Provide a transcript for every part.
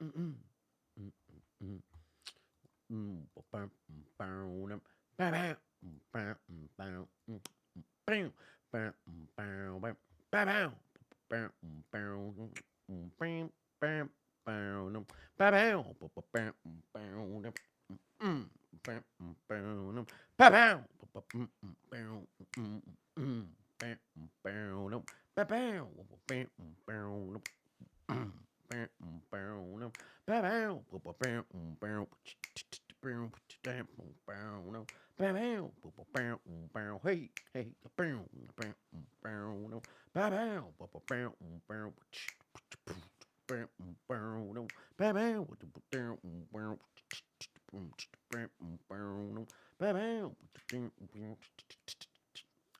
Mm-mm. Mm-mm. Hey, hey,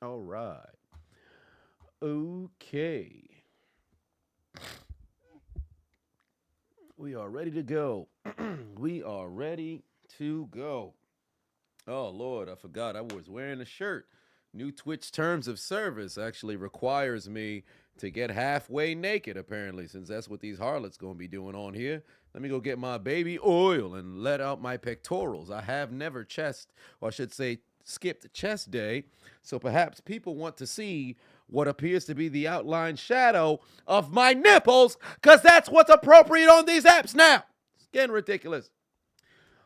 all right. Okay. We are ready to go. We are ready to go. Oh, Lord, I forgot I was wearing a shirt. New Twitch terms of service actually requires me to get halfway naked, apparently, since that's what these harlots going to be doing on here. Let me go get my baby oil and let out my pectorals. I have never chest, or I should say, skipped chest day, so perhaps people want to see what appears to be the outline shadow of my nipples, because that's what's appropriate on these apps now. It's getting ridiculous.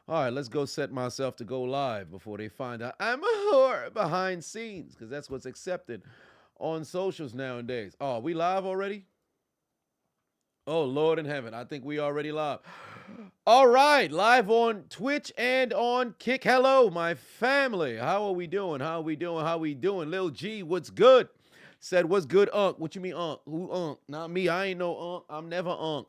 All right, let's go set myself to go live before they find out I'm a whore behind scenes, because that's what's accepted on socials nowadays. Oh, we live already? Oh, Lord in heaven, I think we already live. All right, live on Twitch and on Kick. Hello, my family. How are we doing? How are we doing? How are we doing? Lil G, what's good? Said, what's good, Unc? What you mean, Unc? Who, Unc? Not me. I ain't no Unc. I'm never Unc.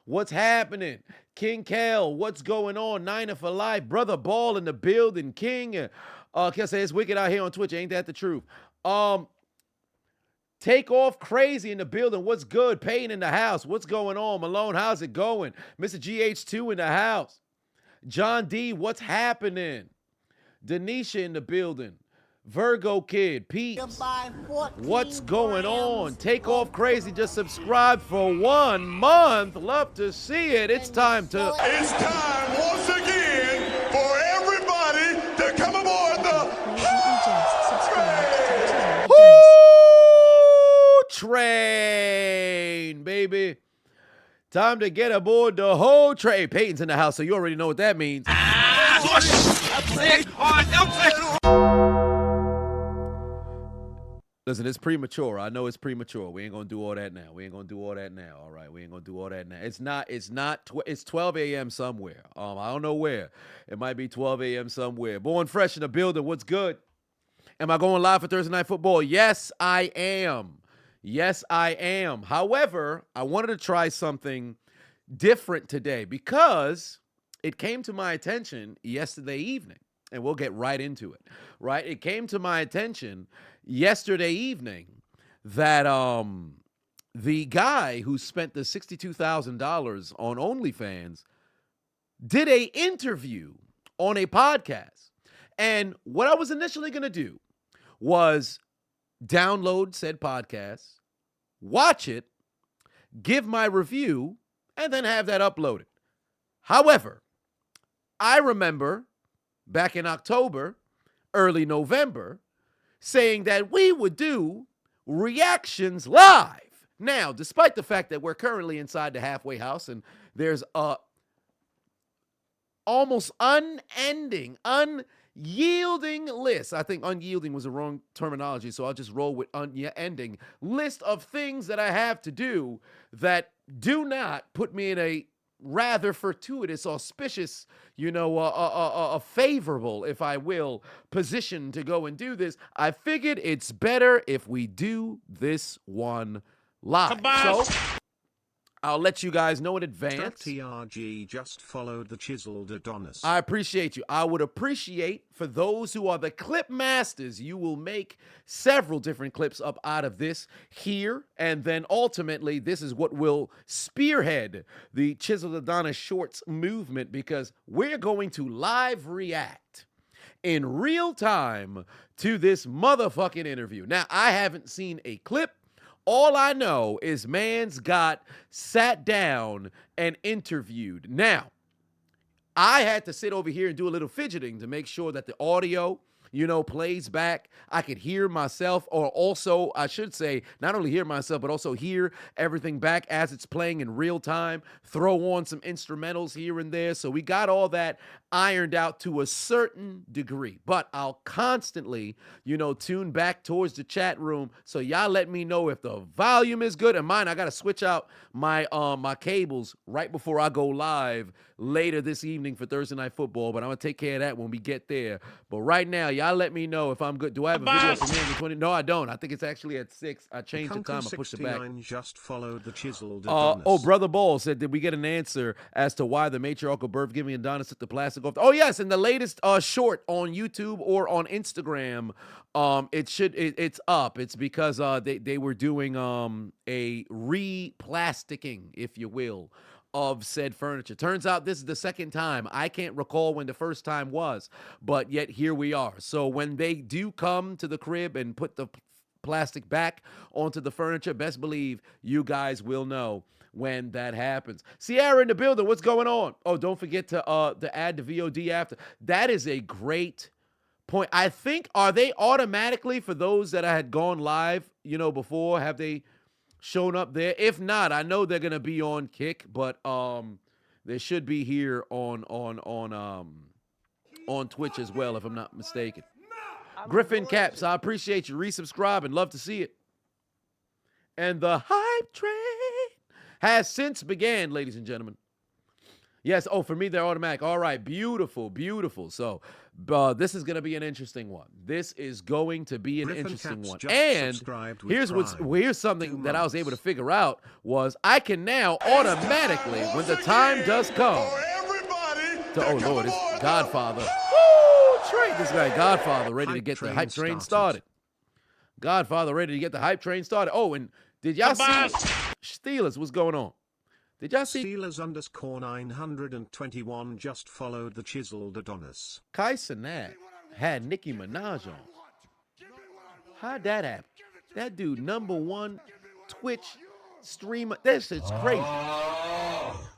What's happening? King Kel, what's going on? Niner for life. Brother Ball in the building. King. Can I say it's wicked out here on Twitch? Ain't that the truth? Take off crazy in the building. What's good? Payne in the house. What's going on? Malone, how's it going? Mr. GH2 in the house. John D, what's happening? Denisha in the building. Virgo Kid, Peeps. What's going on? Take off crazy. Just subscribe for 1 month. Love to see it. It's time to. It's time once again for everybody to come aboard the Train, baby. Time to get aboard the whole train. Peyton's in the house, so you already know what that means. Listen, it's premature. I know it's premature. We ain't gonna do all that now. All right, we ain't gonna do all that now. It's 12 a.m. somewhere. I don't know where. It might be 12 a.m. somewhere. Born fresh in the building. What's good? Am I going live for Thursday Night Football? Yes, I am. However, I wanted to try something different today because it came to my attention yesterday evening, and we'll get right into it, right? It came to my attention yesterday evening that the guy who spent the $62,000 on OnlyFans did a interview on a podcast. And what I was initially going to do was download said podcast, watch it, give my review, and then have that uploaded. However, I remember back in October, early November, saying that we would do reactions live. Now, despite the fact that we're currently inside the halfway house and there's a almost unyielding list. I think unyielding was the wrong terminology, so I'll just roll with unending list of things that I have to do that do not put me in a rather fortuitous, auspicious, a favorable, if I will, position to go and do this. I figured it's better if we do this one live. So I'll let you guys know in advance. TRG just followed the Chiseled Adonis. I appreciate you. I would appreciate for those who are the clip masters, you will make several different clips up out of this here. And then ultimately, this is what will spearhead the Chiseled Adonis Shorts movement, because we're going to live react in real time to this motherfucking interview. Now, I haven't seen a clip All I know is man's got sat down and interviewed. Now, I had to sit over here and do a little fidgeting to make sure that the audio, plays back. I could hear myself, or also, I should say, not only hear myself, but also hear everything back as it's playing in real time, throw on some instrumentals here and there. So we got all that ironed out to a certain degree. But I'll constantly, tune back towards the chat room. So y'all let me know if the volume is good. And mine, I got to switch out my cables right before I go live later this evening for Thursday Night Football, but I'm going to take care of that when we get there. But right now, y'all let me know if I'm good. Do I have a video premiering the 20? No, I don't. I think it's actually at 6. I changed the time. I pushed it back. Just followed the Chiseled Adonis. Oh, Brother Ball said, did we get an answer as to why the matriarchal birth giving Adonis took the plastic off? Oh, yes. In the latest short on YouTube or on Instagram, it's up. It's because they were doing a re-plasticking, if you will, of said furniture. Turns out this is the second time. I can't recall when the first time was, but yet here we are. So when they do come to the crib and put the plastic back onto the furniture, best believe you guys will know when that happens. Sierra in the building, what's going on? Oh, don't forget to add the VOD after. That is a great point. I think, are they automatically, for those that I had gone live, before, have they shown up there? If not, I know they're gonna be on Kick, but they should be here on Twitch as well, if I'm not mistaken. Griffin Caps, I appreciate you resubscribing. Love to see it. And the hype train has since began, ladies and gentlemen. Yes. Oh, for me, they're automatic. All right. Beautiful. Beautiful. So this is going to be an interesting one. This is going to be an interesting one. And here's something that I was able to figure out was I can now automatically, when the time does come, oh, Lord, it's Godfather. Woo! This guy, Godfather, ready to get the hype train started. Godfather, ready to get the hype train started. Oh, and did y'all see Steelers? What's going on? Did y'all see Steelers _921 just followed the Chiseled Adonis? Kai Cenat had Nicki Minaj on. How'd that happen? That dude, #1 Twitch streamer. This shit's crazy.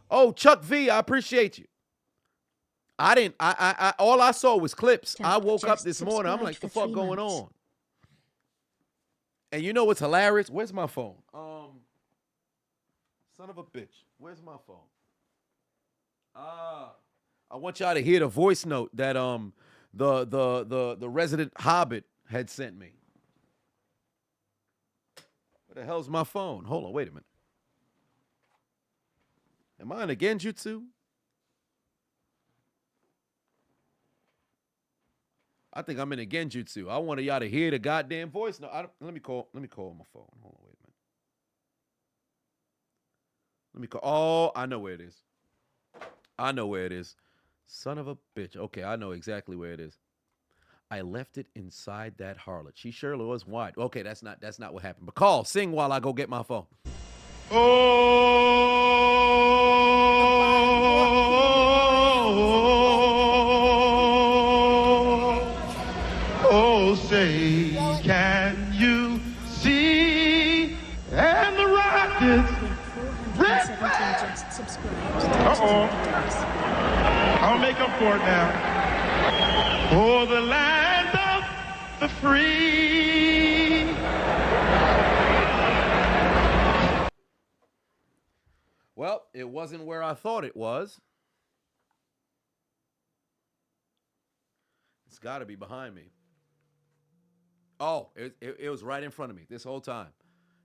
Oh, Chuck V, I appreciate you. I didn't. I all I saw was clips. I woke up this morning. I'm like, the fuck going on? And you know what's hilarious? Where's my phone? Son of a bitch. Where's my phone? I want y'all to hear the voice note that the resident Hobbit had sent me. Where the hell's my phone? Hold on, wait a minute. Am I in a genjutsu? I think I'm in a genjutsu. I want y'all to hear the goddamn voice note. Let me call my phone. Hold on, wait a minute. Let me call. Oh, I know where it is. I know where it is. Son of a bitch. Okay, I know exactly where it is. I left it inside that harlot. She surely was white. Okay, that's not what happened. But call, sing while I go get my phone. Oh, say, can you see? And the rockets. Uh-oh. I'll make up for it now. For the land of the free. Well, it wasn't where I thought it was. It's got to be behind me. Oh, it was right in front of me this whole time.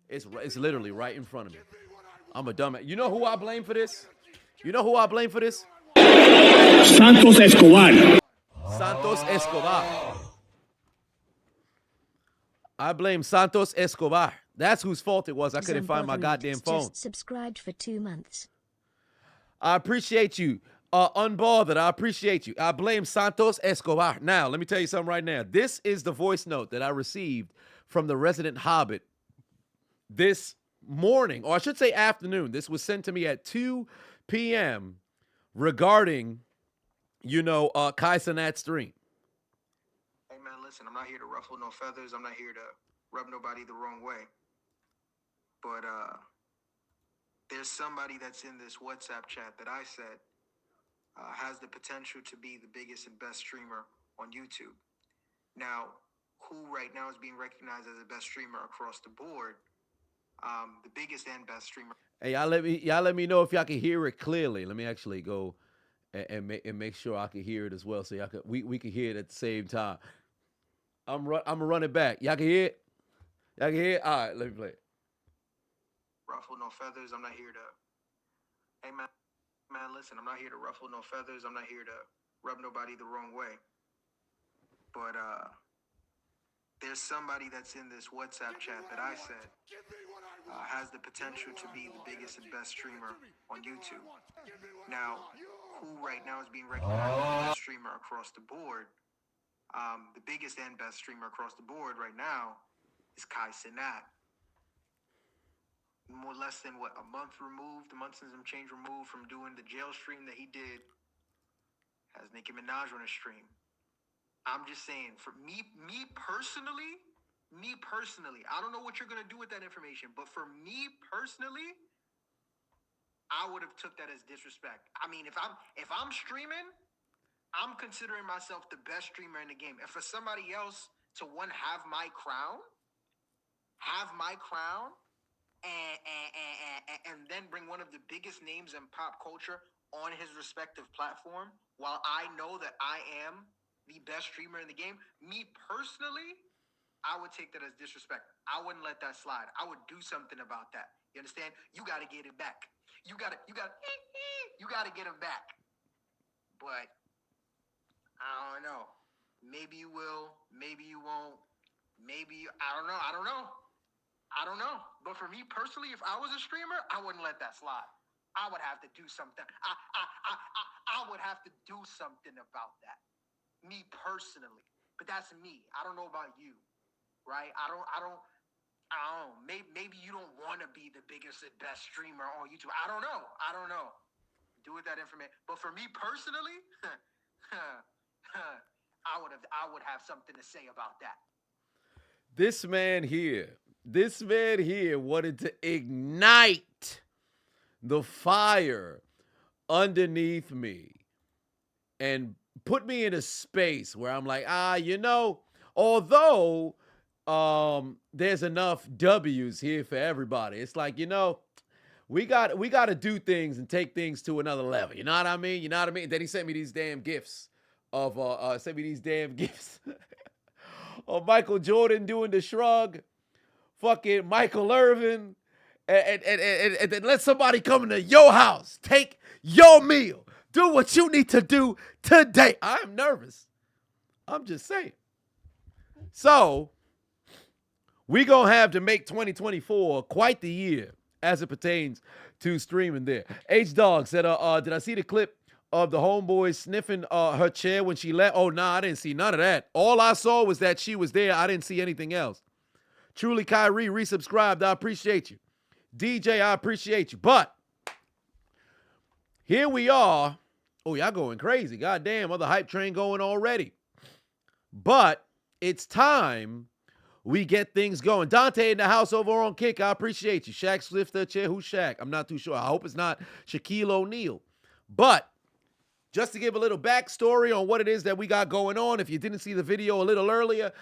It's literally right in front of me. I'm a dumbass. You know who I blame for this? Santos Escobar. I blame Santos Escobar. That's whose fault it was. I couldn't find my goddamn phone. Just subscribed for 2 months. I appreciate you. Unbothered. I appreciate you. I blame Santos Escobar. Now, let me tell you something right now. This is the voice note that I received from the resident Hobbit this morning, or I should say afternoon. This was sent to me at 2 p.m. regarding, Kai Cenat's stream. Hey, man, listen, I'm not here to ruffle no feathers. I'm not here to rub nobody the wrong way. but there's somebody that's in this WhatsApp chat that I said has the potential to be the biggest and best streamer on YouTube. Now, who right now is being recognized as the best streamer across the board? The biggest and best streamer. Hey, y'all let me know if y'all can hear it clearly. Let me actually go and make sure I can hear it as well, so y'all can we can hear it at the same time. I'm gonna run it back. Y'all can hear it. Y'all can hear it. All right, let me play it. Ruffle no feathers. I'm not here to. Hey man, listen. I'm not here to ruffle no feathers. I'm not here to rub nobody the wrong way. But there's somebody that's in this WhatsApp chat that I said has the potential to be the biggest and best streamer on YouTube. Now, who right now is being recognized as the best streamer across the board? The biggest and best streamer across the board right now is Kai Cenat. More or less than a month and some change removed from doing the jail stream that he did. Has Nicki Minaj on a stream. I'm just saying, for me personally, I don't know what you're gonna do with that information, but for me personally, I would have took that as disrespect. I mean, if I'm streaming, I'm considering myself the best streamer in the game. And for somebody else to have my crown, and then bring one of the biggest names in pop culture on his respective platform, while I know that I am the best streamer in the game, me personally, I would take that as disrespect. I wouldn't let that slide. I would do something about that. You understand? You got to get it back. You got to get him back. But I don't know. Maybe you will. Maybe you won't. Maybe I don't know. But for me personally, if I was a streamer, I wouldn't let that slide. I would have to do something. I would have to do something about that. Me personally. But that's me. I don't know about you. Right? I don't know. Maybe you don't want to be the biggest and best streamer on YouTube. I don't know. Do with that information. But for me personally, I would have something to say about that. This man here wanted to ignite the fire underneath me and put me in a space where I'm like, although there's enough W's here for everybody. It's like, we got to do things and take things to another level. You know what I mean? Then he sent me these damn gifts of of Michael Jordan doing the shrug, fucking Michael Irvin, and then let somebody come into your house, take your meal, do what you need to do today. I'm nervous. I'm just saying. So, we gonna have to make 2024 quite the year as it pertains to streaming there. H-Dog said, did I see the clip of the homeboy sniffing her chair when she left? Oh, nah, I didn't see none of that. All I saw was that she was there. I didn't see anything else. Truly Kyrie resubscribed. I appreciate you. DJ, I appreciate you. But here we are. Oh, y'all going crazy. Goddamn, other hype train going already. But it's time we get things going. Dante in the house over on Kick. I appreciate you. Shaq sniffed her chair. Who's Shaq? I'm not too sure. I hope it's not Shaquille O'Neal. But just to give a little backstory on what it is that we got going on, if you didn't see the video a little earlier,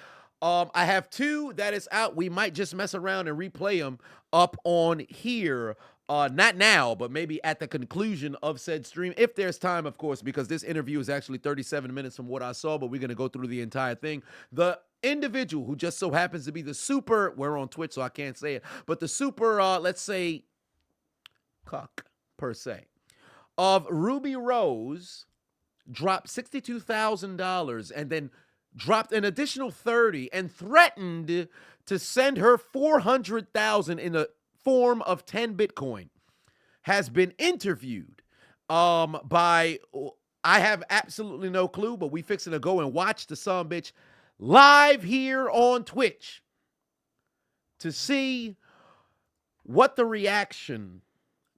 I have two that is out. We might just mess around and replay them up on here. Not now, but maybe at the conclusion of said stream, if there's time, of course, because this interview is actually 37 minutes from what I saw, but we're going to go through the entire thing. The individual who just so happens to be the super, we're on Twitch, so I can't say it, but the super, let's say, cuck, per se, of Ruby Rose dropped $62,000 and then dropped an additional 30 and threatened to send her 400,000 in the form of 10 Bitcoin, has been interviewed by, I have absolutely no clue, but we fixing to go and watch the sumbitch live here on Twitch to see what the reaction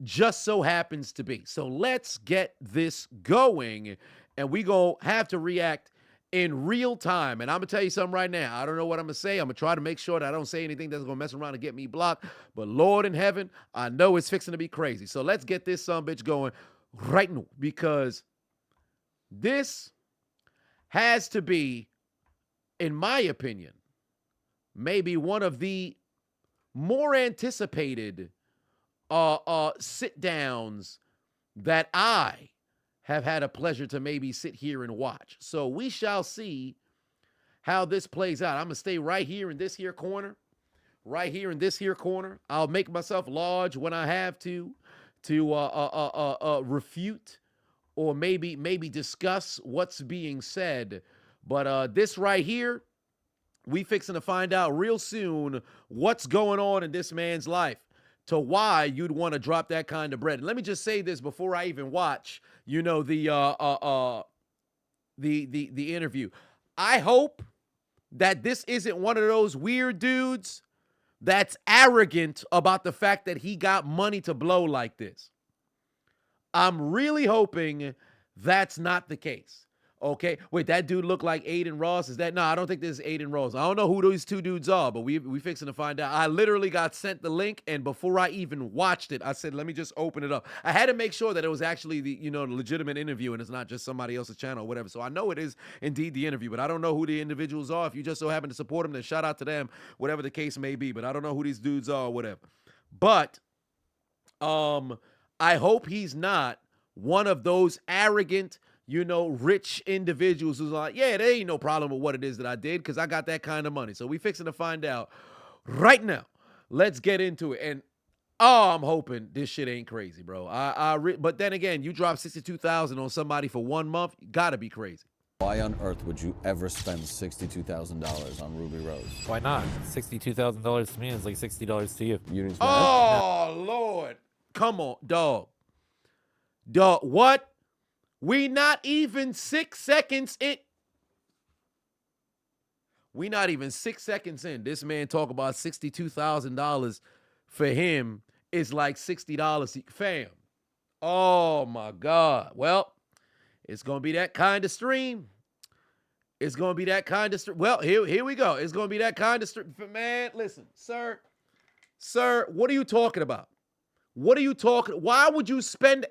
just so happens to be. So let's get this going, and we gonna have to react in real time. And I'm going to tell you something right now. I don't know what I'm going to say. I'm going to try to make sure that I don't say anything that's going to mess around and get me blocked. But Lord in heaven, I know it's fixing to be crazy. So let's get this sumbitch going right now, because this has to be, in my opinion, maybe one of the more anticipated sit downs that I have had a pleasure to maybe sit here and watch. So we shall see how this plays out. I'm gonna stay right here in this here corner, right here in this here corner. I'll make myself large when I have to refute or maybe discuss what's being said. But this right here, we fixing to find out real soon what's going on in this man's life to why you'd want to drop that kind of bread. And let me just say this before I even watch, the interview. I hope that this isn't one of those weird dudes that's arrogant about the fact that he got money to blow like this. I'm really hoping that's not the case. Okay, wait, that dude looked like Aiden Ross. Is that? No, I don't think this is Aiden Ross. I don't know who these two dudes are, but we fixing to find out. I literally got sent the link, and before I even watched it, I said, let me just open it up. I had to make sure that it was actually the legitimate interview, and it's not just somebody else's channel or whatever. So I know it is indeed the interview, but I don't know who the individuals are. If you just so happen to support them, then shout out to them, whatever the case may be. But I don't know who these dudes are or whatever. But I hope he's not one of those arrogant, rich individuals who's like, yeah, there ain't no problem with what it is that I did because I got that kind of money. So we fixing to find out right now. Let's get into it. And I'm hoping this shit ain't crazy, bro. But then again, you drop $62,000 on somebody for 1 month, you gotta be crazy. Why on earth would you ever spend $62,000 on Ruby Rose? Why not? $62,000 to me is like $60 to you. You didn't spend Oh, Lord. Come on, dog. Dog, what? We not even 6 seconds in. We not even 6 seconds in. This man talk about $62,000 for him is like $60. Fam. Oh, my God. Well, it's going to be that kind of stream. It's going to be that kind of stream. Well, here we go. It's going to be that kind of stream. Man, listen, sir, what are you talking about? What are you talking? Why would you spend?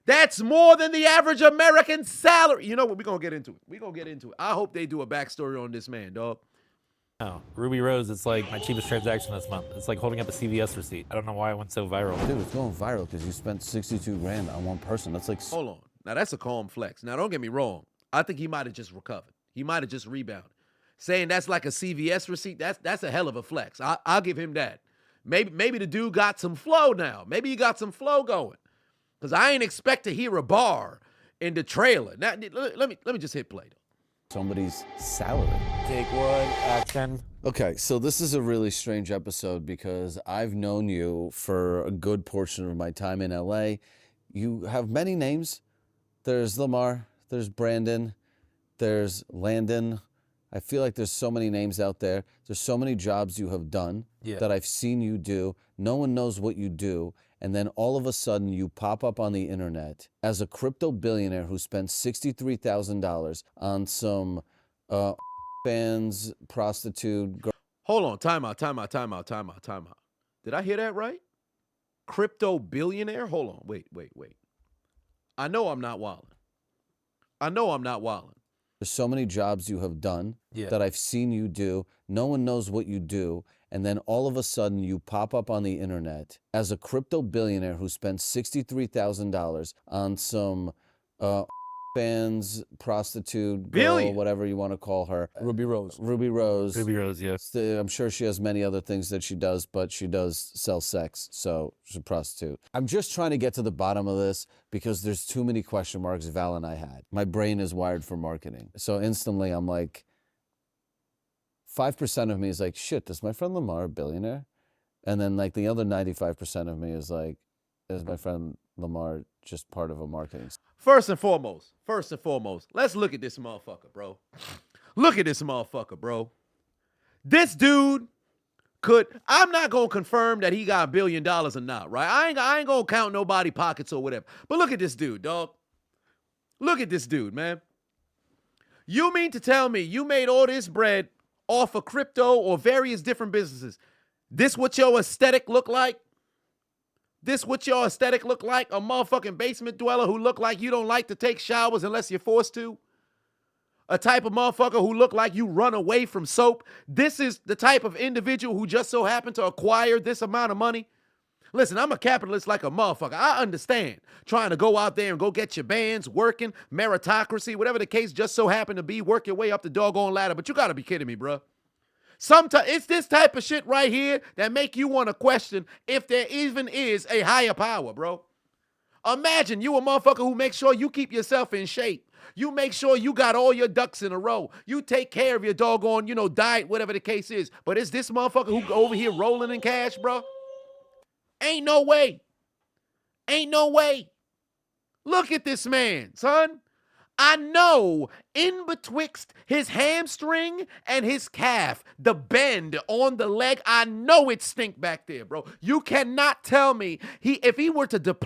That's more than the average American salary. You know what? We're going to get into it. I hope they do a backstory on this man, dog. No, Ruby Rose, it's like my cheapest transaction this month. It's like holding up a CVS receipt. I don't know why it went so viral. Dude, it's going viral because you spent 62 grand on one person. That's like... Hold on. Now, that's a calm flex. Now, don't get me wrong. I think he might have just recovered. He might have just rebounded. Saying that's like a CVS receipt, that's a hell of a flex. I'll give him that. Maybe the dude got some flow now. Maybe he got some flow going. Because I ain't expect to hear a bar in the trailer. Now, let me just hit play. Somebody's salary. Take one, action. Okay, so this is a really strange episode because I've known you for a good portion of my time in LA. You have many names. There's Lamar, there's Brandon, there's Landon. I feel like there's so many names out there. There's so many jobs you have done that I've seen you do. No one knows what you do. And then all of a sudden you pop up on the internet as a crypto billionaire who spent $63,000 on some fans, prostitute. Hold on, time out. Did I hear that right? Crypto billionaire? Hold on, wait. I know I'm not wilding. There's so many jobs you have done that I've seen you do. No one knows what you do. And then all of a sudden you pop up on the internet as a crypto billionaire who spent $63,000 on some fans, prostitute, girl, whatever you want to call her. Ruby Rose. Ruby Rose, yes. I'm sure she has many other things that she does, but she does sell sex, so she's a prostitute. I'm just trying to get to the bottom of this because there's too many question marks Val and I had. My brain is wired for marketing. So instantly I'm like, 5% of me is like, shit, does my friend Lamar a billionaire? And then like the other 95% of me is like, is my friend Lamar just part of a marketing? First and foremost, let's look at this motherfucker, bro. This dude I'm not going to confirm that he got $1 billion or not, right? I ain't going to count nobody pockets or whatever. But look at this dude, dog. Look at this dude, man. You mean to tell me you made all this bread off of crypto or various different businesses? This what your aesthetic look like? This what your aesthetic look like? A motherfucking basement dweller who look like you don't like to take showers unless you're forced to? A type of motherfucker who look like you run away from soap? This is the type of individual who just so happened to acquire this amount of money? Listen, I'm a capitalist like a motherfucker. I understand trying to go out there and go get your bands working, meritocracy, whatever the case just so happen to be, work your way up the doggone ladder. But you got to be kidding me, bro. Sometimes it's this type of shit right here that make you want to question if there even is a higher power, bro. Imagine you a motherfucker who makes sure you keep yourself in shape. You make sure you got all your ducks in a row. You take care of your doggone, diet, whatever the case is. But it's this motherfucker who over here rolling in cash, bro. Ain't no way. Ain't no way. Look at this man, son. I know in betwixt his hamstring and his calf, the bend on the leg, I know it stink back there, bro. You cannot tell me if he were to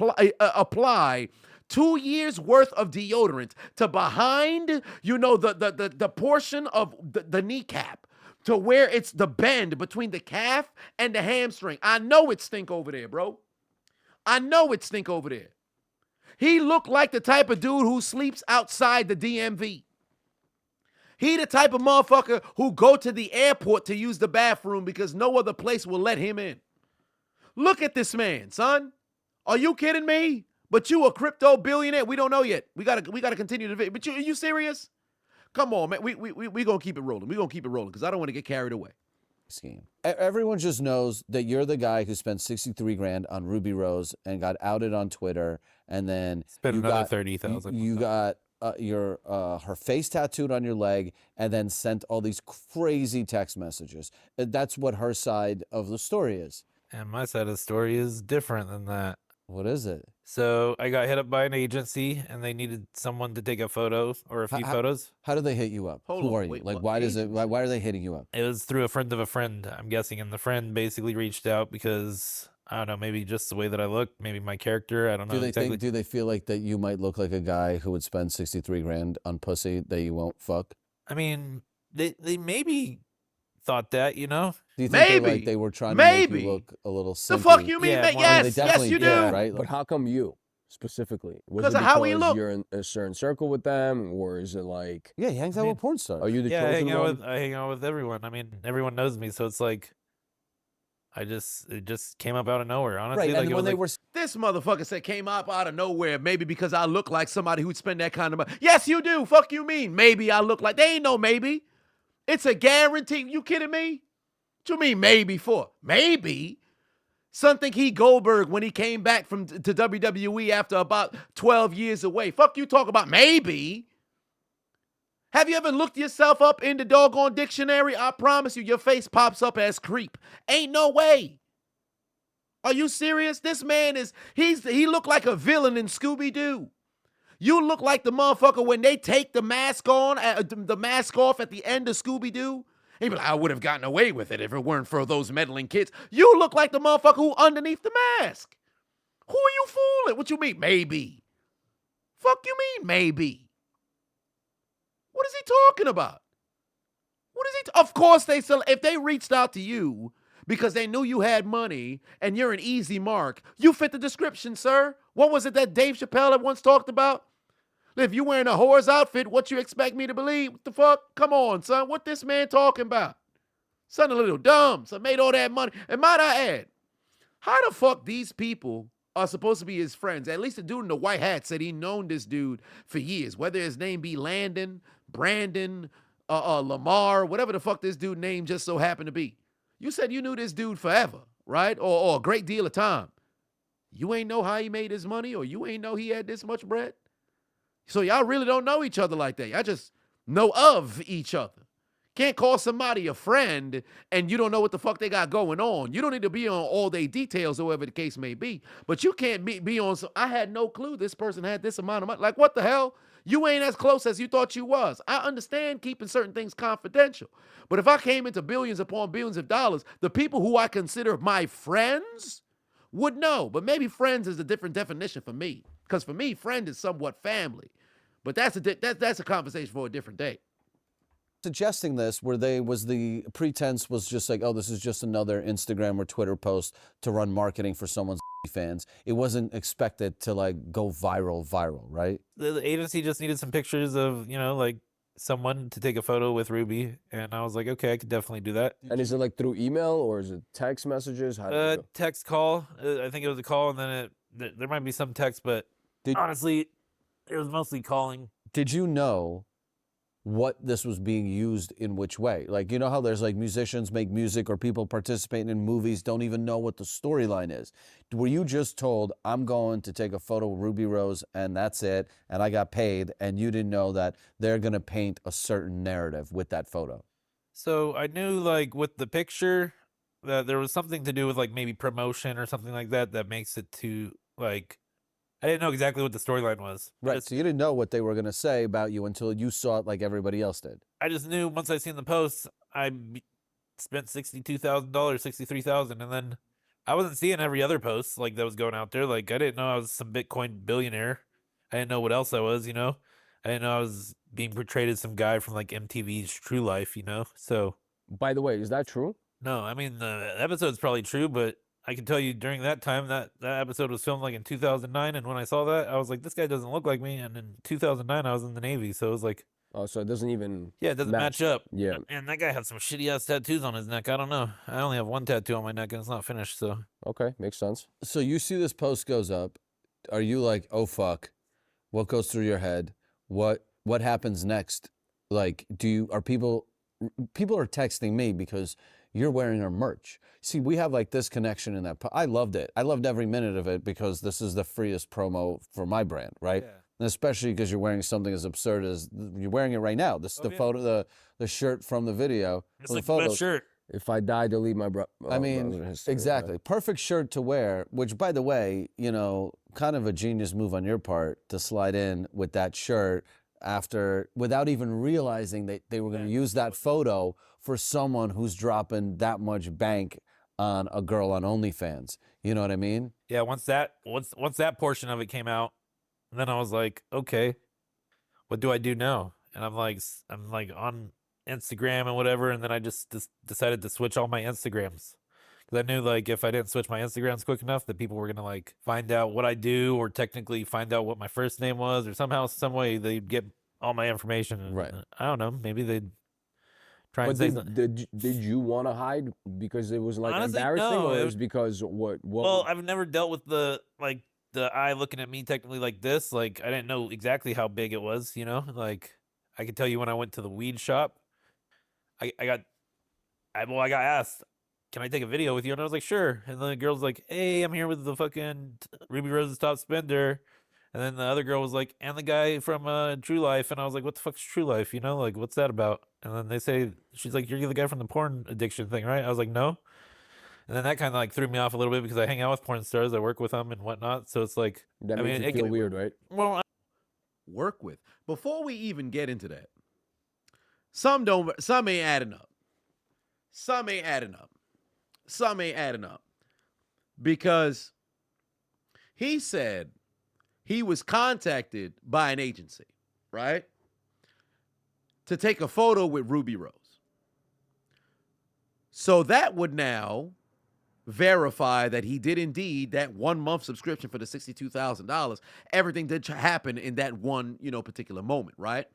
apply 2 years worth of deodorant to behind, the portion of the kneecap, to where it's the bend between the calf and the hamstring. I know it stink over there, bro. I know it stink over there. He looked like the type of dude who sleeps outside the DMV. He the type of motherfucker who go to the airport to use the bathroom because no other place will let him in. Look at this man, son. Are you kidding me? But you a crypto billionaire? We don't know yet. We gotta continue the video. But are you serious? Come on, man. We gonna keep it rolling. We gonna keep it rolling because I don't want to get carried away. Scheme. Everyone just knows that you're the guy who spent 63 grand on Ruby Rose and got outed on Twitter, and then spent another 30,000. You got her face tattooed on your leg, and then sent all these crazy text messages. That's what her side of the story is. And my side of the story is different than that. What is it? So I got hit up by an agency, and they needed someone to take a photo or a few photos. How do they hit you up? Who are you? Wait, like, what why agency? Why are they hitting you up? It was through a friend of a friend, I'm guessing, and the friend basically reached out because I don't know, maybe just the way that I look, maybe my character. I don't know. Do they feel like that you might look like a guy who would spend 63 grand on pussy that you won't fuck? I mean, they maybe thought that, Do you think Maybe. they were trying to make you look a little The simpy? fuck you mean? Yeah, man? well, Yes, they yes, definitely you do. did, right? But how come you specifically? Was 'Cause it of how we because look. you're in a certain circle with them, or is it like, Yeah, he hangs out with porn stars. are you the yeah, I chosen hang out one? I hang out with everyone. I mean, everyone knows me, so it's like it just came up out of nowhere. Honestly, Right, like and it when was they like, were This motherfucker said came up out of nowhere, maybe because I look like somebody who'd spend that kind of money. Yes, you do. Fuck you mean? Maybe I look like. They ain't no maybe. It's a guarantee. You kidding me? What you mean maybe for? Maybe. Something he Goldberg when he came back to WWE after about 12 years away. Fuck you talk about maybe. Have you ever looked yourself up in the doggone dictionary? I promise you, your face pops up as creep. Ain't no way. Are you serious? This man he looked like a villain in Scooby-Doo. You look like the motherfucker when they take the mask off at the end of Scooby-Doo. He'd be like, I would have gotten away with it if it weren't for those meddling kids. You look like the motherfucker who underneath the mask. Who are you fooling? What you mean, maybe? Fuck you mean, maybe? What is he talking about? What is he? Of course, if they reached out to you because they knew you had money and you're an easy mark, you fit the description, sir. What was it that Dave Chappelle had once talked about? If you wearing a whore's outfit, what you expect me to believe? What the fuck? Come on, son. What this man talking about? Son, a little dumb. So made all that money. And might I add, how the fuck these people are supposed to be his friends? At least the dude in the white hat said he known this dude for years. Whether his name be Landon, Brandon, Lamar, whatever the fuck this dude name just so happened to be. You said you knew this dude forever, right? Or a great deal of time. You ain't know how he made his money, or you ain't know he had this much bread? So y'all really don't know each other like that. Y'all just know of each other. Can't call somebody a friend and you don't know what the fuck they got going on. You don't need to be on all their details or whatever the case may be. But you can't be on I had no clue this person had this amount of money. Like, what the hell? You ain't as close as you thought you was. I understand keeping certain things confidential. But if I came into billions upon billions of dollars, the people who I consider my friends would know. But maybe friends is a different definition for me. Because for me, friend is somewhat family. But that's a conversation for a different day. suggesting this where the pretense was just like, oh, this is just another Instagram or Twitter post to run marketing for someone's fans. It wasn't expected to like go viral, right? The agency just needed some pictures of, like someone to take a photo with Ruby, and I was like, okay, I could definitely do that. And is it like through email or is it text messages? How did it go? Text call. I think it was a call, and then there might be some text, but honestly, it was mostly calling. Did you know what this was being used in which way? Like, you know how there's like musicians make music or people participating in movies don't even know what the storyline is. Were you just told, I'm going to take a photo of Ruby Rose and that's it, and I got paid, and you didn't know that they're going to paint a certain narrative with that photo? So I knew, like, with the picture that there was something to do with like maybe promotion or something like that makes it to like, I didn't know exactly what the storyline was. Right. So you didn't know what they were going to say about you until you saw it like everybody else did. I just knew once I seen the post, spent $62,000, $63,000, and then I wasn't seeing every other post like that was going out there. Like, I didn't know I was some Bitcoin billionaire. I didn't know what else I was. I didn't know I was being portrayed as some guy from like MTV's True Life. So. By the way, is that true? No, I mean the episode's probably true, but I can tell you during that time that episode was filmed like in 2009, and when I saw that, I was like, this guy doesn't look like me. And in 2009, I was in the Navy, so it was like, Oh, so it doesn't even. yeah, it doesn't match up. Yeah. And that guy had some shitty ass tattoos on his neck. I don't know. I only have one tattoo on my neck, and it's not finished. So Okay, makes sense. So you see this post goes up. Are you like, oh fuck? What goes through your head? What happens next? Like, are people are texting me because you're wearing our merch. See, we have like this connection in that. I loved it. I loved every minute of it because this is the freest promo for my brand, right? yeah. And especially because you're wearing something as absurd as you're wearing it right now. This is the photo, the shirt from the video. It's the like the best shirt. If I die, delete my bro. I mean, exactly. Perfect shirt to wear, which, by the way, kind of a genius move on your part to slide in with that shirt without even realizing that they were going to use that photo for someone who's dropping that much bank on a girl on OnlyFans. You know what I mean? Yeah. Once that portion of it came out, then I was like, okay, what do I do now? And I'm like on Instagram and whatever, and then I just decided to switch all my Instagrams. Because I knew, like, if I didn't switch my Instagrams quick enough, that people were going to, like, find out what I do, or technically find out what my first name was, or somehow, some way they'd get all my information. And, Right. I don't know. Maybe they'd try and But say something. did you want to hide because it was like Honestly, embarrassing, no, or it it was because what? Well, I've never dealt with the eye looking at me technically like this. Like, I didn't know exactly how big it was, Like, I could tell you when I went to the weed shop, I got asked, can I take a video with you? And I was like, sure. And then the girl's like, hey, I'm here with the fucking Ruby Rose's top spender. And then the other girl was like, and the guy from True Life. And I was like, what the fuck's True Life? Like, what's that about? And then she's like, you're the guy from the porn addiction thing, right? I was like, no. And then that kind of like threw me off a little bit because I hang out with porn stars. I work with them and whatnot. So it's like, that makes you feel weird, right? Well, Work with. Before we even get into that, some ain't adding up. Some ain't adding up. Because he said he was contacted by an agency, right? To take a photo with Ruby Rose. So that would now verify that he did indeed that 1 month subscription for the $62,000. Everything did happen in that one, particular moment, right?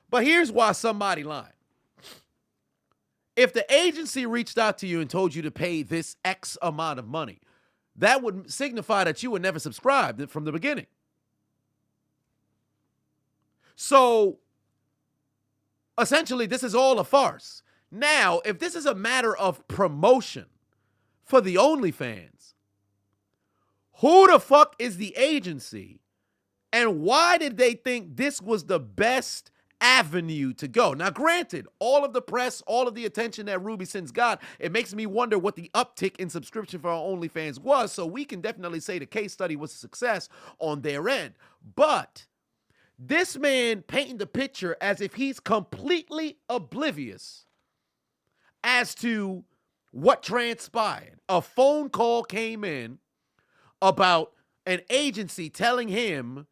But here's why somebody lied. If the agency reached out to you and told you to pay this X amount of money, that would signify that you were never subscribed from the beginning. So essentially, this is all a farce. Now, if this is a matter of promotion for the OnlyFans, who the fuck is the agency, and why did they think this was the best avenue to go? Now, granted, all of the press, all of the attention that Ruby since got, it makes me wonder what the uptick in subscription for our OnlyFans was, so we can definitely say the case study was a success on their end. But this man painting the picture as if he's completely oblivious as to what transpired. A phone call came in about an agency telling him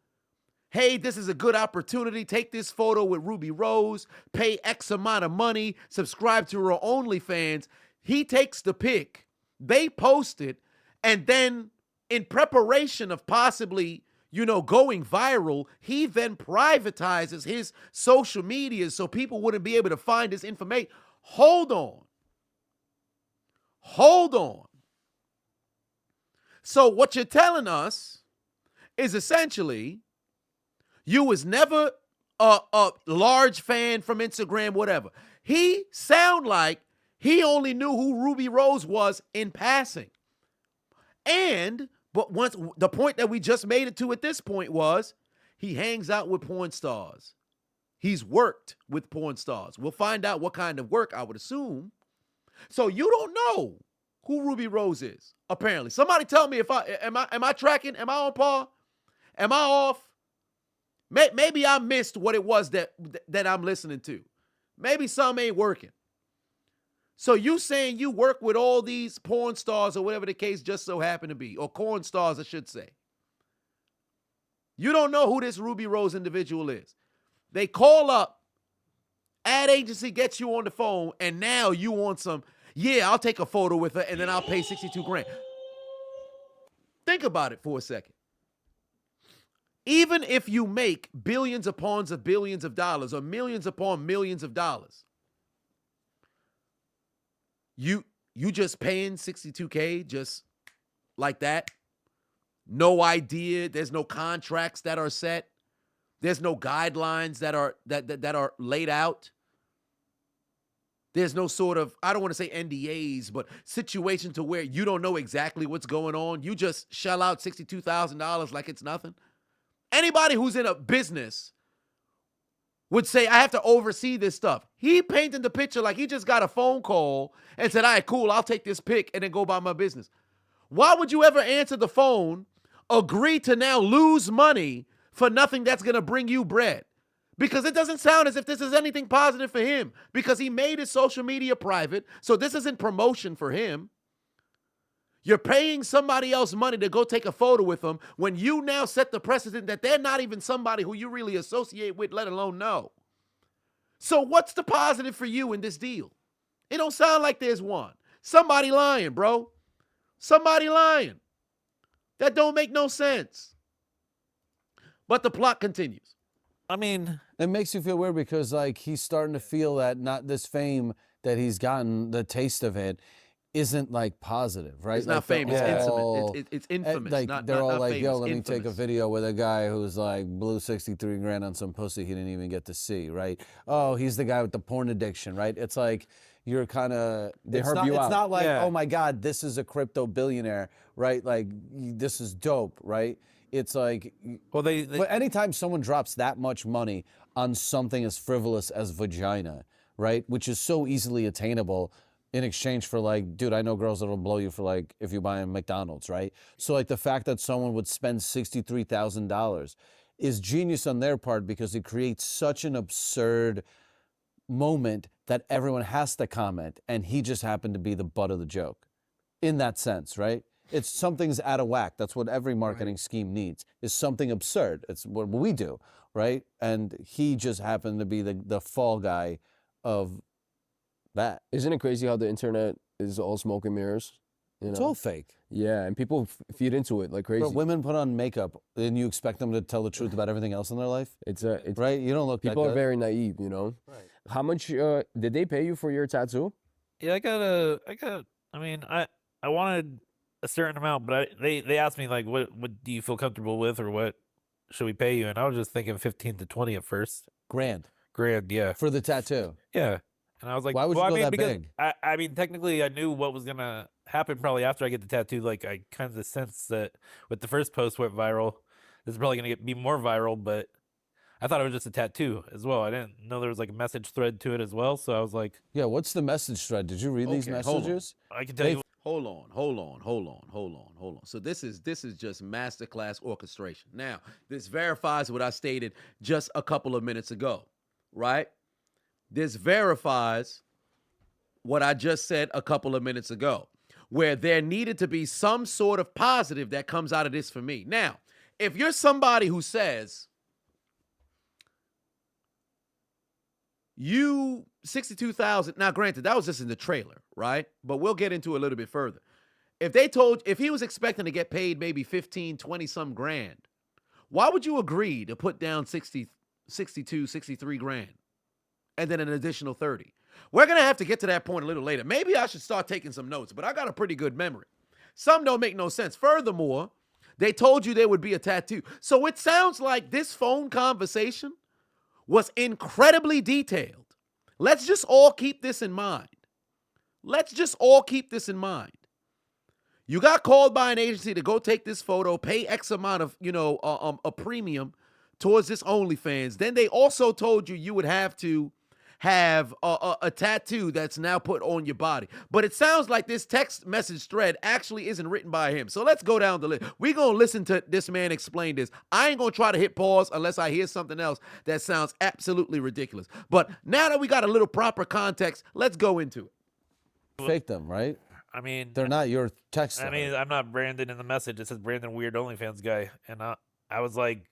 hey, this is a good opportunity. Take this photo with Ruby Rose, pay X amount of money, subscribe to her OnlyFans. He takes the pic, they post it, and then in preparation of possibly, going viral, he then privatizes his social media so people wouldn't be able to find his information. Hold on. So what you're telling us is essentially you was never a large fan from Instagram, whatever. He sound like he only knew who Ruby Rose was in passing. But once the point that we just made it to at this point was he hangs out with porn stars. He's worked with porn stars. We'll find out what kind of work, I would assume. So you don't know who Ruby Rose is, apparently. Somebody tell me if am I tracking? Am I on par? Am I off? Maybe I missed what it was that I'm listening to. Maybe some ain't working. So you saying you work with all these porn stars or whatever the case just so happen to be, or corn stars, I should say. You don't know who this Ruby Rose individual is. They call up, ad agency gets you on the phone, and now you want some, I'll take a photo with her, and then I'll pay 62 grand. Think about it for a second. Even if you make billions upon billions of dollars or millions upon millions of dollars, you just paying 62K just like that? No idea. There's no contracts that are set. There's no guidelines that are laid out. There's no sort of, I don't want to say NDAs, but situation to where you don't know exactly what's going on. You just shell out $62,000 like it's nothing. Anybody who's in a business would say, I have to oversee this stuff. He painted the picture like he just got a phone call and said, all right, cool, I'll take this pic and then go about my business. Why would you ever answer the phone, agree to now lose money for nothing that's going to bring you bread? Because it doesn't sound as if this is anything positive for him, because he made his social media private, so this isn't promotion for him. You're paying somebody else money to go take a photo with them when you now set the precedent that they're not even somebody who you really associate with, let alone know. So what's the positive for you in this deal? It don't sound like there's one. Somebody lying, bro. Somebody lying. That don't make no sense. But the plot continues. I mean, it makes you feel weird because like he's starting to feel that not this fame that he's gotten, the taste of it, isn't like positive, right? It's like not fame. It's intimate. It's infamous. Like they're all like, famous. yo, let me Infamous. take a video with a guy who's like blew 63 grand on some pussy he didn't even get to see, right? Oh, he's the guy with the porn addiction, right? It's like you're kind of, They herb you out. It's not like, Yeah. oh my God, this is a crypto billionaire, right? Like this is dope, right? It's like, well, but anytime someone drops that much money on something as frivolous as vagina, right, which is so easily attainable in exchange for like, dude, I know girls that'll blow you for like, if you buy a McDonald's, right? So like the fact that someone would spend $63,000 is genius on their part because it creates such an absurd moment that everyone has to comment, and he just happened to be the butt of the joke in that sense, right? It's something's out of whack. That's what every marketing scheme needs, is something absurd. It's what we do, right? And he just happened to be the fall guy of that. Isn't it crazy how the internet is all smoke and mirrors? You It's know? all fake. Yeah, and people feed into it like crazy. But women put on makeup, and you expect them to tell the truth about everything else in their life, It's right? You don't look people that are good. very naive, you know. Right. How much did they pay you for your tattoo? yeah, I mean, I wanted a certain amount, but they asked me like, what do you feel comfortable with, or what should we pay you? And I was just thinking 15 to 20 at first. Grand Yeah. for the tattoo. Yeah. And I was like, Why would you well, go I mean, that because big? I mean, technically, I knew what was gonna happen probably after I get the tattoo. Like, I kind of sensed that with the first post went viral, this is probably gonna be more viral. But I thought it was just a tattoo as well. I didn't know there was like a message thread to it as well. So I was like, Yeah, what's the message thread? Did you read these Okay, hold on. messages? I can tell you. Hold on. So this is just masterclass orchestration. Now, this verifies what I stated just a couple of minutes ago, right? This verifies what I just said a couple of minutes ago, where there needed to be some sort of positive that comes out of this for me. Now, if you're somebody who says, you 62,000. Now, granted, that was just in the trailer, right? But we'll get into it a little bit further. If he was expecting to get paid maybe 15, 20 some grand, why would you agree to put down 60, 62, 63 grand and then an additional 30? We're going to have to get to that point a little later. Maybe I should start taking some notes, but I got a pretty good memory. Some don't make no sense. Furthermore, they told you there would be a tattoo. So it sounds like this phone conversation was incredibly detailed. Let's just all keep this in mind. You got called by an agency to go take this photo, pay X amount of, a premium towards this OnlyFans. Then they also told you would have to have a tattoo that's now put on your body. But it sounds like this text message thread actually isn't written by him. So let's go down the list. We're going to listen to this man explain this. I ain't going to try to hit pause unless I hear something else that sounds absolutely ridiculous. But now that we got a little proper context, let's go into it. Fake them, right? I mean, They're not your text. I mean, I'm not Brandon in the message. It says Brandon Weird OnlyFans guy, and I was like,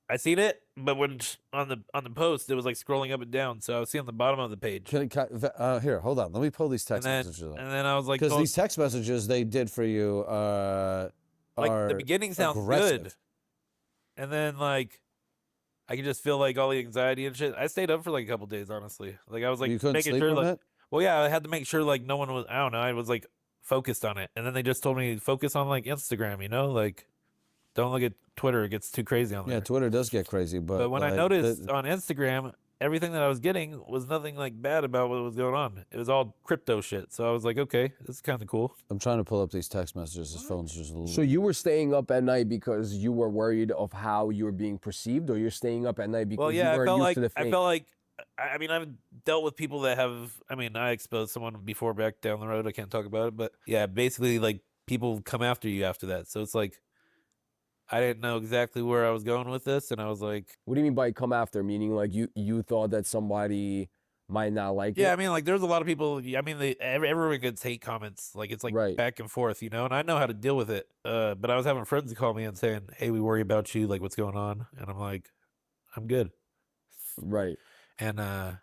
I seen it, but when on the post, it was like scrolling up and down, so I was seeing the bottom of the page. Here, hold on. Let me pull these text messages up. And then I was like, because these text messages they did for you like the beginning sounds aggressive. good, and then like I could just feel like all the anxiety and shit. I stayed up for like a couple days, honestly. Like I was like you couldn't making sleep sure, on like, it? well, yeah, I had to make sure like no one was. I don't know. I was like focused on it, and then they just told me focus on like Instagram. Like don't look at Twitter; it gets too crazy on there. Yeah, Twitter does get crazy, but when I noticed on Instagram, everything that I was getting was nothing like bad about what was going on. It was all crypto shit. So I was like, okay, this is kind of cool. I'm trying to pull up these text messages. His phone's just a little. So you were staying up at night because you were worried of how you were being perceived, or you're staying up at night because you weren't used to the fame? I felt like, I mean, I've dealt with people that have, I mean, I exposed someone before back down the road. I can't talk about it, but yeah, basically like people come after you after that. So it's like, I didn't know exactly where I was going with this, and I was like, what do you mean by come after? Meaning like you thought that somebody might not like it? Yeah, I mean, like there's a lot of people. I mean, everyone gets hate comments. Like it's like back and forth, and I know how to deal with it. But I was having friends call me and saying, "Hey, we worry about you. Like, what's going on?" And I'm like, "I'm good." Right. And I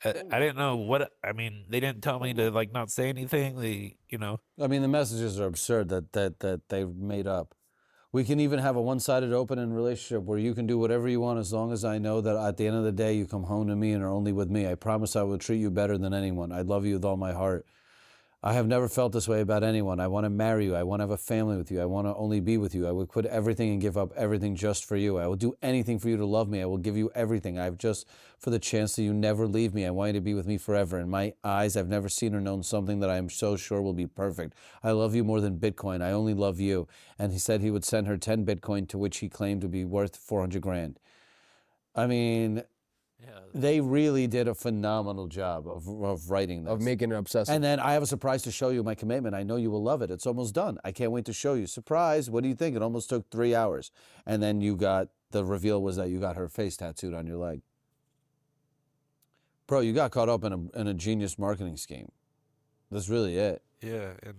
didn't know what. I mean, they didn't tell me to like not say anything. I mean, the messages are absurd that they've made up. We can even have a one-sided open relationship where you can do whatever you want as long as I know that at the end of the day you come home to me and are only with me. I promise I will treat you better than anyone. I love you with all my heart. I have never felt this way about anyone. I want to marry you. I want to have a family with you. I want to only be with you. I would quit everything and give up everything just for you. I will do anything for you to love me. I will give you everything. I've just for the chance that you never leave me. I want you to be with me forever. In my eyes, I've never seen or known something that I am so sure will be perfect. I love you more than Bitcoin. I only love you. And he said he would send her 10 Bitcoin, to which he claimed to be worth 400 grand. I mean... Yeah. They really did a phenomenal job of writing this. Of making it obsessive. And then I have a surprise to show you, my commitment. I know you will love it. It's almost done. I can't wait to show you. Surprise, what do you think? It almost took 3 hours. And then the reveal was that you got her face tattooed on your leg. Bro, you got caught up in a genius marketing scheme. That's really it. Yeah. And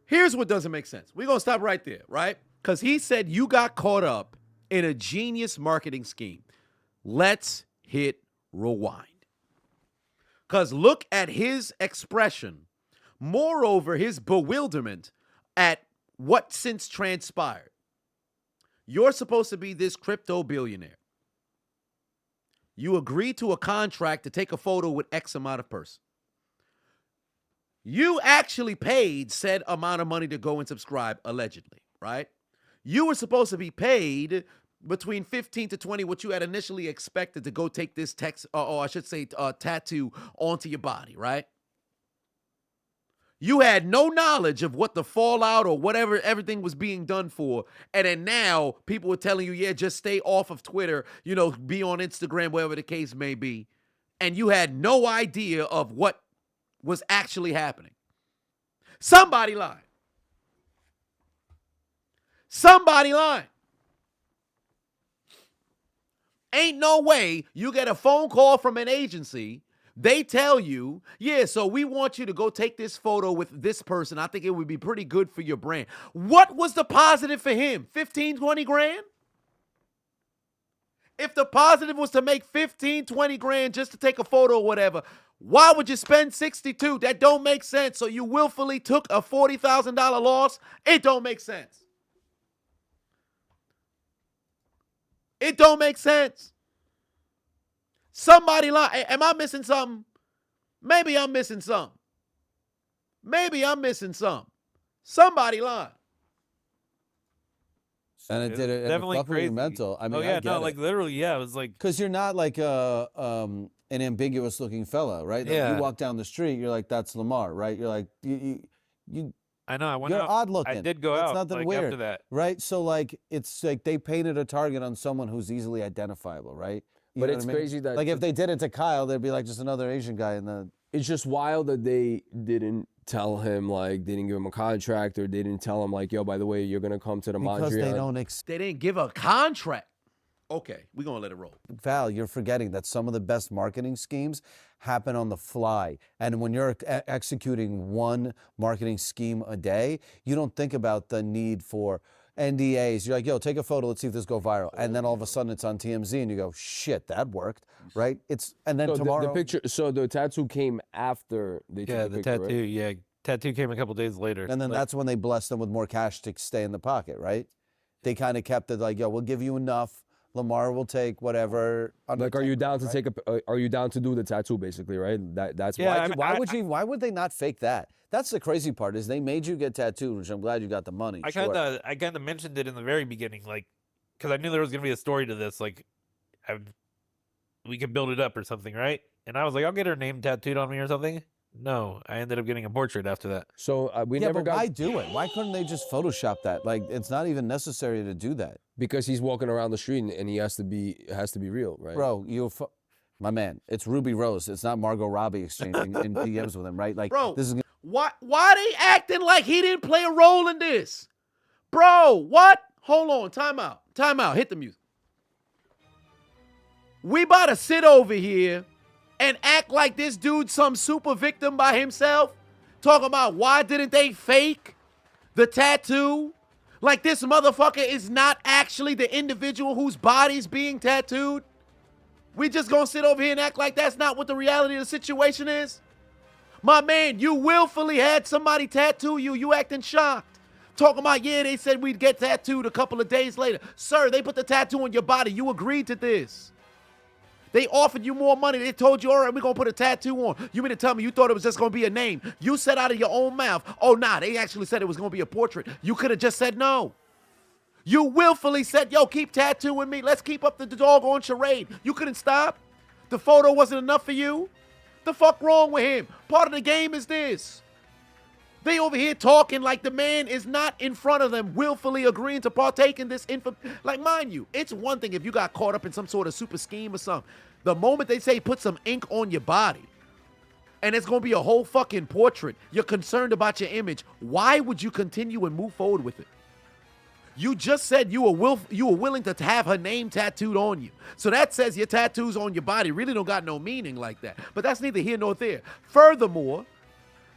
here's what doesn't make sense. We're going to stop right there, right? Because he said you got caught up in a genius marketing scheme. Let's hit rewind. Because look at his expression. Moreover, his bewilderment at what since transpired. You're supposed to be this crypto billionaire. You agreed to a contract to take a photo with X amount of person. You actually paid said amount of money to go and subscribe, allegedly, right? You were supposed to be paid between 15 to 20, what you had initially expected to go take this tattoo onto your body, right? You had no knowledge of what the fallout or whatever everything was being done for. And then now people were telling you, yeah, just stay off of Twitter, be on Instagram, whatever the case may be. And you had no idea of what was actually happening. Somebody lied. Somebody lied. Ain't no way you get a phone call from an agency. They tell you, yeah, so we want you to go take this photo with this person. I think it would be pretty good for your brand. What was the positive for him? 15, 20 grand? If the positive was to make 15, 20 grand just to take a photo or whatever, why would you spend 62? That don't make sense. So you willfully took a $40,000 loss. It don't make sense. It don't make sense. Somebody lie. Am I missing something? Maybe I'm missing something. Maybe I'm missing something. Somebody lied. And it did it. Definitely crazy. Mental. I mean, oh yeah, I get no, like literally, yeah. It was like because you're not like an ambiguous looking fella, right? Like, Yeah. you walk down the street, you're like, that's Lamar, right? You're like, you I know. I went you're out. odd looking. I did go That's out nothing like, weird, after that. right? So like, it's like they painted a target on someone who's easily identifiable, right? You But know it's what I mean? crazy that like if they did it to Kyle, they'd be like just another Asian guy in the. it's just wild that they didn't tell him, like, they didn't give him a contract, or they didn't tell him, like, yo, by the way, you're gonna come to the Because Mondrian. they don't They didn't give a contract. Okay, we're going to let it roll. Val, you're forgetting that some of the best marketing schemes happen on the fly. And when you're executing one marketing scheme a day, you don't think about the need for NDAs. You're like, yo, take a photo, let's see if this go viral. And then all of a sudden it's on TMZ and you go, shit, that worked, right? And then So tomorrow. the picture, so the tattoo came after they took Yeah, the the picture, tattoo. right? Yeah, tattoo came a couple days later. And then that's when they blessed them with more cash to stay in the pocket, right? They kind of kept it like, yo, we'll give you enough. Lamar will take whatever. Like, are you down to right? take a? Are you down to do the tattoo, basically, right? That's Yeah, why. I mean, Why would they not fake that? That's the crazy part is they made you get tattooed, which I'm glad you got the money. I sure. kind of mentioned it in the very beginning, like, because I knew there was gonna be a story to this. Like, we could build it up or something, right? And I was like, I'll get her name tattooed on me or something. No, I ended up getting a portrait after that. So we Yeah, never but got why do it? Why couldn't they just Photoshop that? Like, it's not even necessary to do that, because he's walking around the street and he has to be real, right? bro. My man, it's Ruby Rose. It's not Margot Robbie exchanging in DMs with him, right? Like, Bro, this is. why they acting like he didn't play a role in this? Bro, what? Hold on, time out. Hit the music. We about to sit over here and act like this dude's some super victim by himself? Talking about why didn't they fake the tattoo? Like this motherfucker is not actually the individual whose body's being tattooed? We just gonna sit over here and act like that's not what the reality of the situation is? My man, you willfully had somebody tattoo you. You acting shocked. Talking about, yeah, they said we'd get tattooed a couple of days later. Sir, they put the tattoo on your body. You agreed to this. They offered you more money. They told you, all right, we're going to put a tattoo on. You mean to tell me you thought it was just going to be a name? You said out of your own mouth, oh, nah, they actually said it was going to be a portrait. You could have just said no. You willfully said, yo, keep tattooing me. Let's keep up the doggone charade. You couldn't stop? The photo wasn't enough for you? The fuck wrong with him? Part of the game is this. They over here talking like the man is not in front of them, willfully agreeing to partake in this info. Like, mind you, it's one thing if you got caught up in some sort of super scheme or something. The moment they say put some ink on your body and it's going to be a whole fucking portrait, you're concerned about your image. Why would you continue and move forward with it? You just said you were willing to have her name tattooed on you. So that says your tattoos on your body really don't got no meaning like that. But that's neither here nor there. Furthermore,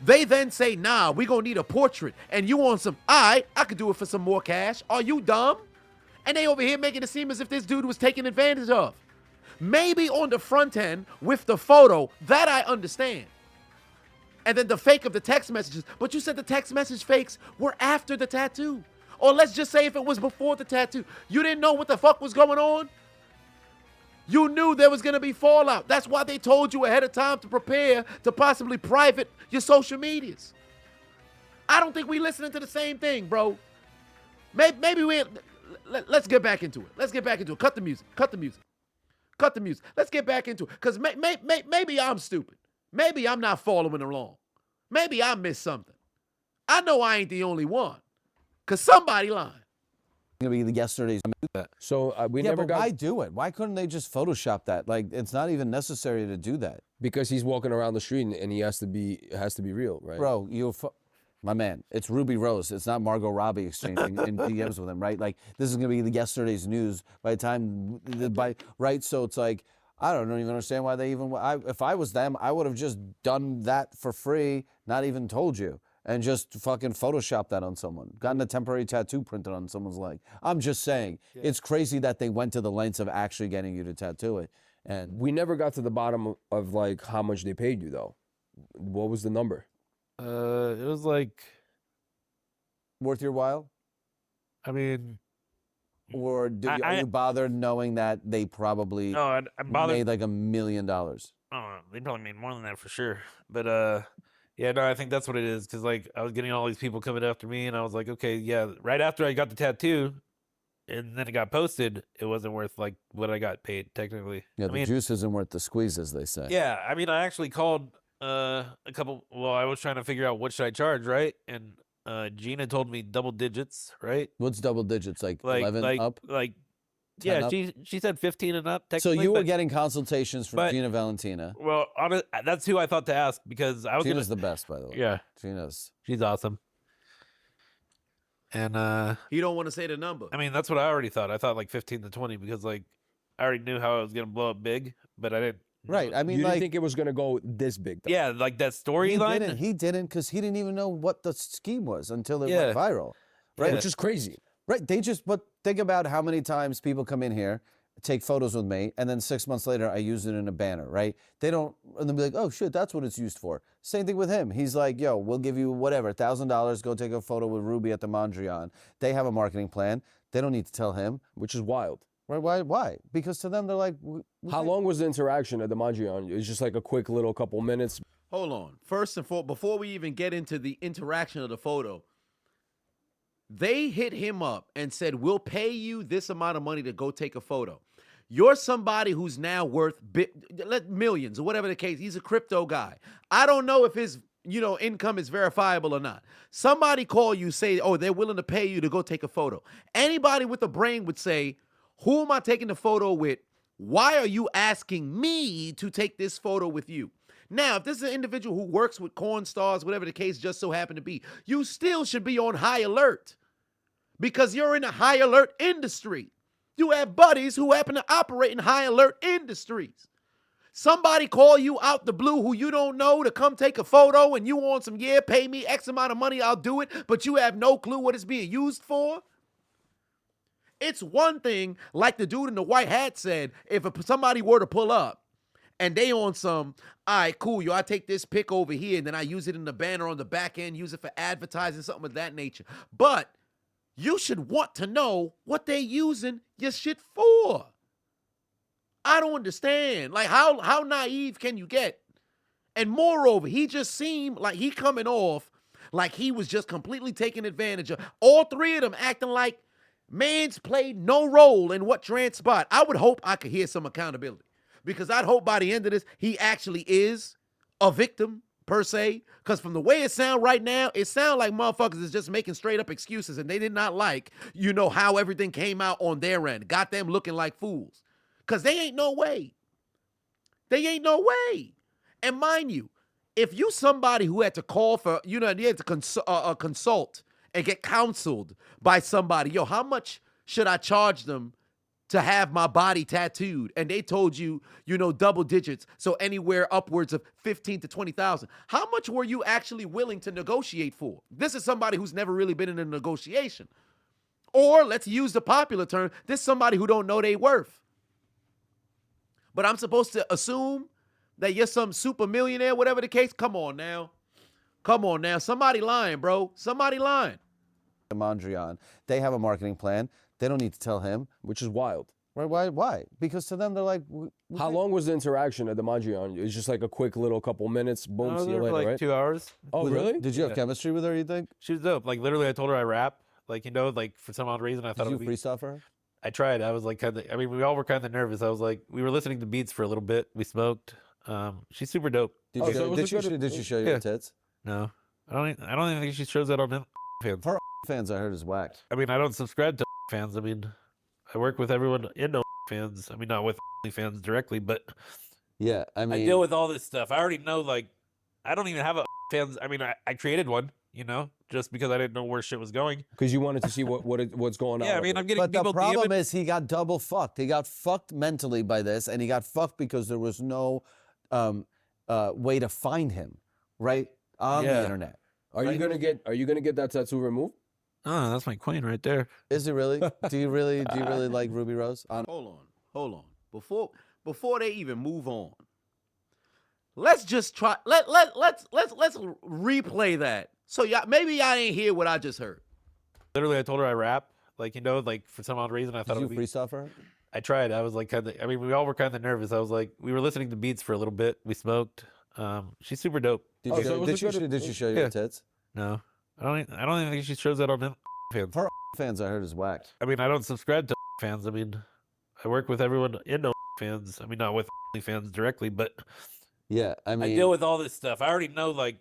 they then say, nah, we gonna need a portrait. And you want some, I could do it for some more cash. Are you dumb? And they over here making it seem as if this dude was taken advantage of. Maybe on the front end with the photo, that I understand. And then the fake of the text messages. But you said the text message fakes were after the tattoo. Or let's just say if it was before the tattoo. You didn't know what the fuck was going on? You knew there was going to be fallout. That's why they told you ahead of time to prepare to possibly private your social medias. I don't think we listening to the same thing, bro. Maybe let's get back into it. Cut the music. Let's get back into it. Because maybe I'm stupid. Maybe I'm not following along. Maybe I missed something. I know I ain't the only one. Because somebody lying. Gonna be yesterday's. So we Yeah, never but got. why do it? Why couldn't they just Photoshop that? Like, it's not even necessary to do that, Because he's walking around the street and he has to be real, right? bro. My man, it's Ruby Rose. It's not Margot Robbie exchanging in DMs with him, right? Like, this is gonna be yesterday's news by the time, right? So it's like, I don't even understand why they even. If I was them, I would have just done that for free, not even told you. and just fucking Photoshop that on someone. Gotten a temporary tattoo printed on someone's leg. I'm just saying, it's crazy that they went to the lengths of actually getting you to tattoo it. And We never got to the bottom of like how much they paid you though. What was the number? It was like, worth your while? I mean, Or are you bothered knowing that they probably no, I'm bothered. made like $1 million? Oh, they probably made more than that for sure. But yeah, no, I think that's what it is. Because like I was getting all these people coming after me, and I was like, okay, yeah. Right after I got the tattoo, and then it got posted, it wasn't worth like what I got paid technically. Yeah, I the mean, juice isn't worth the squeeze, as they say. yeah, I mean, I actually called a couple. Well, I was trying to figure out what should I charge, right? And Gina told me double digits, right? What's double digits? Like 11 up? Like 10 yeah, up? she said 15 and up. So Technically, you were but- getting consultations from but- Gina Valentina. Well, that's who I thought to ask because I was Gina's gonna, the best, by the way. yeah, Gina's. she's awesome. And He don't want to say the number. I mean, that's what I already thought. I thought like 15 to 20 because like I already knew how I was gonna blow up big, but I didn't. Right. I mean, You like, didn't think it was gonna go this big though. Yeah, like that he storyline. didn't, because he didn't even know what the scheme was until it Yeah. went viral. Right. Which is crazy. Right. But think about how many times people come in here, take photos with me, and then 6 months later, I use it in a banner, right? They don't, and they'll be like, oh shit, that's what it's used for. Same thing with him. He's like, yo, we'll give you whatever, $1,000, go take a photo with Rubi at the Mondrian. They have a marketing plan. They don't need to tell him. Which is wild. Right? Why? Because to them, they're like, How long was the interaction at the Mondrian? It was just like a quick little couple minutes. Hold on. First and foremost, before we even get into the interaction of the photo, they hit him up and said, we'll pay you this amount of money to go take a photo. You're somebody who's now worth millions or whatever the case. He's a crypto guy. I don't know if his income is verifiable or not. Somebody call you, say, oh, they're willing to pay you to go take a photo. Anybody with a brain would say, who am I taking the photo with? Why are you asking me to take this photo with you? Now, if this is an individual who works with corn stars, whatever the case just so happened to be, you still should be on high alert because you're in a high alert industry. You have buddies who happen to operate in high alert industries. Somebody call you out the blue who you don't know to come take a photo and you want some, pay me X amount of money, I'll do it, but you have no clue what it's being used for. It's one thing, like the dude in the white hat said, if somebody were to pull up and they on some, all right, cool, I take this pic over here and then I use it in the banner on the back end, use it for advertising, something of that nature. But you should want to know what they using your shit for. I don't understand. Like, how naive can you get? And moreover, he just seemed like he coming off like he was just completely taken advantage of. All three of them acting like man's played no role in what transpired. I would hope I could hear some accountability because I'd hope by the end of this, he actually is a victim per se. Because from the way it sound right now, it sound like motherfuckers is just making straight up excuses and they did not like, how everything came out on their end. Got them looking like fools. Because they ain't no way. They ain't no way. And mind you, if you somebody who had to call for, you had to consult and get counseled by somebody, how much should I charge them to have my body tattooed? And they told you, double digits, so anywhere upwards of 15 to 20,000. How much were you actually willing to negotiate for? This is somebody who's never really been in a negotiation. Or let's use the popular term, this is somebody who don't know their worth. But I'm supposed to assume that you're some super millionaire, whatever the case? Come on now. Somebody lying, bro. Somebody lying. Mondrian. They have a marketing plan. They don't need to tell him. Which is wild. Right? Why? Because to them, they're like, How long was the interaction at the Mondrian? It was just like a quick little couple minutes. Boom, see you for later, like right? 2 hours. Oh, with her? really? Did you have chemistry with her, you think? She was dope. Like literally, I told her I rap. Like like for some odd reason, I thought Did it you would be. freestyle for her? I tried. I was like we all were kind of nervous. I was like, we were listening to beats for a little bit. We smoked. She's super dope. Did Oh, you, so it was did, a good- did she show you Yeah. her tits? No, I don't even think she shows that on fans. Her fans, I heard, is whack. I mean, I don't subscribe to fans. I mean, I work with everyone in fans. I mean, not with fans directly, but Yeah, I mean, I deal with all this stuff. I already know. Like, I don't even have a fans. I mean, I created one. Just because I didn't know where shit was going. Because you wanted to see what's going on. Yeah, I with mean, it. I'm getting but the people problem DMing. is he got double fucked. He got fucked mentally by this, and he got fucked because there was no way to find him, right, on the Yeah. internet. Are you gonna get that tattoo removed? Oh, that's my queen right there. Is he really? Do you really like Ruby Rose? Hold on. Before they even move on, let's just try. Let's replay that. So maybe y'all ain't hear what I just heard. Literally, I told her I rap. Like, you know, like for some odd reason, I thought Did it you would be. freestyle for her? I tried. I was like, I mean, we all were kind of nervous. I was like, we were listening to beats for a little bit. We smoked. She's super dope. Did, Oh, you, so it was did, a good- did she show you Yeah. her tits? No, I don't even think she shows that on fans. Her fans, I heard, is whack. I mean, I don't subscribe to fans. I mean, I work with everyone in fans. I mean, not with fans directly, but Yeah, I mean, I deal with all this stuff. I already know, like,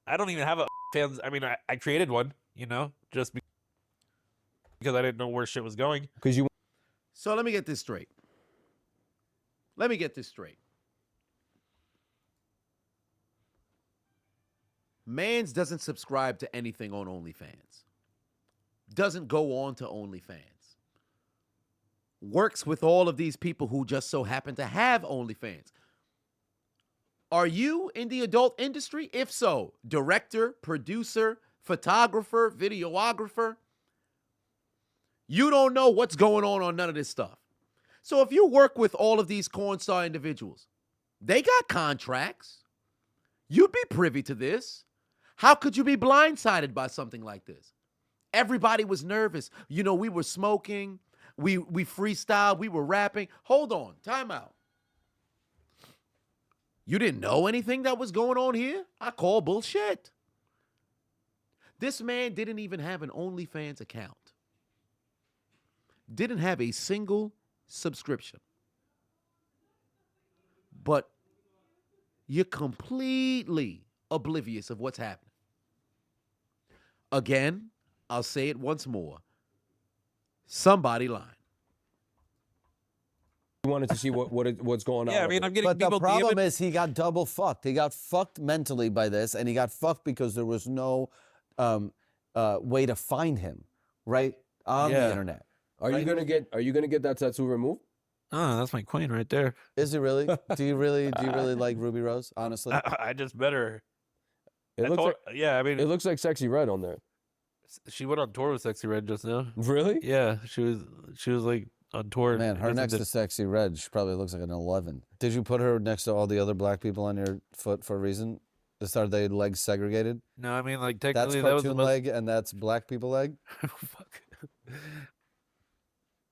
I don't even have a fans. I mean, I created one, you know, just because I didn't know where shit was going. Because you So let me get this straight. Mans doesn't subscribe to anything on OnlyFans. Doesn't go on to OnlyFans. Works with all of these people who just so happen to have OnlyFans. Are you in the adult industry? If so, director, producer, photographer, videographer, you don't know what's going on none of this stuff. So if you work with all of these corn star individuals, they got contracts. You'd be privy to this. How could you be blindsided by something like this? Everybody was nervous. You know, we were smoking, we freestyled, we were rapping. Hold on, time out. You didn't know anything that was going on here? I call bullshit. This man didn't even have an OnlyFans account. Didn't have a single subscription. But you're completely oblivious of what's happening. Again, I'll say it once more. Somebody lying. wanted to see what's going on. Yeah, I mean, I'm getting but people the problem DMing. is he got double fucked. He got fucked mentally by this, and he got fucked because there was no way to find him right on the internet. Are you gonna get that tattoo removed? Oh, that's my queen right there. Is he really? Do you really like Ruby Rose? Honestly, I just met her. It looks like, yeah, I mean, it looks like Sexy Red on there. she went on tour with Sexy Red just now. Really? Yeah, she was like on tour. man, her listening next to- to Sexy Red, she probably looks like an 11. Did you put her next to all the other black people on your foot for a reason? Are they legs segregated? No, I mean, like That's technically that was the cartoon most. leg, and that's black people leg. Fuck.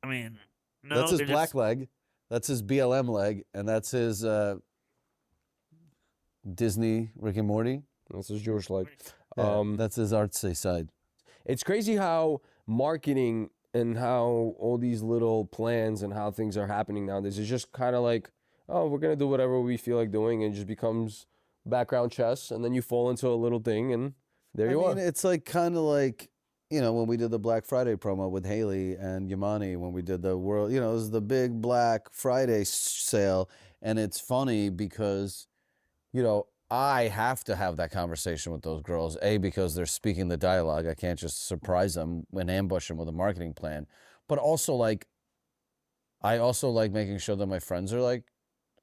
I mean, no, That's his they're black just- leg. That's his BLM leg, and that's his Disney Rick and Morty. This is Jewish leg. That's his artsy side. It's crazy how marketing and how all these little plans and how things are happening nowadays is just kind of like, oh, we're gonna do whatever we feel like doing, and it just becomes background chess, and then you fall into a little thing, and there you I mean, are. it's like kind of like, you know, when we did the Black Friday promo with Haley and Yamani, when we did the world, you know, it was the big Black Friday sale. And it's funny because, you know, I have to have that conversation with those girls, A, because they're speaking the dialogue. I can't just surprise them and ambush them with a marketing plan. But also, like, I also like making sure that my friends are, like,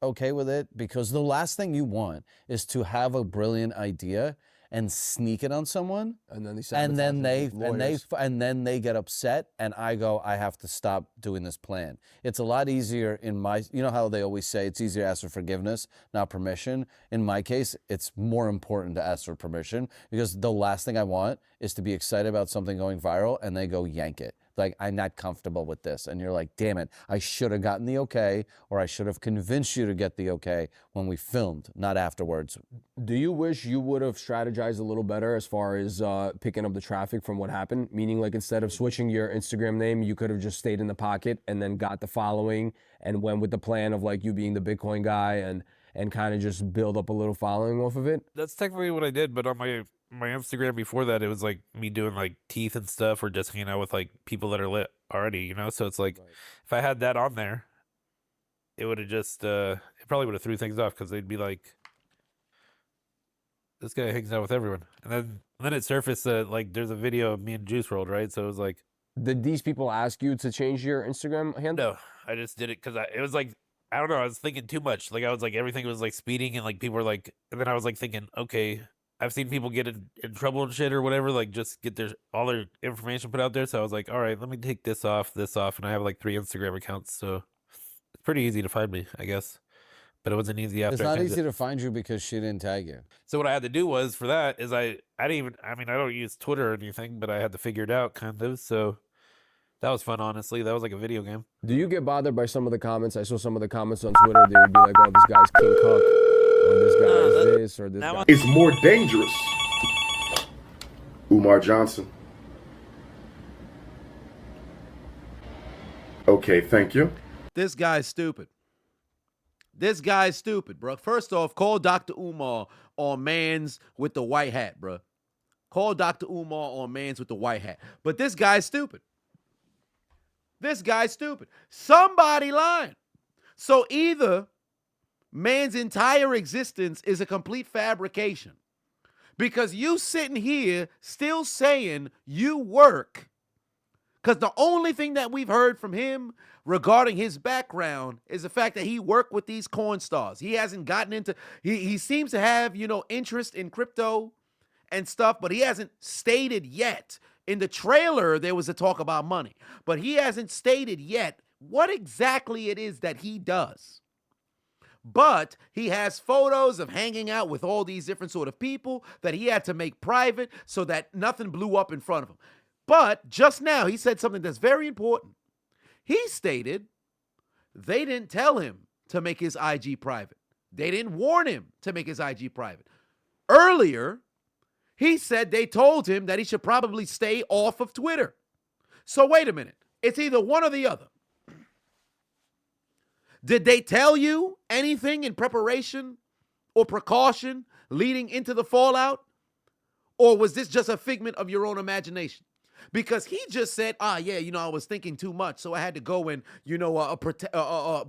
okay with it, because the last thing you want is to have a brilliant idea and sneak it on someone, And then and then they get upset, and I go, I have to stop doing this plan. It's a lot easier in my, you know how they always say it's easier to ask for forgiveness, not permission. In my case, it's more important to ask for permission, because the last thing I want is to be excited about something going viral and they go yank it. Like, I'm not comfortable with this. And you're like, damn it, I should have gotten the okay, or I should have convinced you to get the okay when we filmed, not afterwards. Do you wish you would have strategized a little better as far as picking up the traffic from what happened? Meaning, like, instead of switching your Instagram name, you could have just stayed in the pocket and then got the following and went with the plan of, like, you being the Bitcoin guy and kind of just build up a little following off of it? That's technically what I did, but on my Instagram before that, it was like me doing like teeth and stuff, or just hanging out with like people that are lit already, you know. So it's like, if I had that on there, it would have just it probably would have threw things off, because they'd be like, this guy hangs out with everyone. And then it surfaced that like there's a video of me and Juice WRLD, right? So it was like, Did these people ask you to change your Instagram handle? no, I just did it because it was like, I don't know, I was thinking too much. Like, I was like, everything was like speeding, and like people were like, and then I was like thinking, okay, I've seen people get in trouble and shit or whatever, like just get all their information put out there. So I was like, all right, let me take this off, and I have like 3 Instagram accounts, so it's pretty easy to find me, I guess. But it wasn't easy after. It's not easy to find you because she didn't tag you. So what I had to do was for that is I didn't even, I mean, I don't use Twitter or anything, but I had to figure it out kind of. So that was fun, honestly. That was like a video game. Do you get bothered by some of the comments? I saw some of the comments on Twitter. They would be like, "Oh, this guy's King Cuck," or "This guy is this," or "This guy." It's more dangerous. Umar Johnson. Okay, thank you. This guy's stupid. This guy's stupid, bro. First off, call Dr. Umar on Mans with the white hat, bro. Call Dr. Umar on Mans with the white hat. But this guy's stupid. This guy's stupid. Somebody lying. So either man's entire existence is a complete fabrication because you sitting here still saying you work, because the only thing that we've heard from him regarding his background is the fact that he worked with these corn stars. He hasn't gotten into, he seems to have, interest in crypto and stuff, but he hasn't stated yet. In the trailer, there was a talk about money, but he hasn't stated yet what exactly it is that he does. But he has photos of hanging out with all these different sort of people that he had to make private so that nothing blew up in front of him. But just now, he said something that's very important. He stated they didn't tell him to make his IG private. They didn't warn him to make his IG private. Earlier, he said they told him that he should probably stay off of Twitter. So wait a minute. It's either one or the other. Did they tell you anything in preparation or precaution leading into the fallout? Or was this just a figment of your own imagination? Because he just said, I was thinking too much, so I had to go and,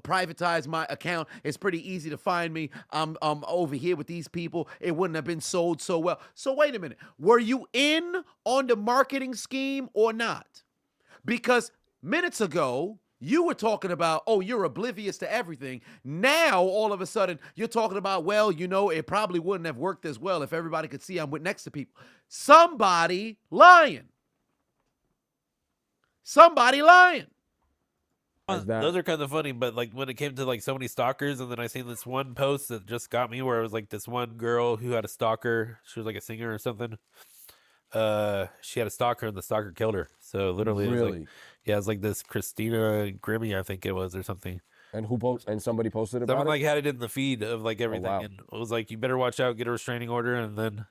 privatize my account. It's pretty easy to find me. I'm over here with these people. It wouldn't have been sold so well. So wait a minute. Were you in on the marketing scheme or not? Because minutes ago, you were talking about, you're oblivious to everything. Now, all of a sudden, you're talking about, it probably wouldn't have worked as well if everybody could see I'm with next to people. Somebody lying. Somebody lying. Those are kind of funny, but like when it came to like so many stalkers, and then I seen this one post that just got me where it was like this one girl who had a stalker. She was like a singer or something. She had a stalker and the stalker killed her. So literally, Really? it was like this Christina Grimmie, I think it was, or something. And and somebody posted about Someone it? like had it in the feed of like everything, wow. and it was like, you better watch out, get a restraining order, and then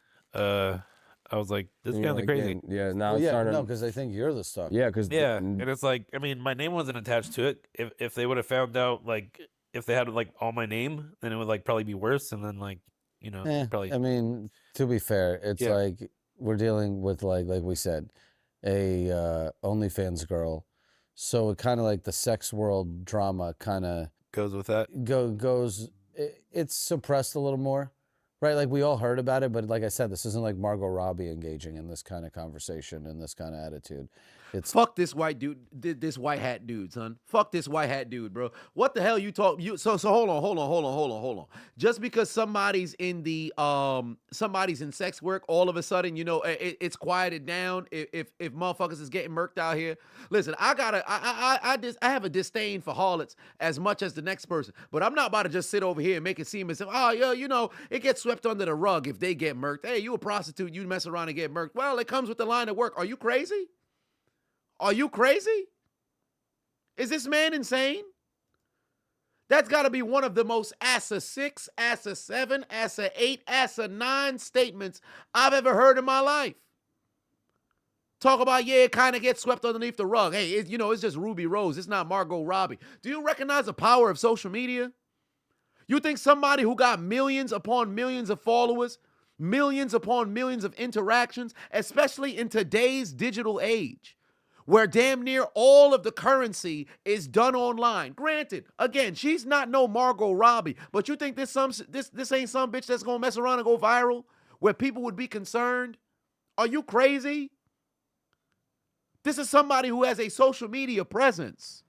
I was like, this is kind of crazy. Yeah, now Well, it's yeah, starting. no, because they think you're the star. Yeah, because And it's like, I mean, my name wasn't attached to it. If they would have found out, like, if they had like all my name, then it would like probably be worse. And then like, probably. I mean, to be fair, it's like we're dealing with like we said, a OnlyFans girl, so it kind of like the sex world drama kind of goes with that. Goes. It's suppressed a little more. Right, like we all heard about it, but like I said, this isn't like Margot Robbie engaging in this kind of conversation and this kind of attitude. It's fuck this white dude, this white hat dude, son. Fuck this white hat dude, bro. What the hell you talk? So hold on. Just because somebody's in the somebody's in sex work, all of a sudden, it's quieted down. If motherfuckers is getting murked out here, listen, I have a disdain for harlots as much as the next person, but I'm not about to just sit over here and make it seem as if it gets swept under the rug if they get murked. Hey, you a prostitute, you mess around and get murked. Well, it comes with the line of work. Are you crazy? Are you crazy? Is this man insane? That's got to be one of the most assa 6, assa 7, assa 8, assa 9 statements I've ever heard in my life. Talk about, it kind of gets swept underneath the rug. Hey, it's just Ruby Rose. It's not Margot Robbie. Do you recognize the power of social media? You think somebody who got millions upon millions of followers, millions upon millions of interactions, especially in today's digital age, where damn near all of the currency is done online. Granted, again, she's not no Margot Robbie, but you think this ain't some bitch that's gonna mess around and go viral where people would be concerned? Are you crazy? This is somebody who has a social media presence.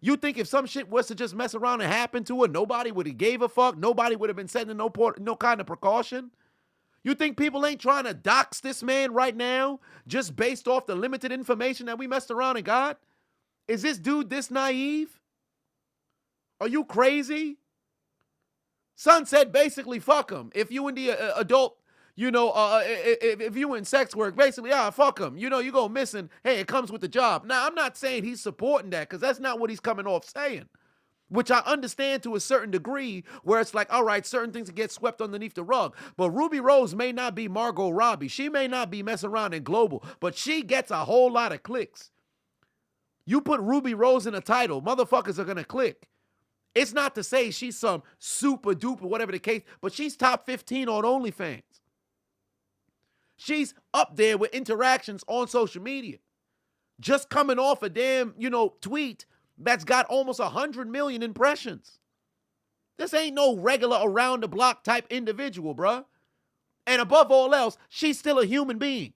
You think if some shit was to just mess around and happen to her, nobody would have gave a fuck? Nobody would have been sending no kind of precaution? You think people ain't trying to dox this man right now just based off the limited information that we messed around and got? Is this dude this naive? Are you crazy? Son said basically fuck him. If you in the adult, if you in sex work, basically, fuck him. You go missing. Hey, it comes with the job. Now, I'm not saying he's supporting that because that's not what he's coming off saying. Which I understand to a certain degree, where it's like, all right, certain things get swept underneath the rug. But Ruby Rose may not be Margot Robbie. She may not be messing around in Global, but she gets a whole lot of clicks. You put Ruby Rose in a title, motherfuckers are going to click. It's not to say she's some super duper, whatever the case, but she's top 15 on OnlyFans. She's up there with interactions on social media. Just coming off a damn, tweet that's got almost 100 million impressions. This ain't no regular around the block type individual, bruh. And above all else, she's still a human being.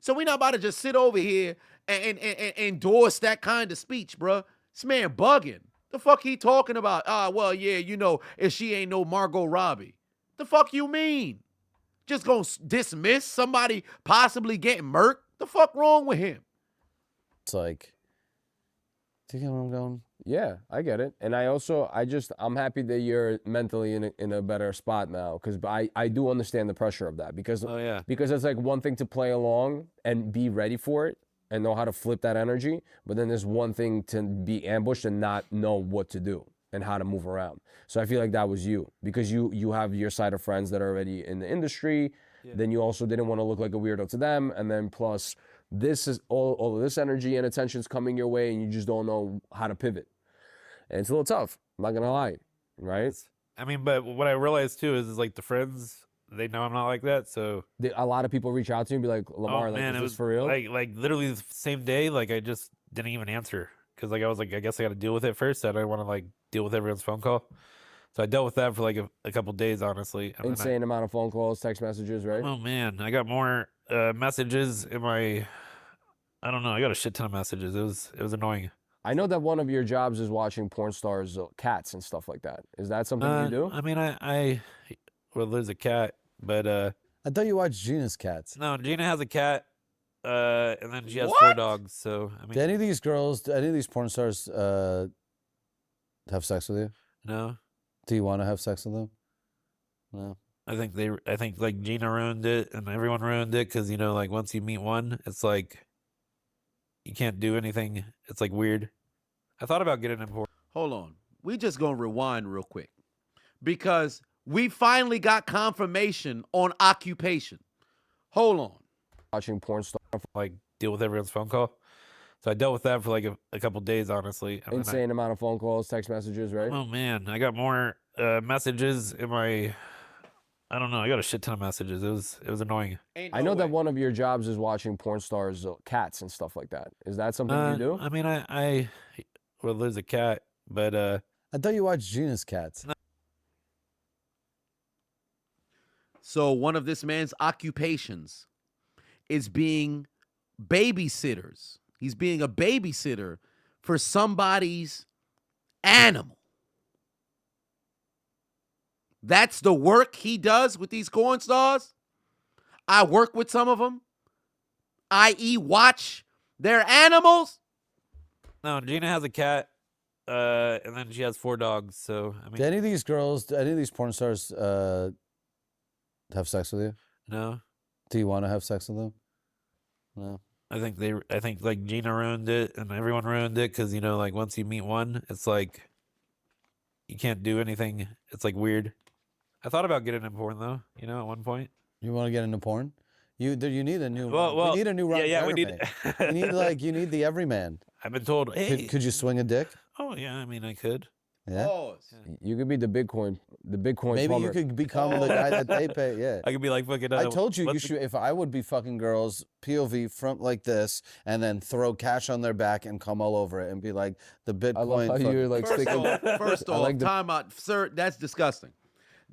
So we're not about to just sit over here and endorse that kind of speech, bruh. This man bugging. The fuck he talking about? If she ain't no Margot Robbie. The fuck you mean? Just gonna dismiss somebody possibly getting murked? The fuck wrong with him? It's like, do you get where I'm going? Yeah, I get it. And I'm happy that you're mentally in a better spot now, because I do understand the pressure of that, because it's like one thing to play along and be ready for it and know how to flip that energy, but then there's one thing to be ambushed and not know what to do and how to move around. So I feel like that was you, because you have your side of friends that are already in the industry. Yeah. Then you also didn't want to look like a weirdo to them, and then plus this is all of this energy and attention's coming your way, and you just don't know how to pivot. And it's a little tough. I'm not gonna lie, right? I mean, but what I realized too is like the friends, they know I'm not like that. So a lot of people reach out to you and be like, Lamar, is this for real? Like literally the same day, like I just didn't even answer because like I was like, I guess I got to deal with it first. I don't want to like deal with everyone's phone call. So I dealt with that for like a couple days, honestly. Insane amount of phone calls, text messages, right? Oh man, I got more messages in my. I don't know. I got a shit ton of messages. It was annoying. I know that one of your jobs is watching porn stars' cats and stuff like that. Is that something you do? I mean, well, there's a cat, but I thought you watched Gina's cats. No, Gina has a cat, and then she has 4 dogs. So I mean, do any of these porn stars have sex with you? No. Do you want to have sex with them? No. I think like Gina ruined it, and everyone ruined it because like once you meet one, it's like you can't do anything. It's like weird. I thought about getting him. Hold on. We just gonna rewind real quick because we finally got confirmation on occupation. Hold on. Watching porn stars, like deal with everyone's phone call. So I dealt with that for like a couple days, honestly. Insane amount of phone calls, text messages, right? Oh man, I got more messages in my. I don't know. I got a shit ton of messages. It was annoying. I know that one of your jobs is watching porn stars' cats and stuff like that. Is that something you do? I mean, well, there's a cat, but I thought you watched Gina's cats. No. So one of this man's occupations is being babysitters. He's being a babysitter for somebody's animal. That's the work he does with these porn stars. I work with some of them, i.e. watch their animals. No, Gina has a cat, and then she has 4 dogs. So I mean, do any of these porn stars have sex with you? No. Do you want to have sex with them? No. I think like Gina ruined it, and everyone ruined it because like once you meet one, it's like you can't do anything. It's like weird. I thought about getting into porn though. At one point. You want to get into porn? You need a new. Well, we need a new round. Yeah, we need. you need the everyman. I've been told. Hey, could you swing a dick? Oh yeah, I mean I could. Yeah. You could be the Bitcoin. Maybe plumber. You could become the guy that they pay. Yeah. I could be like fucking. I told you should. If I would be fucking girls, POV front like this, and then throw cash on their back and come all over it, and be like the Bitcoin. I love how you're like First off, like time out, sir. That's disgusting.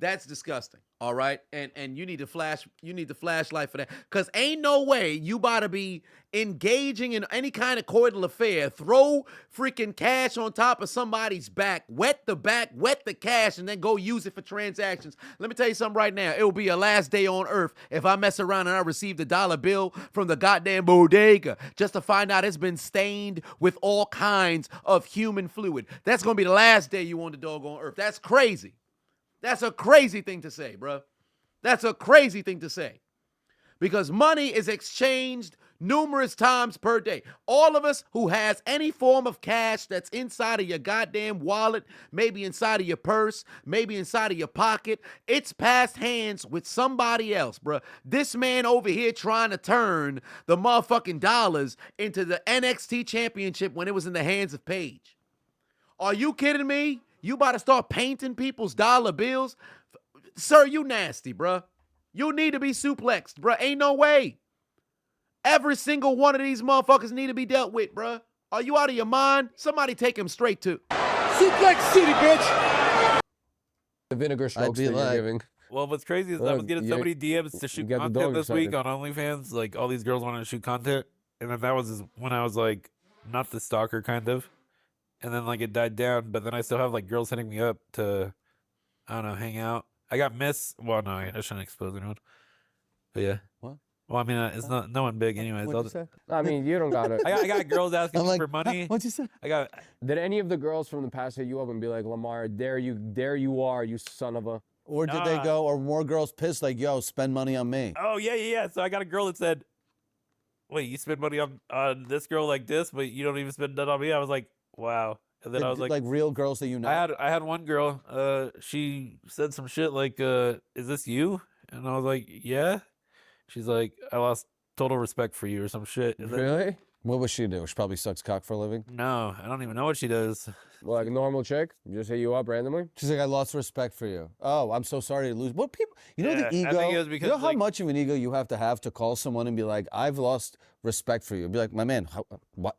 That's disgusting. All right. And you need to flashlight for that. Cause ain't no way you about to be engaging in any kind of coital affair, throw freaking cash on top of somebody's back, wet the cash, and then go use it for transactions. Let me tell you something right now. It will be a last day on earth if I mess around and I received a dollar bill from the goddamn bodega just to find out it's been stained with all kinds of human fluid. That's gonna be the last day you on the doggone earth. That's crazy. That's a crazy thing to say, bro. That's a crazy thing to say. Because money is exchanged numerous times per day. All of us who has any form of cash that's inside of your goddamn wallet, maybe inside of your purse, maybe inside of your pocket, it's passed hands with somebody else, bro. This man over here trying to turn the motherfucking dollars into the NXT championship when it was in the hands of Paige. Are you kidding me? You about to start painting people's dollar bills? Sir, you nasty, bruh. You need to be suplexed, bruh. Ain't no way. Every single one of these motherfuckers need to be dealt with, bruh. Are you out of your mind? Somebody take him straight to Suplex City, bitch. The vinegar strokes be that like- you're giving. Well, what's crazy is I was getting so many DMs to shoot got the content dog this week excited. on OnlyFans. Like all these girls wanted to shoot content, and then that was when I was like, not the stalker kind of, and then like it died down. But then I still have like girls hitting me up to, I don't know, hang out. I got Well, no, I shouldn't expose anyone. But yeah. What? Well, I mean, it's not no one big, anyways. What'd you say? I mean, you don't got it. I got girls asking I'm me like, for money. What'd you say? I got. Did any of the girls from the past hit you up and be like, Lamar, there you are, you son of a... Or did they go, or more girls pissed like, yo, spend money on me? Oh yeah. So I got a girl that said, "Wait, you spend money on this girl like this, but you don't even spend that on me." I was like, "Wow." And then I was like, real girls that you know. I had one girl. She said some shit like, "Is this you?" And I was like, "Yeah." She's like, "I lost total respect for you" or some shit. And then- Really? What would she do? She probably sucks cock for a living. No, I don't even know what she does. Like a normal chick? Just hit you up randomly? She's like, I lost respect for you. Oh, I'm so sorry to lose. What people? You know Yeah, the I ego. think it was You because, know how like- much of an ego you have to call someone and be like, I've lost respect for you. Be like, my man, what?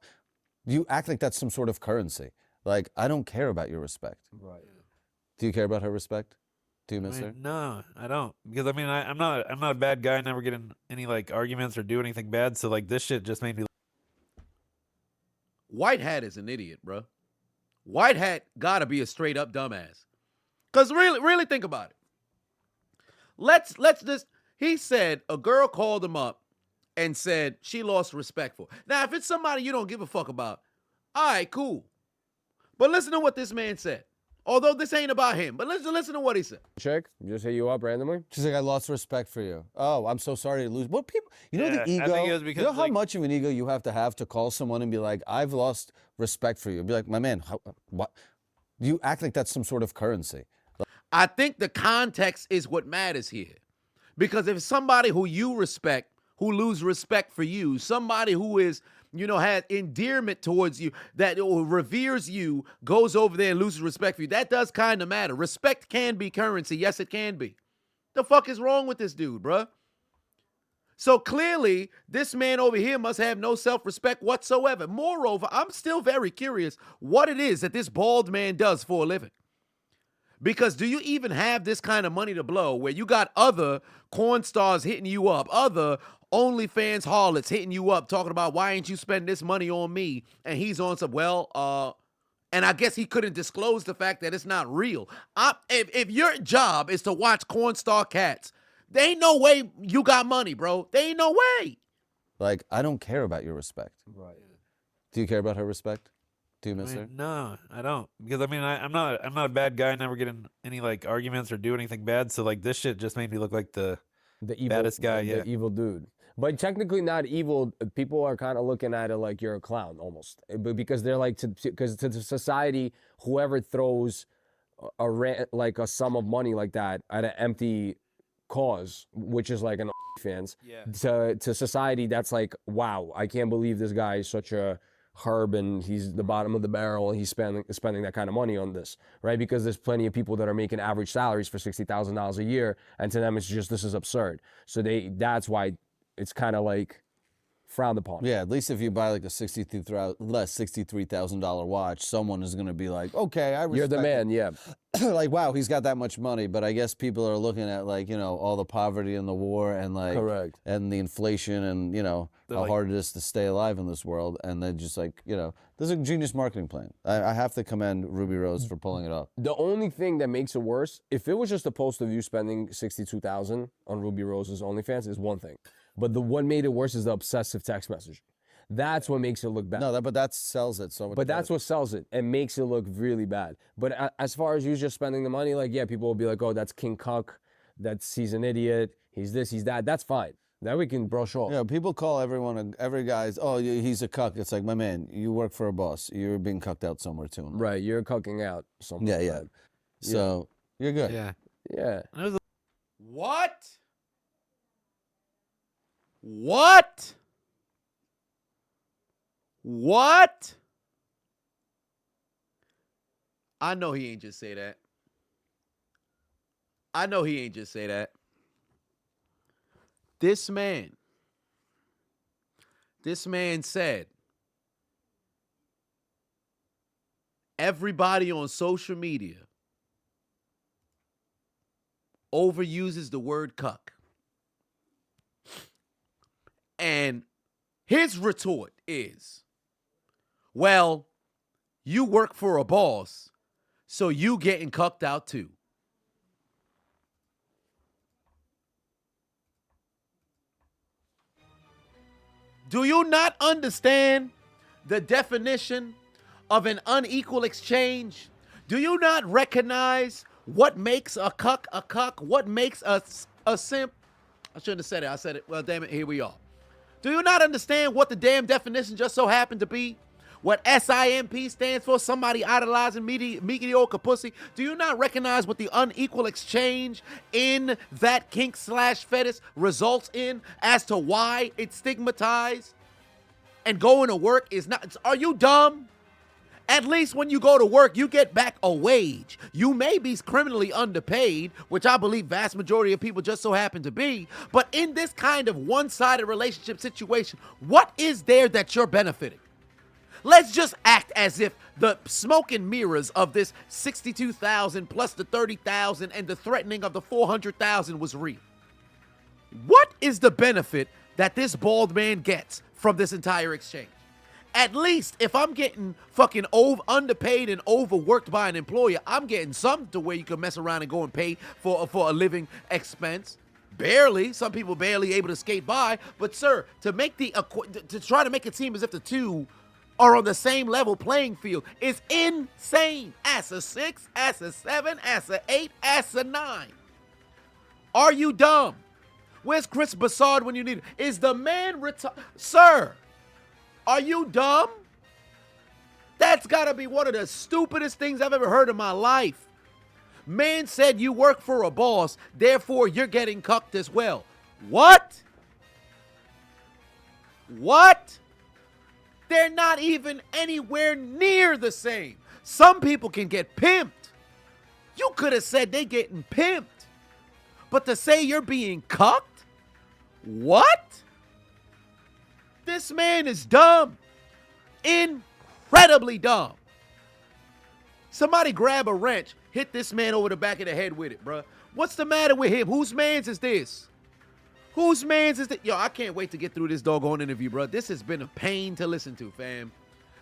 You act like that's some sort of currency. Like, I don't care about your respect. Right. Do you care about her respect? Do you I miss her? mean, no, I don't, because I mean, I'm not a bad guy. I never get in any like arguments or do anything bad. So like this shit just made me. White Hat is an idiot, bro. White Hat gotta be a straight up dumbass. Cause really think about it. Let's just. He said a girl called him up and said she lost respect for. Now, if it's somebody you don't give a fuck about, all right, cool. But listen to what this man said. Although this ain't about him, but listen to what he said. Chick? Just hit you up randomly? She's like, I lost respect for you. Oh, I'm so sorry to lose. What people? You know Yeah, the I ego. think it was You because, know how like- much of an ego you have to call someone and be like, I've lost respect for you. Be like, my man, what? You act like that's some sort of currency. I think the context is what matters here. Because if somebody who you respect, who lose respect for you, somebody who is, has endearment towards you, that reveres you, goes over there and loses respect for you, that does kind of matter. Respect can be currency. Yes, it can be. The fuck is wrong with this dude, bruh? So clearly, this man over here must have no self-respect whatsoever. Moreover, I'm still very curious what it is that this bald man does for a living. Because do you even have this kind of money to blow where you got other corn stars hitting you up, other OnlyFans harlots hitting you up, talking about why ain't you spending this money on me? And he's on some, and I guess he couldn't disclose the fact that it's not real. If your job is to watch corn star cats, there ain't no way you got money, bro. There ain't no way. Like, I don't care about your respect. Right. Do you care about her respect? Do you I miss her? mean, no, I don't, because I mean, I'm not a bad guy. I never get in any like arguments or do anything bad. So like this shit just made me look like the The baddest guy, the yeah. evil dude. But technically not evil. People are kind of looking at it like you're a clown almost. But because they're like, because to the society, whoever throws like a sum of money like that at an empty cause, which is like an fans, to society, that's like, wow, I can't believe this guy is such a herb and he's the bottom of the barrel and he's spending that kind of money on this, right? Because there's plenty of people that are making average salaries for $60,000 a year, and to them it's just, this is absurd. So that's why it's kind of like frowned upon. Yeah, at least if you buy like a $63,000 watch, someone is going to be like, okay, I respect You're the man, yeah. like, wow, he's got that much money. But I guess people are looking at like, all the poverty and the war and like, Correct. and the inflation and, They're how like- hard it is to stay alive in this world. And they just like, this is a genius marketing plan. I have to commend Ruby Rose for pulling it off. The only thing that makes it worse, if it was just a post of you spending $62,000 on Ruby Rose's OnlyFans, is one thing. But what made it worse is the obsessive text message. That's what makes it look bad. No, but that sells it so much. But that's what sells it and makes it look really bad. But as far as you just spending the money, like, yeah, people will be like, oh, that's King Cuck. He's an idiot. He's this, he's that. That's fine. That we can brush off. Yeah, people call every guy's, oh, he's a cuck. It's like, my man, you work for a boss. You're being cucked out somewhere too. Right, you're cucking out somewhere. Yeah. So you're good. Yeah. Yeah. What? What? What? I know he ain't just say that. I know he ain't just say that. This man said, everybody on social media overuses the word cuck. And his retort is, well, you work for a boss, so you getting cucked out too. Do you not understand the definition of an unequal exchange? Do you not recognize what makes a cuck a cuck? What makes a simp? I shouldn't have said it. I said it. Well, damn it, here we are. Do you not understand what the damn definition just so happened to be? What SIMP stands for? Somebody idolizing mediocre pussy. Do you not recognize what the unequal exchange in that kink/fetish results in as to why it's stigmatized? And going to work is not. Are you dumb? At least when you go to work, you get back a wage. You may be criminally underpaid, which I believe vast majority of people just so happen to be. But in this kind of one-sided relationship situation, what is there that you're benefiting? Let's just act as if the smoke and mirrors of this 62,000 plus the 30,000 and the threatening of the 400,000 was real. What is the benefit that this bald man gets from this entire exchange? At least if I'm getting fucking underpaid and overworked by an employer, I'm getting something to where you can mess around and go and pay for a living expense. Barely. Some people barely able to skate by. But sir, to try to make it seem as if the two are on the same level playing field is insane. Ass a 6, ass a 7, ass a 8, ass a 9. Are you dumb? Where's Chris Bassard when you need him? Is the man retired? Sir, are you dumb? That's gotta be one of the stupidest things I've ever heard in my life. Man said you work for a boss, therefore you're getting cucked as well. What? What? They're not even anywhere near the same. Some people can get pimped. You could have said they getting pimped. But to say you're being cucked? What? This man is dumb. Incredibly dumb. Somebody grab a wrench, hit this man over the back of the head with it, bruh. What's the matter with him? Whose man's is this? Whose man's is this? Yo, I can't wait to get through this doggone interview, bro. This has been a pain to listen to, fam.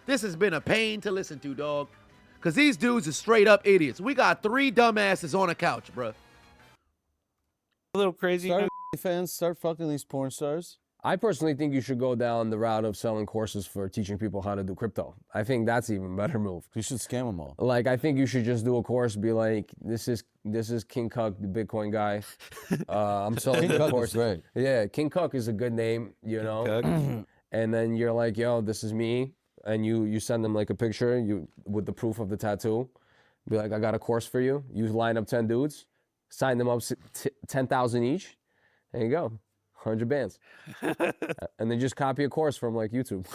This has been a pain to listen to, dog. Because these dudes are straight up idiots. We got 3 dumbasses on a couch, bro. A little crazy. Start fans, start fucking these porn stars. I personally think you should go down the route of selling courses for teaching people how to do crypto. I think that's even better move. You should scam them all. Like, I think you should just do a course, be like, this is King Cuck, the Bitcoin guy. I'm selling King the Cuck course. is great. Yeah, King Cuck is a good name, you know. Cuck. And then you're like, yo, this is me. And you send them like a picture with the proof of the tattoo. Be like, I got a course for you. You line up 10 dudes, sign them up 10,000 each. There you go. 100 bands. And then just copy a course from like YouTube.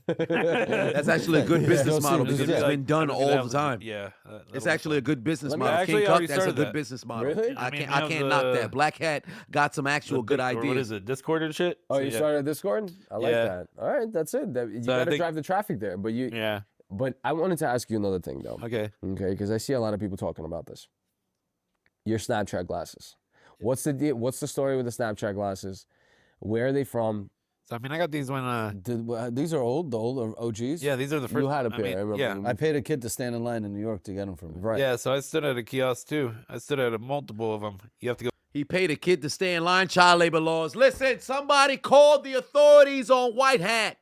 That's actually a good Yeah, business go see- model just because do it's that. been done I don't think all that the was time. Yeah, It's actually a good business Let me- model. I actually King Cuck, already that's a started good that. business model. Really? I I mean, can't we have knock the- that. Black Hat got some actual good or ideas. What is it? Discord and shit. Oh, So, you yeah. started a Discord? I like Yeah. that. All right, that's it. You So I got to think- drive the traffic there. But Yeah. But I wanted to ask you another thing though. Okay. Okay, because I see a lot of people talking about this. Your Snapchat glasses. What's the deal? What's the story with the Snapchat glasses? Where are they from? So I mean, I got these when. These are old, the old OGs. Yeah, these are the first. You had a I pair. mean, I remember. yeah. you- I paid a kid to stand in line in New York to get them from me. Right. Yeah, so I stood at a kiosk too. I stood at a multiple of them. You have to go. He paid a kid to stay in line. Child labor laws. Listen, somebody called the authorities on White Hat.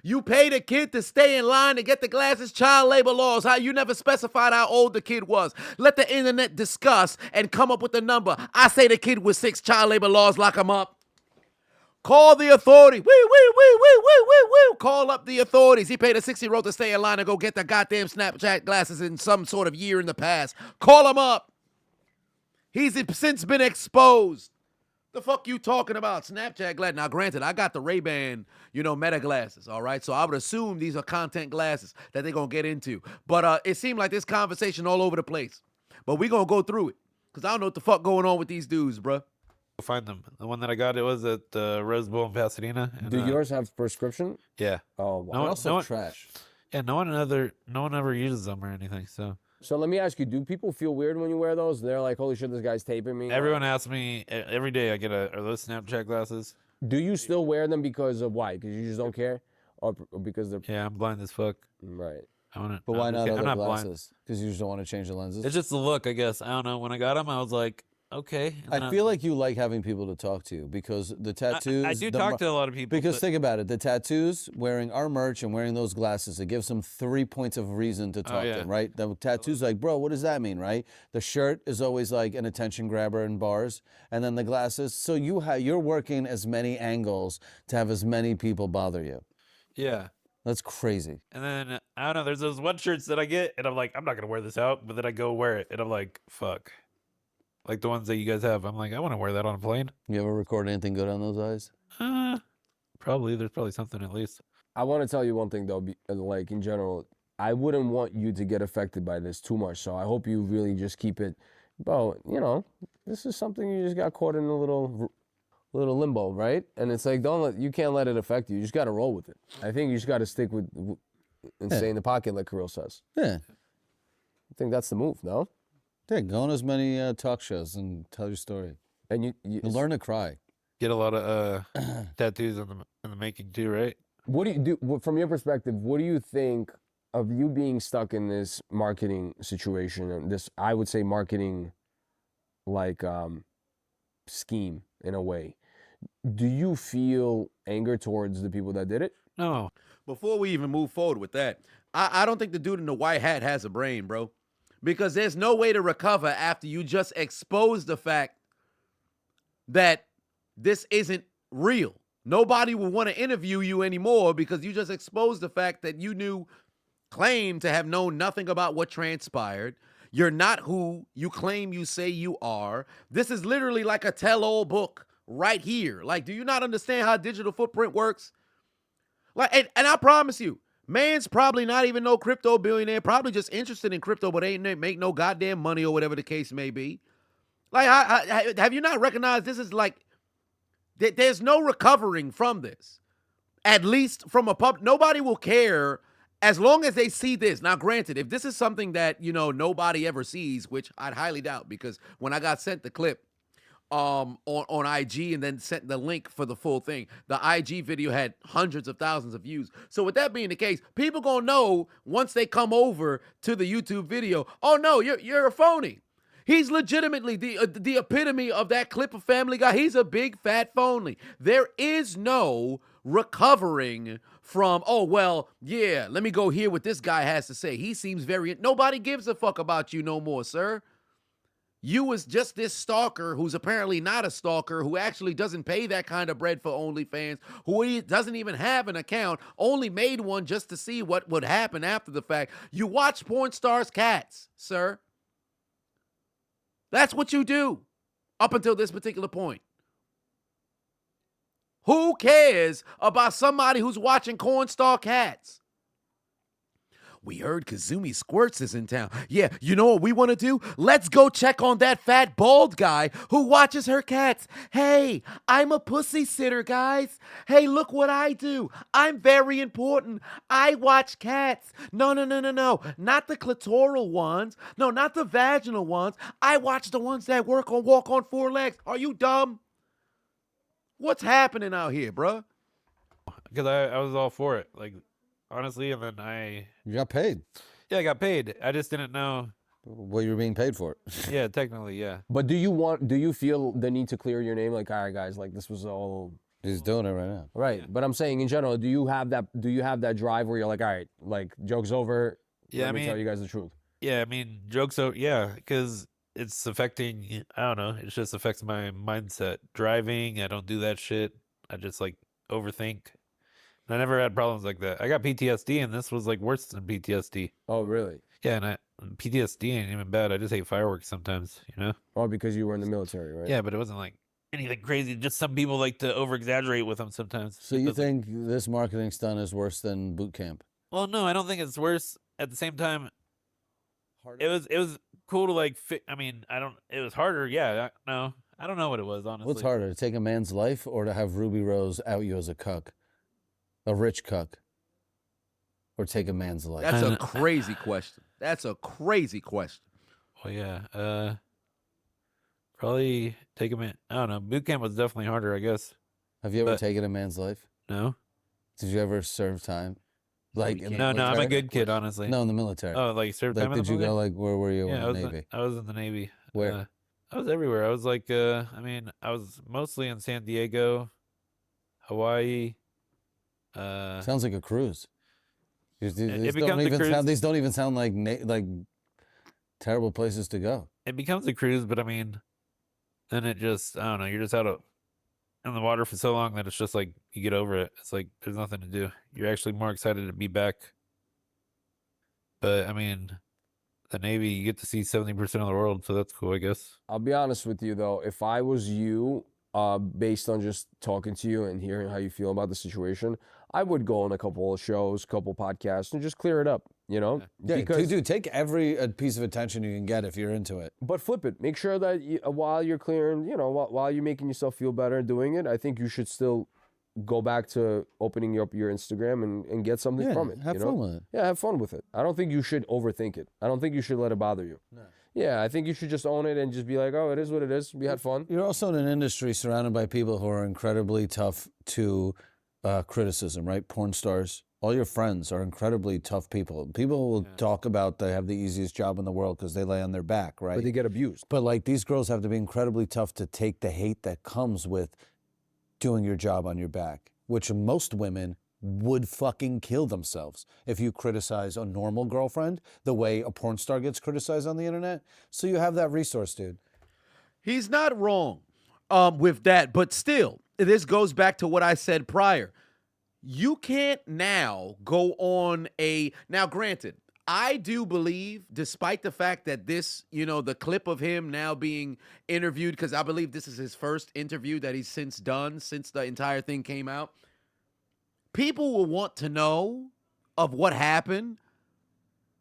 You paid a kid to stay in line to get the glasses. Child labor laws. How you never specified how old the kid was. Let the internet discuss and come up with the number. I say the kid was 6. Child labor laws. Lock him up. Call the authority. Woo. Call up the authorities. He paid a 6-year-old to stay in line and go get the goddamn Snapchat glasses in some sort of year in the past. Call him up. He's since been exposed. The fuck you talking about? Snapchat glasses. Now, granted, I got the Ray-Ban, Meta glasses, all right? So I would assume these are content glasses that they're going to get into. But it seemed like this conversation all over the place. But we going to go through it because I don't know what the fuck going on with these dudes, bruh. Find them. The one that I got, it was at the Rose Bowl in Pasadena. And, Do yours have prescription? Yeah. Oh, wow. No one- Also no one- trash. Yeah, no one ever uses them or anything. So So let me ask you: do people feel weird when you wear those? They're like, "Holy shit, this guy's taping me." everyone asks me every day. I get are those Snapchat glasses? Do you still wear them because of why? Because you just don't care, or because they're Yeah, I'm blind as fuck. right? I want to. But why not I'm other not blind. glasses? Because you just don't want to change the lenses. It's just the look, I guess. I don't know. When I got them, I was like, okay. And then I feel like you like having people to talk to because the tattoos. I do the talk to a lot of people. Because but- think about it, the tattoos, wearing our merch and wearing those glasses, it gives them 3 points of reason to talk to yeah. them, right? The tattoos, like, bro, what does that mean, right? The shirt is always like an attention grabber in bars, and then the glasses. So you're working as many angles to have as many people bother you. yeah. That's crazy. And then I don't know. There's those one shirts that I get, and I'm like, I'm not gonna wear this out. But then I go wear it, and I'm like, fuck. Like the ones that you guys have. I'm like, I want to wear that on a plane. You ever record anything good on those eyes? Probably. There's probably something at least. I want to tell you one thing though, like in general, I wouldn't want you to get affected by this too much. So I hope you really just keep it, bro. This is something you just got caught in a little limbo, right? And it's like you can't let it affect you. You just got to roll with it. I think you just got to stick with and stay in the pocket, like Kirill says. Yeah. I think that's the move, no? Yeah, go on as many talk shows and tell your story. And you You'll learn to cry. Get a lot of tattoos in the making too, right? What do you do from your perspective? What do you think of you being stuck in this marketing situation and this, I would say, marketing like scheme in a way? Do you feel anger towards the people that did it? No. Before we even move forward with that, I don't think the dude in the white hat has a brain, bro. Because there's no way to recover after you just expose the fact that this isn't real. Nobody will want to interview you anymore because you just exposed the fact that you claim to have known nothing about what transpired. You're not who you claim you say you are. This is literally like a tell-all book right here. Like, do you not understand how digital footprint works? Like, and I promise you, man's probably not even no crypto billionaire, probably just interested in crypto, but ain't make no goddamn money or whatever the case may be. Like, have you not recognized this is like, there's no recovering from this. At least from a pub, nobody will care as long as they see this. Now, granted, if this is something that, nobody ever sees, which I'd highly doubt, because when I got sent the clip, on IG and then sent the link for the full thing, the IG video had hundreds of thousands of views. So with that being the case, people gonna know once they come over to the YouTube video, oh no, you're a phony. He's legitimately the epitome of that clip of Family Guy. He's a big fat phony. There is no recovering from, oh well, yeah, let me go hear what this guy has to say. He seems very, nobody gives a fuck about you no more, sir. You was just this stalker who's apparently not a stalker, who actually doesn't pay that kind of bread for OnlyFans, who doesn't even have an account, only made one just to see what would happen after the fact. You watch porn stars' cats, sir. That's what you do up until this particular point. Who cares about somebody who's watching Cornstar Cats? We heard Kazumi Squirts is in town. Yeah, you know what we want to do? Let's go check on that fat bald guy who watches her cats. Hey, I'm a pussy sitter, guys. Hey, look what I do. I'm very important. I watch cats. No. Not the clitoral ones. No, not the vaginal ones. I watch the ones that walk on four legs. Are you dumb? What's happening out here, bruh? Because I was all for it. Like, honestly, and then You got paid. I got paid. I just didn't know. What you were being paid for. Yeah, technically, yeah. But do you feel the need to clear your name? Like, all right, guys, like this was all He's doing it right now. right. But I'm saying in general, do you have that drive where you're like, all right, like joke's over. Yeah, Let me tell you guys the truth. Yeah, I mean, jokes out. Yeah, because it's affecting. I don't know. It just affects my mindset. Driving, I don't do that shit. I just like overthink. And I never had problems like that. I got PTSD, and this was like worse than PTSD. Oh, really? Yeah, and PTSD ain't even bad. I just hate fireworks sometimes, you know? Oh, because you were in the military, right? Yeah, but it wasn't like anything crazy. Just some people like to over exaggerate with them sometimes. So you think this marketing stunt is worse than boot camp? Well, no, I don't think it's worse. At the same time, it was cool to like. I mean, it was harder. Yeah, no, I don't know what it was honestly. What's harder, to take a man's life or to have Ruby Rose out you as a cuck, a rich cuck, or take a man's life? That's a crazy question. That's a crazy question. Well, yeah, probably take a man. I don't know. Boot camp was definitely harder, I guess. Have you ever taken a man's life? No. Did you ever serve time? Like No, I'm a good kid, honestly. No, in the military. Oh, like serve Like, time in did the you go military? like where were you Yeah, in the Navy? I was in the Navy. Where? I was everywhere. I was like, I mean, I was mostly in San Diego, Hawaii. Sounds like a cruise. These becomes don't a even cruise. sound. These don't even sound like like terrible places to go. It becomes a cruise, but I mean, then it just, I don't know, you're just out in the water for so long that it's just like you get over it. It's like there's nothing to do. You're actually more excited to be back. But I mean, the Navy, you get to see 70% of the world, so that's cool, I guess. I'll be honest with you though, if I was you, based on just talking to you and hearing how you feel about the situation, I would go on a couple of shows, couple podcasts, and just clear it up. You know, Yeah, dude, take every piece of attention you can get if you're into it. But flip it. Make sure that while you're clearing, you know, while you're making yourself feel better and doing it, I think you should still go back to opening up your Instagram and get something from it. Have fun with it. Yeah, have fun with it. I don't think you should overthink it. I don't think you should let it bother you. No. Yeah, I think you should just own it and just be like, oh, it is what it is. We had fun. You're also in an industry surrounded by people who are incredibly tough to criticism, right? Porn stars. All your friends are incredibly tough people. People will talk about they have the easiest job in the world because they lay on their back, right? But they get abused. But like these girls have to be incredibly tough to take the hate that comes with doing your job on your back, which most women would fucking kill themselves if you criticize a normal girlfriend the way a porn star gets criticized on the internet. So you have that resource, dude. He's not wrong with that, but still, this goes back to what I said prior. You can't now go on now granted, I do believe, despite the fact that this, you know, the clip of him now being interviewed, because I believe this is his first interview that he's since done, since the entire thing came out, people will want to know of what happened.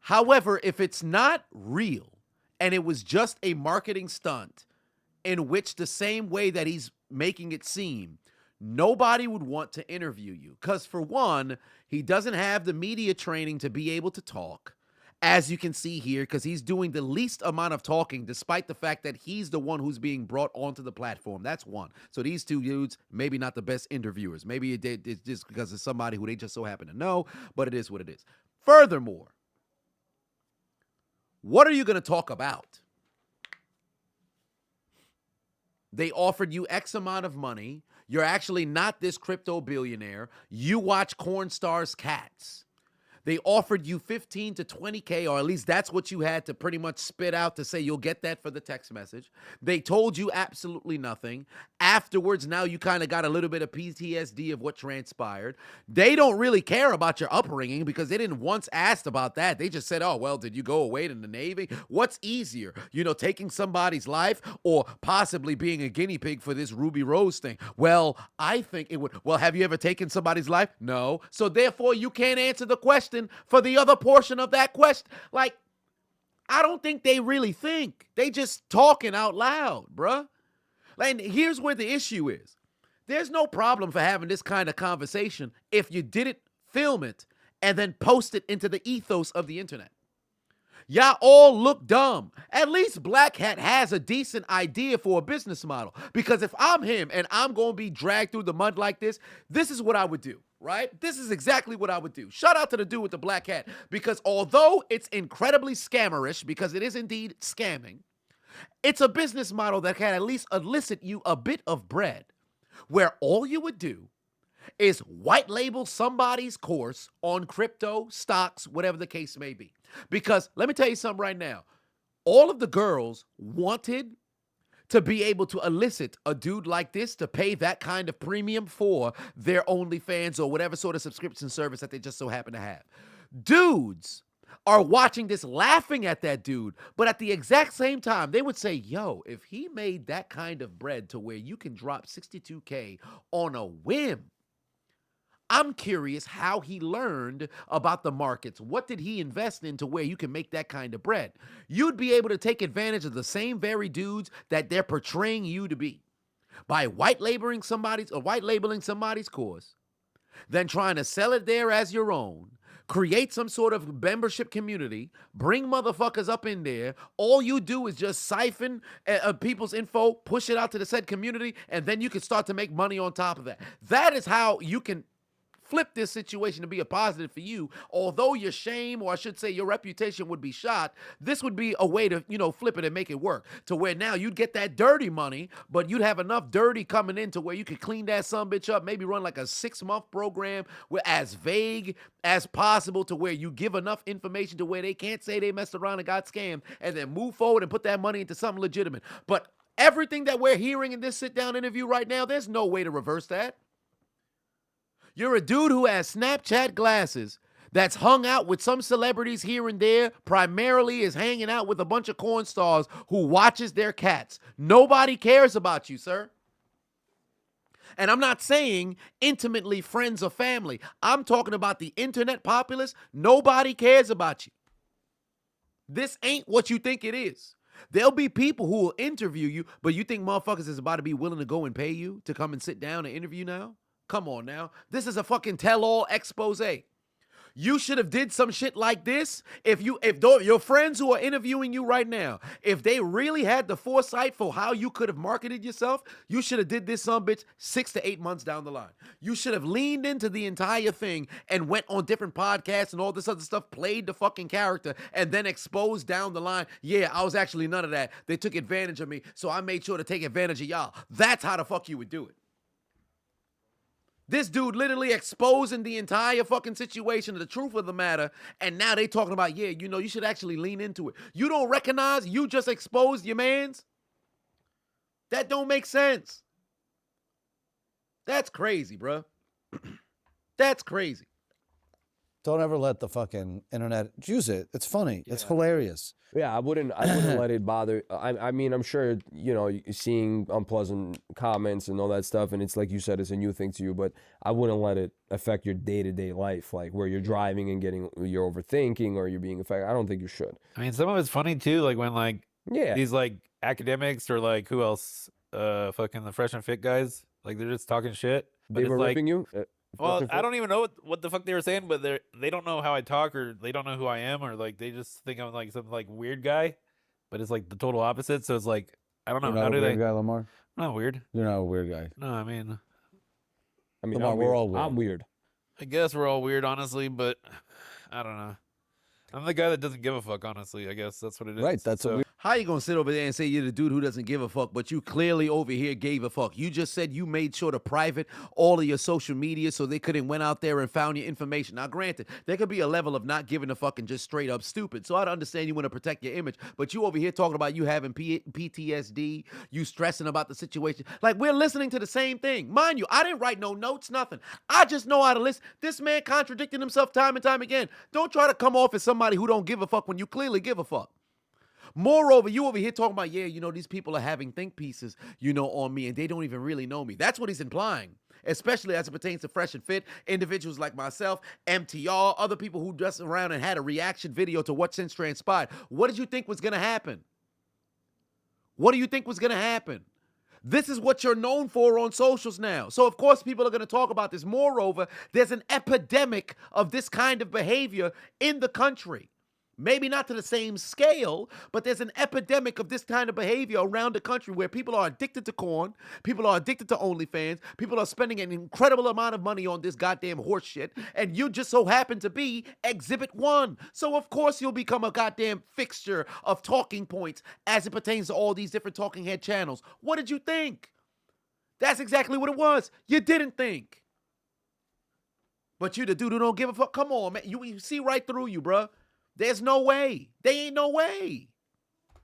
However, if it's not real and it was just a marketing stunt in which the same way that he's making it seem, nobody would want to interview you. Because for one, he doesn't have the media training to be able to talk, as you can see here, because he's doing the least amount of talking, despite the fact that he's the one who's being brought onto the platform. That's one. So these two dudes, maybe not the best interviewers. Maybe it's just because it's somebody who they just so happen to know, but it is what it is. Furthermore, what are you going to talk about? They offered you X amount of money. You're actually not this crypto billionaire. You watch Corn Stars Cats. They offered you 15 to 20K, or at least that's what you had to pretty much spit out to say you'll get that for the text message. They told you absolutely nothing. Afterwards, now you kind of got a little bit of PTSD of what transpired. They don't really care about your upbringing because they didn't once ask about that. They just said, oh, well, did you go away to the Navy? What's easier, taking somebody's life or possibly being a guinea pig for this Ruby Rose thing? Well, I think it would. Well, have you ever taken somebody's life? No. So therefore, you can't answer the question for the other portion of that question. Like, I don't think they really think. They just talking out loud, bruh. And here's where the issue is. There's no problem for having this kind of conversation if you didn't film it and then post it into the ethos of the internet. Y'all all look dumb. At least Black Hat has a decent idea for a business model. Because if I'm him and I'm going to be dragged through the mud like this is what I would do, right? This is exactly what I would do. Shout out to the dude with the black hat. Because although it's incredibly scammerish, because it is indeed scamming, it's a business model that can at least elicit you a bit of bread. Where all you would do is white label somebody's course on crypto, stocks, whatever the case may be. Because let me tell you something right now. All of the girls wanted to be able to elicit a dude like this to pay that kind of premium for their OnlyFans or whatever sort of subscription service that they just so happen to have. Dudes are watching this laughing at that dude, but at the exact same time, they would say, yo, if he made that kind of bread to where you can drop 62K on a whim, I'm curious how he learned about the markets. What did he invest in to where you can make that kind of bread? You'd be able to take advantage of the same very dudes that they're portraying you to be by white labeling somebody's course, then trying to sell it there as your own, create some sort of membership community, bring motherfuckers up in there. All you do is just siphon people's info, push it out to the said community, and then you can start to make money on top of that. That is how you can flip this situation to be a positive for you. Although your shame, or I should say your reputation, would be shot, this would be a way to, flip it and make it work to where now you'd get that dirty money, but you'd have enough dirty coming in to where you could clean that sumbitch up, maybe run like a 6-month program where as vague as possible to where you give enough information to where they can't say they messed around and got scammed, and then move forward and put that money into something legitimate. But everything that we're hearing in this sit-down interview right now, there's no way to reverse that. You're a dude who has Snapchat glasses that's hung out with some celebrities here and there, primarily is hanging out with a bunch of corn stars who watches their cats. Nobody cares about you, sir. And I'm not saying intimately friends or family. I'm talking about the internet populace. Nobody cares about you. This ain't what you think it is. There'll be people who will interview you, but you think motherfuckers is about to be willing to go and pay you to come and sit down and interview now? Come on now. This is a fucking tell-all expose. You should have did some shit like this if your friends who are interviewing you right now, if they really had the foresight for how you could have marketed yourself, you should have did this son bitch 6 to 8 months down the line. You should have leaned into the entire thing and went on different podcasts and all this other stuff, played the fucking character, and then exposed down the line, yeah, I was actually none of that. They took advantage of me, so I made sure to take advantage of y'all. That's how the fuck you would do it. This dude literally exposing the entire fucking situation, the truth of the matter, and now they talking about, yeah, you should actually lean into it. You don't recognize you just exposed your mans? That don't make sense. That's crazy, bro. That's crazy. Don't ever let the fucking internet use it. It's funny. It's hilarious. Yeah, I wouldn't let it bother. I mean, I'm sure, seeing unpleasant comments and all that stuff, and it's like you said, it's a new thing to you, but I wouldn't let it affect your day-to-day life, like where you're driving and you're overthinking or you're being affected. I don't think you should. I mean, some of it's funny too, like when these academics or who else, fucking the Fresh and Fit guys, they're just talking shit. They were ripping you? Well, I don't even know what the fuck they were saying, but they don't know how I talk, or they don't know who I am, or they just think I'm some weird guy, but it's the total opposite. So it's I don't know. You're not a weird guy, Lamar? I'm not weird. You're not a weird guy. No, I mean, Lamar, we're all weird. I'm weird. I guess we're all weird, honestly, but I don't know. I'm the guy that doesn't give a fuck, honestly. I guess that's what it is. Right. That's so. How you gonna sit over there and say you're the dude who doesn't give a fuck, but you clearly over here gave a fuck? You just said you made sure to private all of your social media so they couldn't went out there and found your information. Now, granted, there could be a level of not giving a fuck and just straight up stupid. So I'd understand you want to protect your image, but you over here talking about you having PTSD, you stressing about the situation. Like, we're listening to the same thing. Mind you, I didn't write no notes, nothing. I just know how to listen. This man contradicting himself time and time again. Don't try to come off as somebody who don't give a fuck when you clearly give a fuck. Moreover, you over here talking about, yeah, you know, these people are having think pieces, you know, on me, and they don't even really know me. That's what he's implying, especially as it pertains to Fresh and Fit, individuals like myself, MTR, other people who dressed around and had a reaction video to what since transpired. What did you think was going to happen? What do you think was going to happen? This is what you're known for on socials now. So, of course, people are going to talk about this. Moreover, there's an epidemic of this kind of behavior in the country. Maybe not to the same scale, but there's an epidemic of this kind of behavior around the country where people are addicted to corn, people are addicted to OnlyFans, people are spending an incredible amount of money on this goddamn horse shit, and you just so happen to be Exhibit 1. So, of course, you'll become a goddamn fixture of talking points as it pertains to all these different talking head channels. What did you think? That's exactly what it was. You didn't think. But you the dude who don't give a fuck. Come on, man. You see right through you, bruh. There's no way. They ain't no way.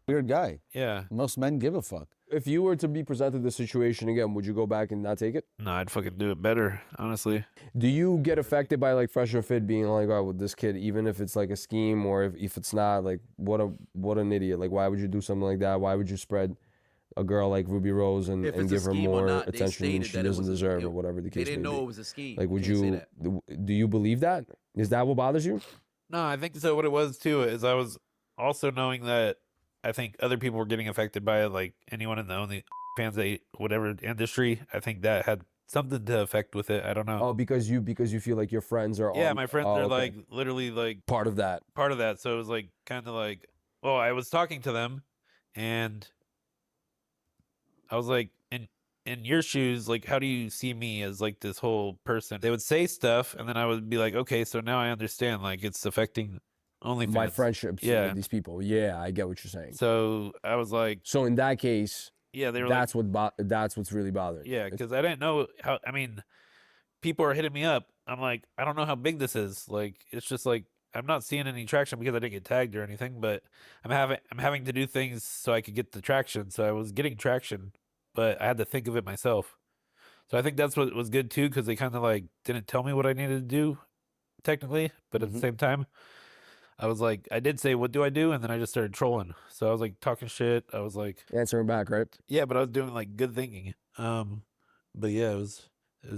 Weird guy. Yeah. Most men give a fuck. If you were to be presented this situation again, would you go back and not take it? No, I'd fucking do it better, honestly. Do you get affected by like Fresh and Fit being like, oh, with this kid, even if it's like a scheme or if it's not, like what an idiot. Like, why would you do something like that? Why would you spread a girl like Ruby Rose and give her more attention than she doesn't deserve or whatever the case may be? They didn't know it was a scheme. Like, would you, do you believe that? Is that what bothers you? No, I think so. What it was too is I was also knowing that I think other people were getting affected by it, like anyone in the OnlyFans, whatever industry. I think that had something to affect with it. I don't know. Oh, because you feel like your friends are yeah, my friends are like literally like part of that. So it was like kind of like, well, I was talking to them and I was like, in your shoes, like, how do you see me as like this whole person? They would say stuff and then I would be like, okay, so now I understand, like it's affecting OnlyFans. My friendships with these people. Yeah, I get what you're saying. So I was like, so in that case, yeah, they were that's what's really bothering. Yeah, because I didn't know how. I mean, people are hitting me up. I'm like, I don't know how big this is. Like, it's just like I'm not seeing any traction because I didn't get tagged or anything. But I'm having to do things so I could get the traction. So I was getting traction, but I had to think of it myself. So I think that's what was good too, because they kind of like didn't tell me what I needed to do, technically. But at the same time, I was like, I did say, what do I do? And then I just started trolling. So I was like talking shit. I was like answering back, right? Yeah, but I was doing like good thinking. But yeah, it was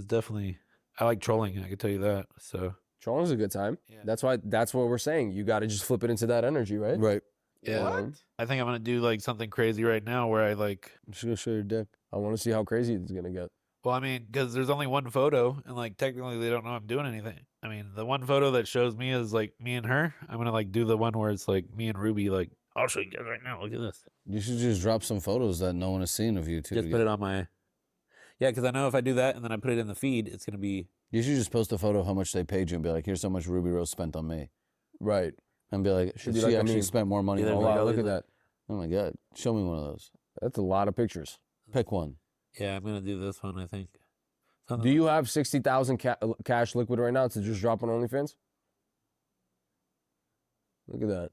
definitely, I like trolling, I can tell you that. So trolling's a good time. Yeah. That's what we're saying. You got to just flip it into that energy, right? Right. Yeah. What? I think I'm gonna do like something crazy right now where I like. I'm just gonna show your dick. I want to see how crazy it's gonna get. Well, I mean, because there's only one photo, and like technically they don't know I'm doing anything. I mean, the one photo that shows me is like me and her. I'm gonna like do the one where it's like me and Ruby. Like, I'll show you guys right now. Look at this. You should just drop some photos that no one has seen of you too. Just put it on my. Yeah, because I know if I do that and then I put it in the feed, it's gonna be. You should just post a photo of how much they paid you and be like, "Here's how much Ruby Rose spent on me." Right. And be like, she actually spent more money. Oh wow, look at that. Oh my God, show me one of those. That's a lot of pictures. Pick one. Yeah, I'm gonna do this one. I think. Do you have 60,000 cash liquid right now to just drop on OnlyFans? Look at that.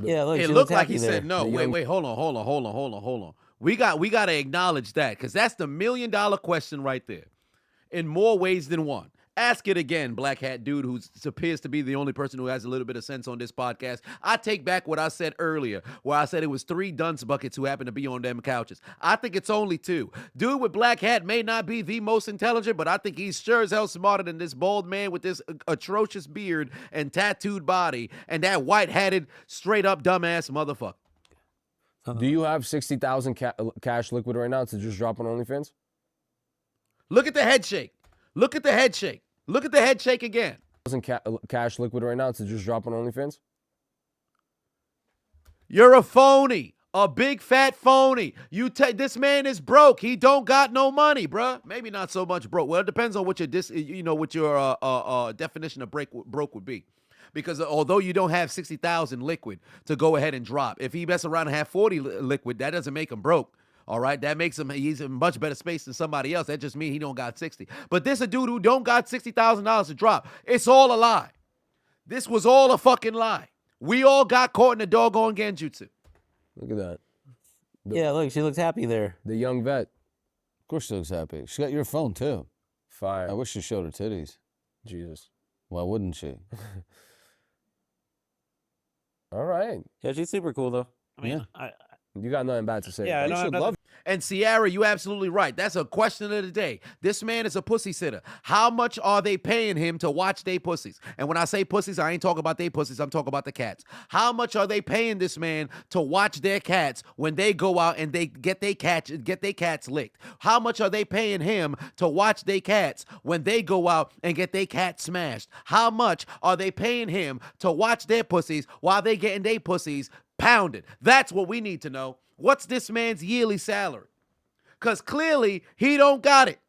Yeah, look. It looked like he said no. Wait, hold on. We got to acknowledge that, because that's the $1 million question right there, in more ways than one. Ask it again, black hat dude who appears to be the only person who has a little bit of sense on this podcast. I take back what I said earlier, where I said it was 3 dunce buckets who happened to be on them couches. I think it's only 2. Dude with black hat may not be the most intelligent, but I think he's sure as hell smarter than this bald man with this atrocious beard and tattooed body and that white-hatted, straight-up dumbass motherfucker. Do you have 60,000 cash liquid right now to just drop on OnlyFans? Look at the head shake. Look at the head shake. Look at the head shake again. Cash liquid right now to just drop on OnlyFans? You're a phony. A big fat phony. This man is broke. He don't got no money, bruh. Maybe not so much broke. Well, it depends on what your definition of broke would be. Because although you don't have 60,000 liquid to go ahead and drop, if he mess around and have 40 liquid, that doesn't make him broke. All right, that makes him, he's in much better space than somebody else. That just means he don't got 60. But this a dude who don't got $60,000 to drop. It's all a lie. This was all a fucking lie. We all got caught in the doggone genjutsu. Look at that. Yeah, look, she looks happy there. The young vet. Of course she looks happy. She got your phone, too. Fire. I wish she showed her titties. Jesus. Why wouldn't she? All right. Yeah, she's super cool though. I mean, You got nothing bad to say. Yeah, I You don't have should nothing- love And Ciara, you absolutely right. That's a question of the day. This man is a pussy sitter. How much are they paying him to watch they pussies? And when I say pussies, I ain't talking about they pussies. I'm talking about the cats. How much are they paying this man to watch their cats when they go out and they get their cats licked? How much are they paying him to watch their cats when they go out and get their cats smashed? How much are they paying him to watch their pussies while they getting their pussies pounded? That's what we need to know. What's this man's yearly salary? Because clearly he don't got it.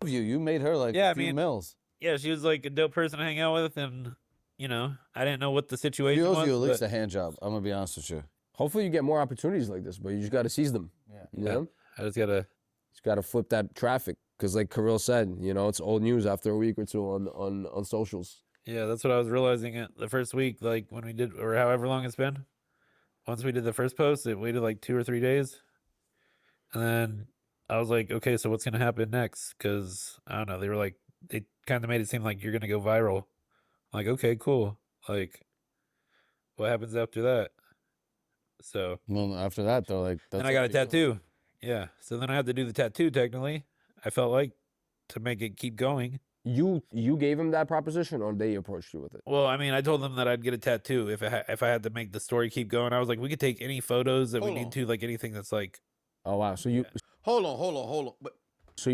You made her like Yeah, a I few mean, mils. Yeah, she was like a dope person to hang out with, and I didn't know what the She situation owes was. you at least but- a hand job. I'm going to be honest with you. Hopefully you get more opportunities like this, but you just got to seize them. Yeah. You know? I just gotta. Just got to flip that traffic. Because like Kirill said, it's old news after a week or two on socials. Yeah, that's what I was realizing it the first week, like when we did, or however long it's been. Once we did the first post, it waited like 2 or 3 days, and then I was like, okay, so what's gonna happen next? Because I don't know, they kind of made it seem like you're gonna go viral. I'm like, okay, cool. Like, what happens after that? So Well, after that, though, like... then I got a tattoo. Yeah, so then I had to do the tattoo. Technically, I felt like to make it keep going. You gave him that proposition, or they approached you with it? Well, I mean, I told them that I'd get a tattoo if I had to make the story keep going. I was like, we could take any photos that we Hold need on. to, like anything that's like. Oh wow! So you Hold on. But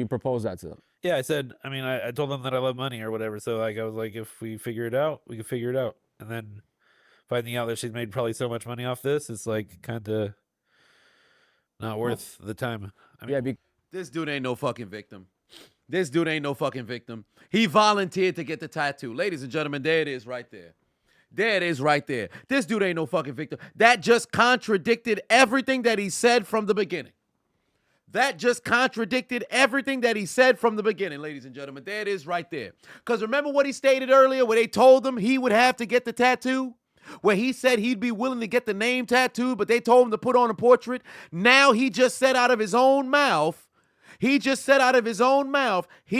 proposed that to them? Yeah, I said. I mean, I told them that I love money or whatever. So like, I was like, if we figure it out, we can figure it out. And then finding out that she's made probably so much money off this, it's like kind of not worth the time. I mean, Yeah. this dude ain't no fucking victim. This dude ain't no fucking victim. He volunteered to get the tattoo. Ladies and gentlemen, there it is right there. There it is right there. This dude ain't no fucking victim. That just contradicted everything that he said from the beginning. That just contradicted everything that he said from the beginning, ladies and gentlemen. There it is right there. Because remember what he stated earlier where they told him he would have to get the tattoo? Where he said he'd be willing to get the name tattooed, but they told him to put on a portrait. Now he just said out of his own mouth, he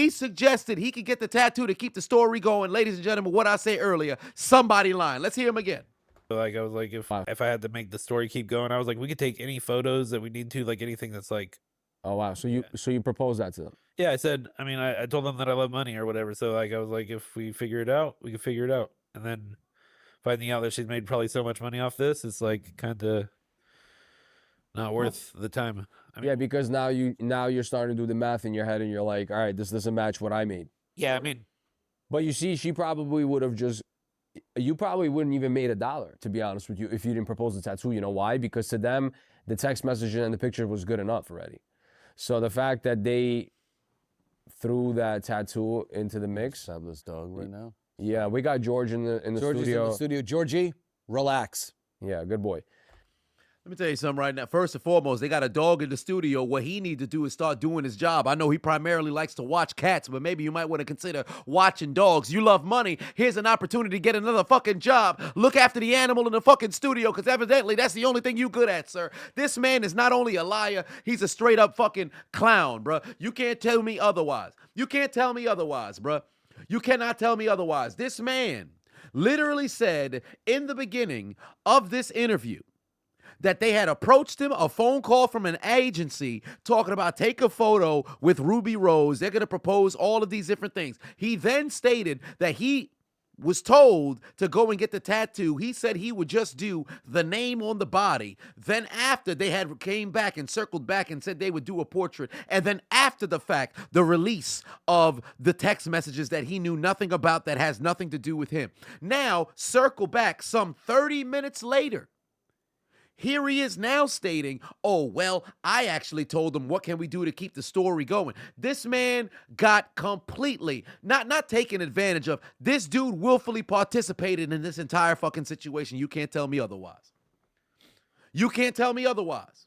suggested he could get the tattoo to keep the story going. Ladies and gentlemen, what I say earlier, somebody lying. Let's hear him again. like I was like, if I had to make the story keep going, I was like, we could take any photos that we need to, like anything that's like. Oh wow! So you proposed that to them? Yeah, I said. I mean, I told them that I love money or whatever. So like, I was like, if we figure it out, we can figure it out. And then finding out that she's made probably so much money off this, it's like kind of not worth the time. I mean, Yeah, because now you're starting to do the math in your head, and you're like, all right, this doesn't match what I made. yeah. I mean, But you see, she probably would have you probably wouldn't even made $1, to be honest with you, if you didn't propose the tattoo. You know why? Because to them, the text message and the picture was good enough already. So the fact that they threw that tattoo into the mix. Have this dog right now. Yeah, we got George in the Georgie's studio. in the studio. Georgie, relax. Yeah, good boy. Let me tell you something right now. First and foremost, they got a dog in the studio. What he needs to do is start doing his job. I know he primarily likes to watch cats, but maybe you might want to consider watching dogs. You love money. Here's an opportunity to get another fucking job. Look after the animal in the fucking studio, because evidently that's the only thing you good at, sir. This man is not only a liar, he's a straight up fucking clown, bruh. You can't tell me otherwise. You can't tell me otherwise, bruh. You cannot tell me otherwise. This man literally said in the beginning of this interview that they had approached him, a phone call from an agency talking about take a photo with Ruby Rose. They're going to propose all of these different things. He then stated that he was told to go and get the tattoo. He said he would just do the name on the body. Then after they had came back and circled back and said they would do a portrait. And then after the fact, the release of the text messages that he knew nothing about that has nothing to do with him. Now, circle back some 30 minutes later. Here he is now stating, oh, well, I actually told him, what can we do to keep the story going? This man got completely, not taken advantage of. This dude willfully participated in this entire fucking situation. You can't tell me otherwise. You can't tell me otherwise.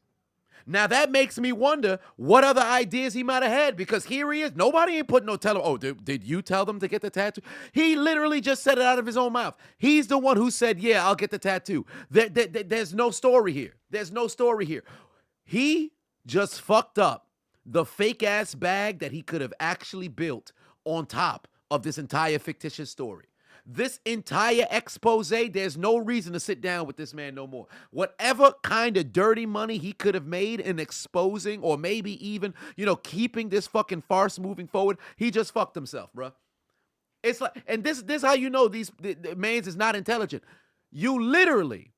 Now, that makes me wonder what other ideas he might have had, because here he is. Nobody ain't putting no tell him, oh, did you tell them to get the tattoo? He literally just said it out of his own mouth. He's the one who said, yeah, I'll get the tattoo. There's no story here. There's no story here. He just fucked up the fake-ass bag that he could have actually built on top of this entire fictitious story. This entire expose, there's no reason to sit down with this man no more. Whatever kind of dirty money he could have made in exposing, or maybe even, keeping this fucking farce moving forward, he just fucked himself, bro. It's like, and this how you know the man's is not intelligent. You literally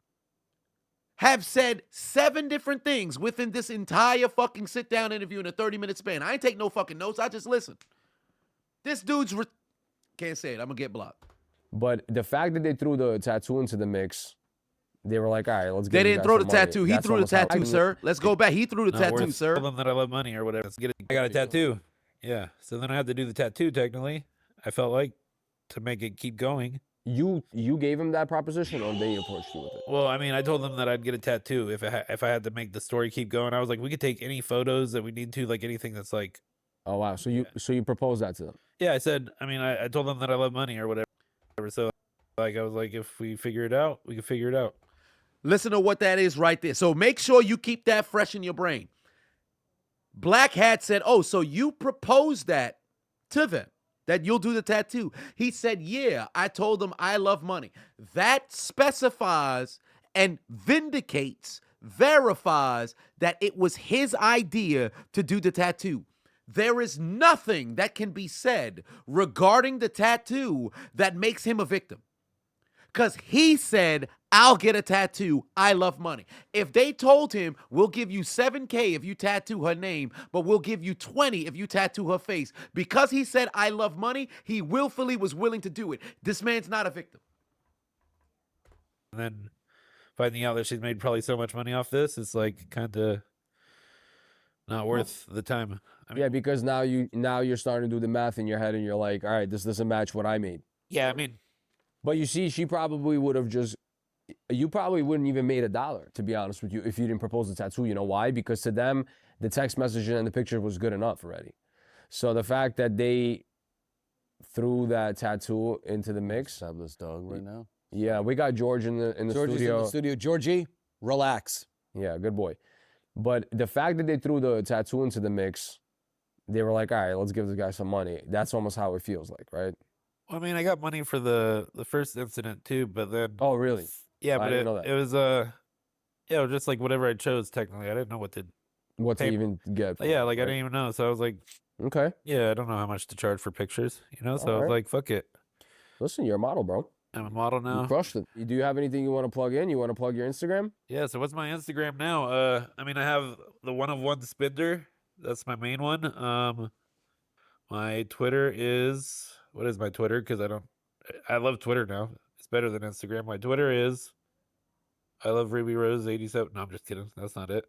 have said 7 different things within this entire fucking sit-down interview in a 30-minute span. I ain't take no fucking notes. I just listened. This dude's... Can't say it. I'm going to get blocked. But the fact that they threw the tattoo into the mix, they were like, all right, let's get They didn't throw the tattoo. He threw the tattoo, sir. Let's go back. He threw the tattoo, sir. Tell them that I love money or whatever. Let's get it. I got a tattoo. Yeah. So then I had to do the tattoo, technically. I felt like, to make it keep going. You gave him that proposition, or they approached you with it? Well, I mean, I told them that I'd get a tattoo if I had to make the story keep going. I was like, we could take any photos that we need to, like anything that's like. Oh wow! So you proposed that to them? Yeah, I said. I mean, I told them that I love money or whatever. So, like, I was like, if we figure it out, we can figure it out. Listen to what that is right there. So make sure you keep that fresh in your brain. Black Hat said, oh, so you proposed that to them, that you'll do the tattoo. He said, yeah, I told them I love money. That specifies and vindicates, verifies that it was his idea to do the tattoo. There is nothing that can be said regarding the tattoo that makes him a victim. Because he said, I'll get a tattoo. I love money. If they told him, we'll give you $7,000 if you tattoo her name, but we'll give you $20,000 if you tattoo her face. Because he said, I love money, he willfully was willing to do it. This man's not a victim. And then finding out that she's made probably so much money off this, it's like kind of not worth the time. I mean, yeah, because now you're starting to do the math in your head, and you're like, all right, this doesn't match what I made. Yeah, I mean. But you see, she probably would have just, you probably wouldn't even made $1, to be honest with you, if you didn't propose the tattoo. You know why? Because to them, the text message and the picture was good enough already. So the fact that they threw that tattoo into the mix. Have this dog right now. Yeah, we got George in the Georgie's studio. in the studio. Georgie, relax. Yeah, good boy. But the fact that they threw the tattoo into the mix, they were like, all right, let's give this guy some money. That's almost how it feels like, right? I mean, I got money for the first incident too, but then. Oh, really? Yeah, I but didn't know that. it was yeah, it was just like whatever I chose. Technically, I didn't know what to even get. Yeah, like right? I didn't even know. So I was like, okay. Yeah, I don't know how much to charge for pictures, So I was like, fuck it. Listen, you're a model, bro. I'm a model now. You crushed it. Do you have anything you want to plug in? You want to plug your Instagram? Yeah. So what's my Instagram now? I mean, I have the one of one spender. That's my main one. My Twitter is. What is my Twitter? Because I love Twitter now. It's better than Instagram. My Twitter is I love Ruby Rose 87. No, I'm just kidding. That's not it.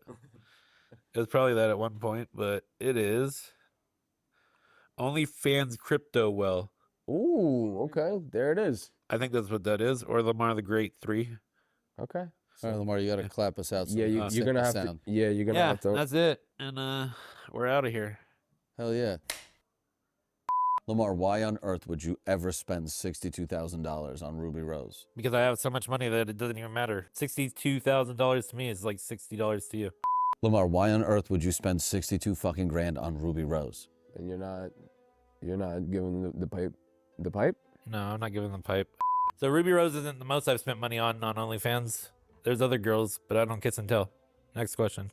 It was probably that at one point, but it is OnlyFans Crypto Well. Ooh, okay. There it is. I think that's what that is. Or Lamar the Great 3. Okay. All right, Lamar, you got to clap us out. So Yeah, you're going to have to. Yeah, you're going to have to. That's it. And we're out of here. Hell yeah. Lamar, why on earth would you ever spend $62,000 on Ruby Rose? Because I have so much money that it doesn't even matter. $62,000 to me is like $60 to you. Lamar, why on earth would you spend 62 fucking grand on Ruby Rose? And you're not giving the pipe the pipe? No, I'm not giving the pipe. So Ruby Rose isn't the most I've spent money on OnlyFans. There's other girls, but I don't kiss and tell. Next question.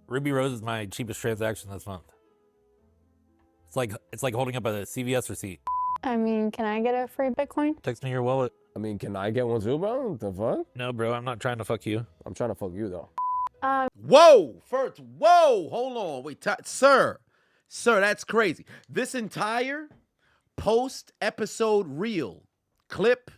Ruby Rose is my cheapest transaction this month. It's like holding up a CVS receipt. I mean, can I get a free Bitcoin? Text me your wallet. I mean, can I get one too, bro? What the fuck? No, bro, I'm not trying to fuck you. I'm trying to fuck you, though. Whoa! Hold on. Wait, sir, that's crazy. This entire post-episode reel, clip,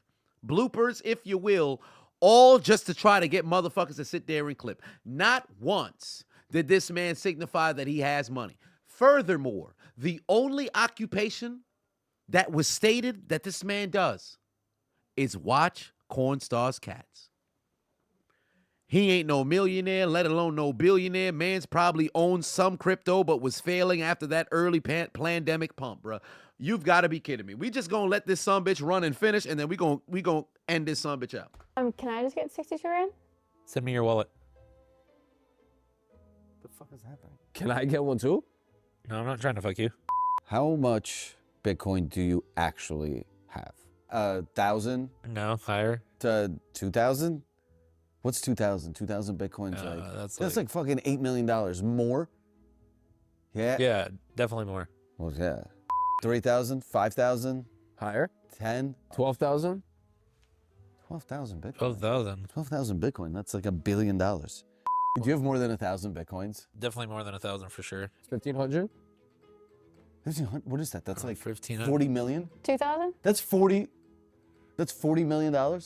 bloopers, if you will, all just to try to get motherfuckers to sit there and clip. Not once did this man signify that he has money. Furthermore, the only occupation that was stated that this man does is watch Cornstar's cats. He ain't no millionaire, let alone no billionaire. Man's probably owned some crypto, but was failing after that early pandemic pump, bro. You've got to be kidding me. We just gonna let this sumbitch run and finish, and then we gonna end this sumbitch out. Can I just get 62 Rand? Send me your wallet. The fuck is happening? Can I get one too? No, I'm not trying to fuck you. How much Bitcoin do you actually have? 1,000 No, higher. to 2,000? What's 2,000? 2,000 Bitcoins that's like fucking $8 million more. Yeah. Yeah, definitely more. Well, yeah. 3,000, 5,000, Higher? 10, 12,000? 12,000 Bitcoin. 12,000. 12,000 Bitcoin. That's like $1 billion. Do you have more than 1,000 Bitcoins? Definitely more than 1,000 for sure. 1,500? What is that? That's like 1,500. 40 million? 2,000? That's $40 million?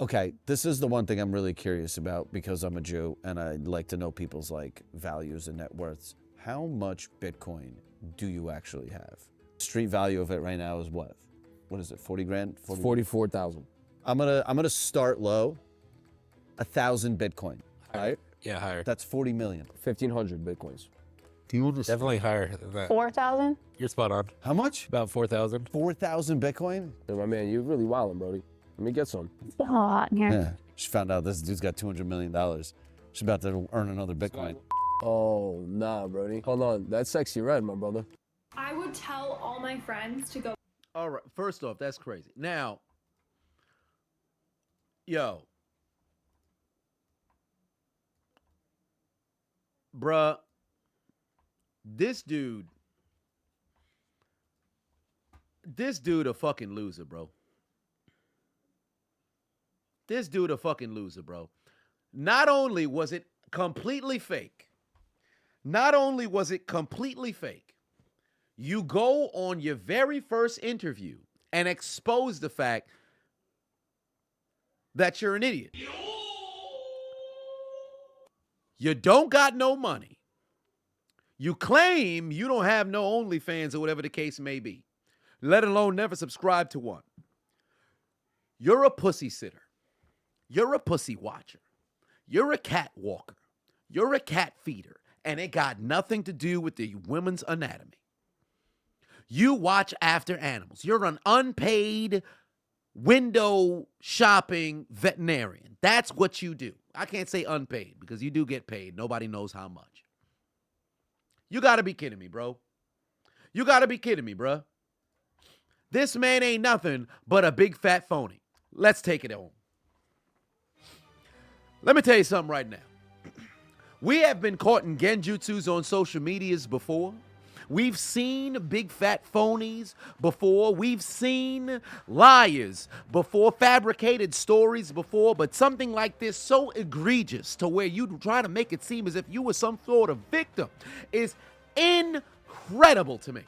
Okay, this is the one thing I'm really curious about because I'm a Jew and I like to know people's like values and net worths. How much Bitcoin do you actually have? Street value of it right now is what? What is it? 40 grand? 44,000. I'm gonna start low. 1,000 Bitcoin. Right? Yeah, higher. That's 40 million. 1,500 Bitcoins. Do you understand? Definitely higher than that. 4,000? You're spot on. How much? About 4,000. 4,000 Bitcoin? Hey, my man, you really wildin', Brody. Let me get some. It's getting a lot hot in here. Yeah. She found out this dude's got $200 million. She's about to earn another Bitcoin. Oh, nah, Brody. Hold on. That's sexy red, my brother. I would tell all my friends to go. All right, first off, that's crazy. Now, yo, bruh, this dude a fucking loser, bro. This dude a fucking loser, bro. Not only was it completely fake, you go on your very first interview and expose the fact that you're an idiot. You don't got no money. You claim you don't have no OnlyFans or whatever the case may be, let alone never subscribe to one. You're a pussy sitter. You're a pussy watcher. You're a cat walker. You're a cat feeder. And it got nothing to do with the women's anatomy. You watch after animals. You're an unpaid window shopping veterinarian. That's what you do. I can't say unpaid because you do get paid. Nobody knows how much. You got to be kidding me, bro. You got to be kidding me, bro. This man ain't nothing but a big fat phony. Let's take it home. Let me tell you something right now. We have been caught in genjutsus on social medias before. We've seen big fat phonies before. We've seen liars before, fabricated stories before, but something like this so egregious to where you try to make it seem as if you were some sort of victim is incredible to me.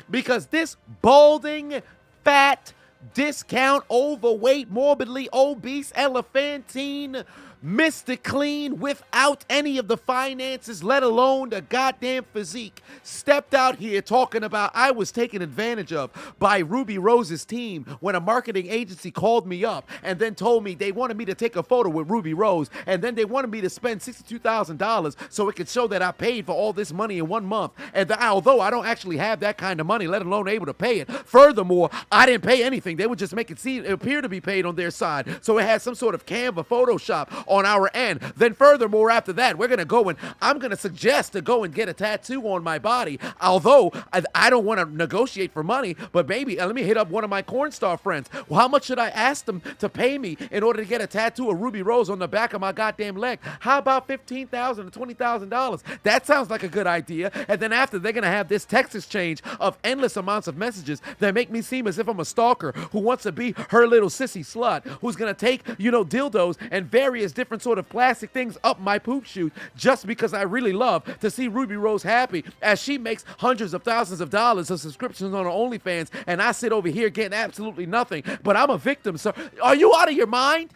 Because this balding, fat, discount, overweight, morbidly obese, elephantine, Mr. Clean, without any of the finances, let alone the goddamn physique, stepped out here talking about I was taken advantage of by Ruby Rose's team when a marketing agency called me up and then told me they wanted me to take a photo with Ruby Rose, and then they wanted me to spend $62,000 so it could show that I paid for all this money in 1 month. And although I don't actually have that kind of money, let alone able to pay it, furthermore, I didn't pay anything. They would just make it appear to be paid on their side. So it had some sort of Canva Photoshop on our end. Then furthermore, after that, we're going to go and I'm going to suggest to go and get a tattoo on my body. Although I don't want to negotiate for money, but maybe let me hit up one of my Cornstar friends. Well, how much should I ask them to pay me in order to get a tattoo of Ruby Rose on the back of my goddamn leg? How about $15,000 to $20,000? That sounds like a good idea. And then after, they're going to have this text exchange of endless amounts of messages that make me seem as if I'm a stalker who wants to be her little sissy slut, who's going to take, dildos and various different sort of plastic things up my poop chute just because I really love to see Ruby Rose happy as she makes hundreds of thousands of dollars of subscriptions on her OnlyFans, and I sit over here getting absolutely nothing, but I'm a victim, sir. Are you out of your mind?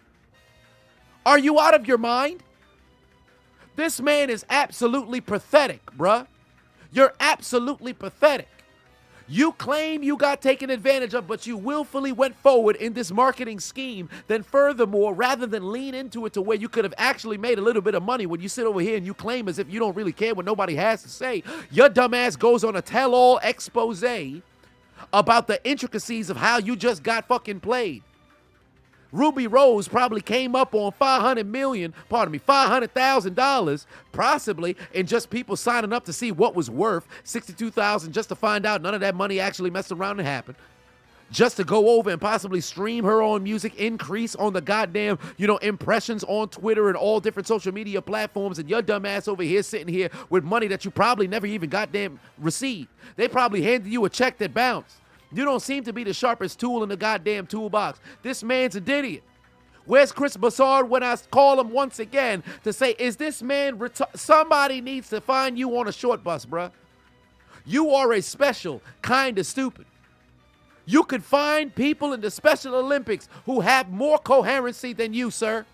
Are you out of your mind? This man is absolutely pathetic, bruh. You're absolutely pathetic. You claim you got taken advantage of, but you willfully went forward in this marketing scheme. Then furthermore, rather than lean into it to where you could have actually made a little bit of money, when you sit over here and you claim as if you don't really care what nobody has to say, your dumb ass goes on a tell-all expose about the intricacies of how you just got fucking played. Ruby Rose probably came up on $500,000, possibly, in just people signing up to see what was worth $62,000 just to find out none of that money actually messed around and happened. Just to go over and possibly stream her own music, increase on the goddamn, impressions on Twitter and all different social media platforms, and your dumb ass over here sitting here with money that you probably never even goddamn received. They probably handed you a check that bounced. You don't seem to be the sharpest tool in the goddamn toolbox. This man's an idiot. Where's Chris Bassard when I call him once again to say, is this man somebody needs to find you on a short bus, bruh. You are a special kind of stupid. You could find people in the Special Olympics who have more coherency than you, sir.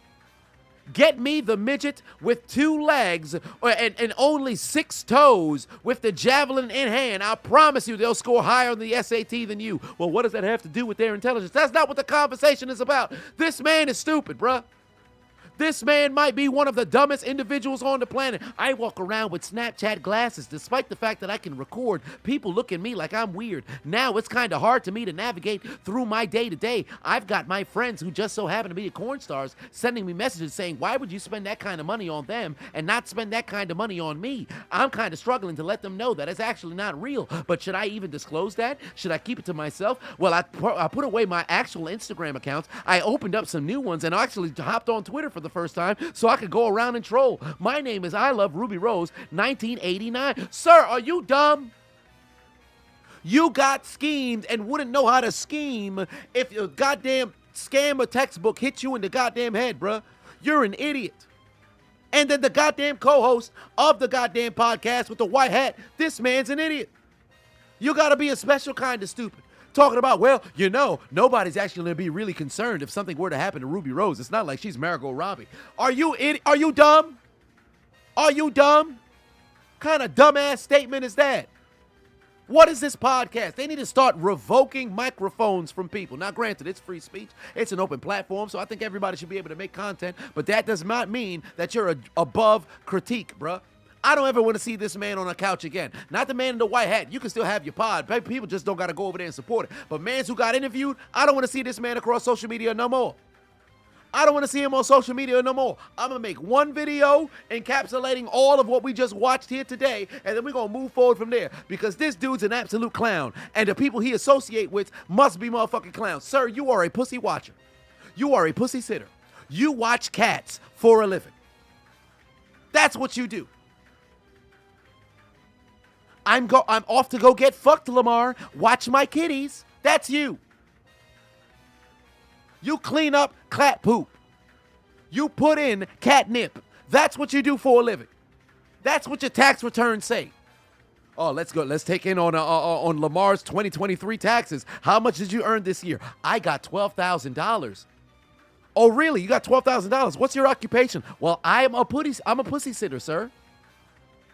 Get me the midget with 2 legs and only 6 toes with the javelin in hand. I promise you they'll score higher on the SAT than you. Well, what does that have to do with their intelligence? That's not what the conversation is about. This man is stupid, bruh. This man might be one of the dumbest individuals on the planet. I walk around with Snapchat glasses, despite the fact that I can record. People look at me like I'm weird. Now it's kind of hard to me to navigate through my day-to-day. I've got my friends who just so happen to be corn stars sending me messages saying, why would you spend that kind of money on them and not spend that kind of money on me? I'm kind of struggling to let them know that it's actually not real. But should I even disclose that? Should I keep it to myself? Well, I put away my actual Instagram accounts. I opened up some new ones and I actually hopped on Twitter for the first time so I could go around and troll. My name is I Love Ruby Rose 1989. Sir, are you dumb? You got schemed and wouldn't know how to scheme if your goddamn scammer textbook hit you in the goddamn head, bruh. You're an idiot. And then the goddamn co-host of the goddamn podcast with the white hat, this man's an idiot. You gotta be a special kind of stupid. Talking about, well, nobody's actually going to be really concerned if something were to happen to Ruby Rose. It's not like she's Margot Robbie. Are you dumb? Are you dumb? Kind of dumbass statement is that? What is this podcast? They need to start revoking microphones from people. Now, granted, it's free speech. It's an open platform, so I think everybody should be able to make content, but that does not mean that you're above critique, bruh. I don't ever want to see this man on a couch again. Not the man in the white hat. You can still have your pod. People just don't got to go over there and support it. But mans who got interviewed, I don't want to see this man across social media no more. I don't want to see him on social media no more. I'm going to make one video encapsulating all of what we just watched here today, and then we're going to move forward from there because this dude's an absolute clown, and the people he associate with must be motherfucking clowns. Sir, you are a pussy watcher. You are a pussy sitter. You watch cats for a living. That's what you do. I'm off to go get fucked, Lamar. Watch my kitties. That's you. You clean up cat poop. You put in catnip. That's what you do for a living. That's what your tax returns say. Oh, let's go. Let's take in on Lamar's 2023 taxes. How much did you earn this year? I got $12,000. Oh, really? You got $12,000. What's your occupation? Well, I'm a pussy sitter, sir.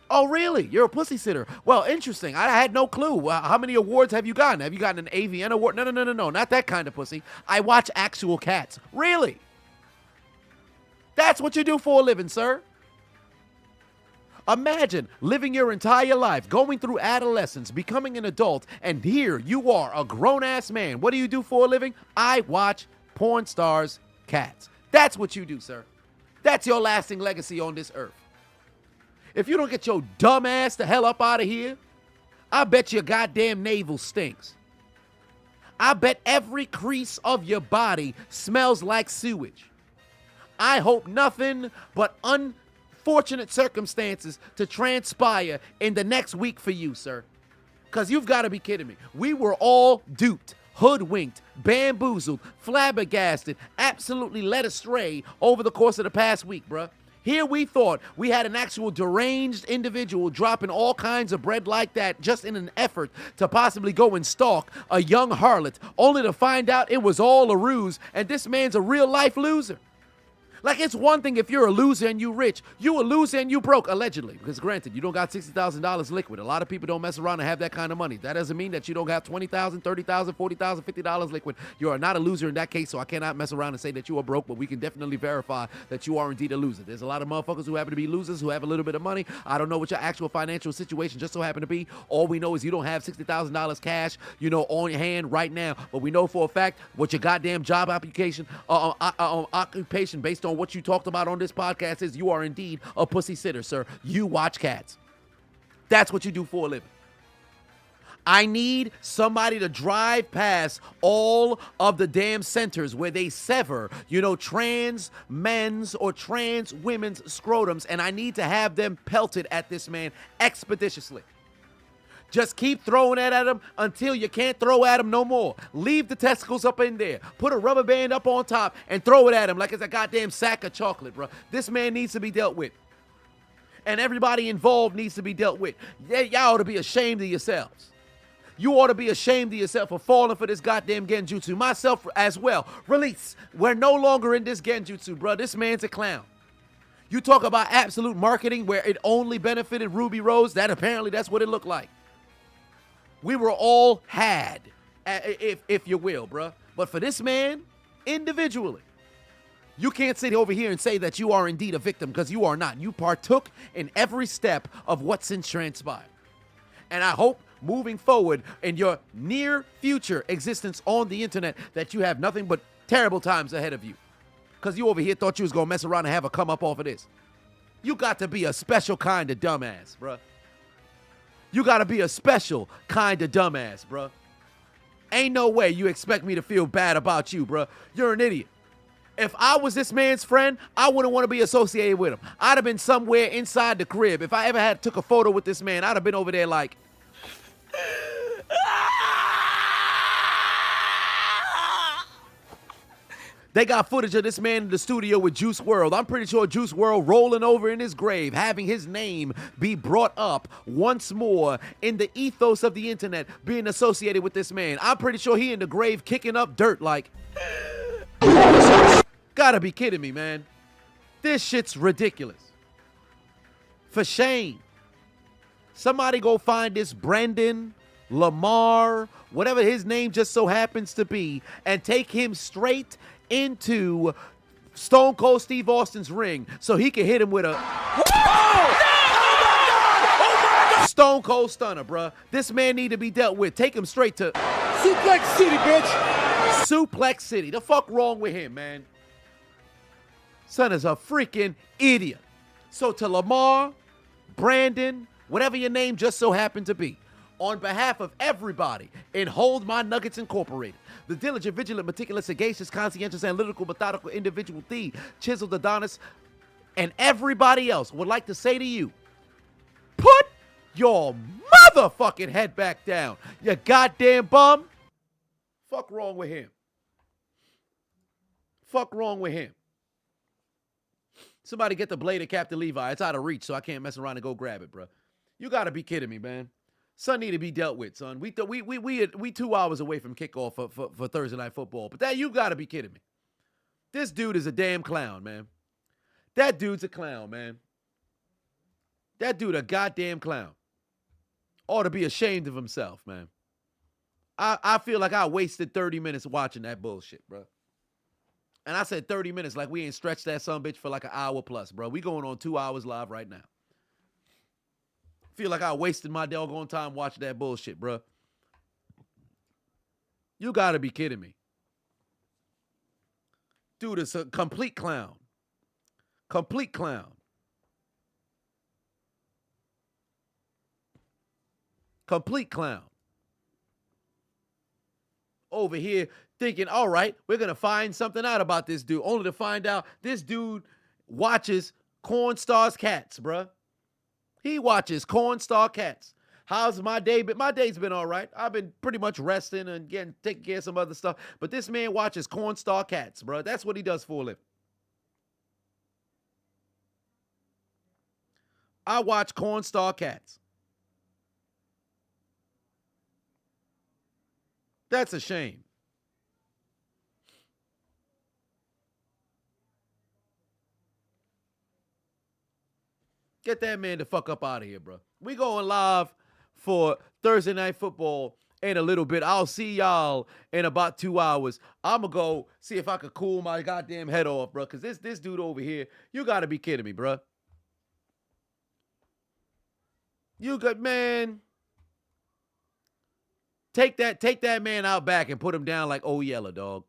Oh, really? You're a pussy sitter. Well, interesting. I had no clue. How many awards have you gotten? Have you gotten an AVN award? No. Not that kind of pussy. I watch actual cats. Really? That's what you do for a living, sir? Imagine living your entire life, going through adolescence, becoming an adult, and here you are, a grown-ass man. What do you do for a living? I watch porn stars' cats. That's what you do, sir. That's your lasting legacy on this earth. If you don't get your dumb ass the hell up out of here, I bet your goddamn navel stinks. I bet every crease of your body smells like sewage. I hope nothing but unfortunate circumstances to transpire in the next week for you, sir. Because you've got to be kidding me. We were all duped, hoodwinked, bamboozled, flabbergasted, absolutely led astray over the course of the past week, bruh. Here we thought we had an actual deranged individual dropping all kinds of bread like that just in an effort to possibly go and stalk a young harlot, only to find out it was all a ruse and this man's a real-life loser. Like, it's one thing if you're a loser and you rich. You a loser and you broke, allegedly. Because granted, you don't got $60,000 liquid. A lot of people don't mess around and have that kind of money. That doesn't mean that you don't got $20,000, $30,000, $40,000, $50 liquid. You are not a loser in that case, so I cannot mess around and say that you are broke, but we can definitely verify that you are indeed a loser. There's a lot of motherfuckers who happen to be losers, who have a little bit of money. I don't know what your actual financial situation just so happen to be. All we know is you don't have $60,000 cash, on your hand right now. But we know for a fact what your goddamn job occupation based on what you talked about on this podcast is you are indeed a pussy sitter, sir. You watch cats. That's what you do for a living. I need somebody to drive past all of the damn centers where they sever, trans men's or trans women's scrotums, and I need to have them pelted at this man expeditiously. Just keep throwing that at him until you can't throw at him no more. Leave the testicles up in there. Put a rubber band up on top and throw it at him like it's a goddamn sack of chocolate, bro. This man needs to be dealt with. And everybody involved needs to be dealt with. Yeah, y'all ought to be ashamed of yourselves. You ought to be ashamed of yourself for falling for this goddamn genjutsu. Myself as well. Release. We're no longer in this genjutsu, bro. This man's a clown. You talk about absolute marketing where it only benefited Ruby Rose. That's what it looked like. We were all had, if you will, bruh. But for this man, individually, you can't sit over here and say that you are indeed a victim, because you are not. You partook in every step of what's since transpired. And I hope moving forward in your near future existence on the internet that you have nothing but terrible times ahead of you. Because you over here thought you was going to mess around and have a come up off of this. You got to be a special kind of dumbass, bruh. You gotta be a special kind of dumbass, bruh. Ain't no way you expect me to feel bad about you, bruh. You're an idiot. If I was this man's friend, I wouldn't want to be associated with him. I'd have been somewhere inside the crib. If I ever took a photo with this man, I'd have been over there like... They got footage of this man in the studio with Juice WRLD. I'm pretty sure Juice WRLD rolling over in his grave, having his name be brought up once more in the ethos of the internet, being associated with this man. I'm pretty sure he in the grave kicking up dirt like... Gotta be kidding me, man. This shit's ridiculous. For shame. Somebody go find this Brandon, Lamar, whatever his name just so happens to be, and take him straight into Stone Cold Steve Austin's ring so he can hit him with a Stone Cold Stunner, bruh. This man need to be dealt with. Take him straight to Suplex City, bitch. Suplex City. The fuck wrong with him, man? Son is a freaking idiot. So to Lamar, Brandon, whatever your name just so happened to be, on behalf of everybody in Hold My Nuggets Incorporated, the diligent, vigilant, meticulous, sagacious, conscientious, analytical, methodical individual, the Chiseled Adonis, and everybody else would like to say to you, put your motherfucking head back down, you goddamn bum. Fuck wrong with him. Fuck wrong with him. Somebody get the blade of Captain Levi. It's out of reach, so I can't mess around and go grab it, bro. You gotta be kidding me, man. Son need to be dealt with, son. We 2 hours away from kickoff for Thursday Night Football. But that, you gotta be kidding me. This dude is a damn clown, man. That dude's a clown, man. That dude a goddamn clown. Ought to be ashamed of himself, man. I feel like I wasted 30 minutes watching that bullshit, bro. And I said 30 minutes like we ain't stretched that sumbitch for like an hour plus, bro. We going on 2 hours live right now. Feel like I wasted my doggone time watching that bullshit, bro. You gotta be kidding me. Dude is a complete clown. Complete clown. Complete clown. Over here thinking, all right, we're going to find something out about this dude, only to find out this dude watches Cornstar's Cats, bruh. He watches Cornstar Cats. How's my day been? My day's been all right. I've been pretty much resting and taking care of some other stuff. But this man watches Cornstar Cats, bruh. That's what he does for a living. I watch Cornstar Cats. That's a shame. Get that man the fuck up out of here, bro. We going live for Thursday Night Football in a little bit. I'll see y'all in about 2 hours. I'm going to go see if I could cool my goddamn head off, bro, because this dude over here, you got to be kidding me, bro. You got, man. Take that man out back and put him down like old Yeller, dog.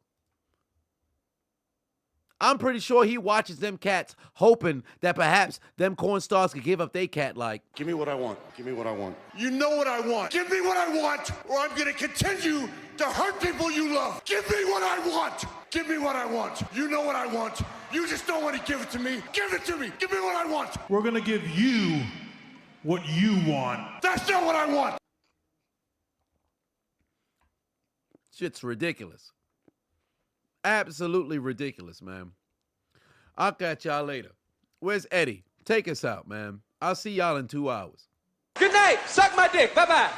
I'm pretty sure he watches them cats hoping that perhaps them cornstards could give up their cat like. Give me what I want. Give me what I want. You know what I want. Give me what I want, or I'm going to continue to hurt people you love. Give me what I want. Give me what I want. You know what I want. You just don't want to give it to me. Give it to me. Give me what I want. We're going to give you what you want. That's not what I want. Shit's ridiculous. Absolutely ridiculous, man. I'll catch y'all later. Where's Eddie? Take us out, man. I'll see y'all in 2 hours. Good night. Suck my dick. Bye-bye.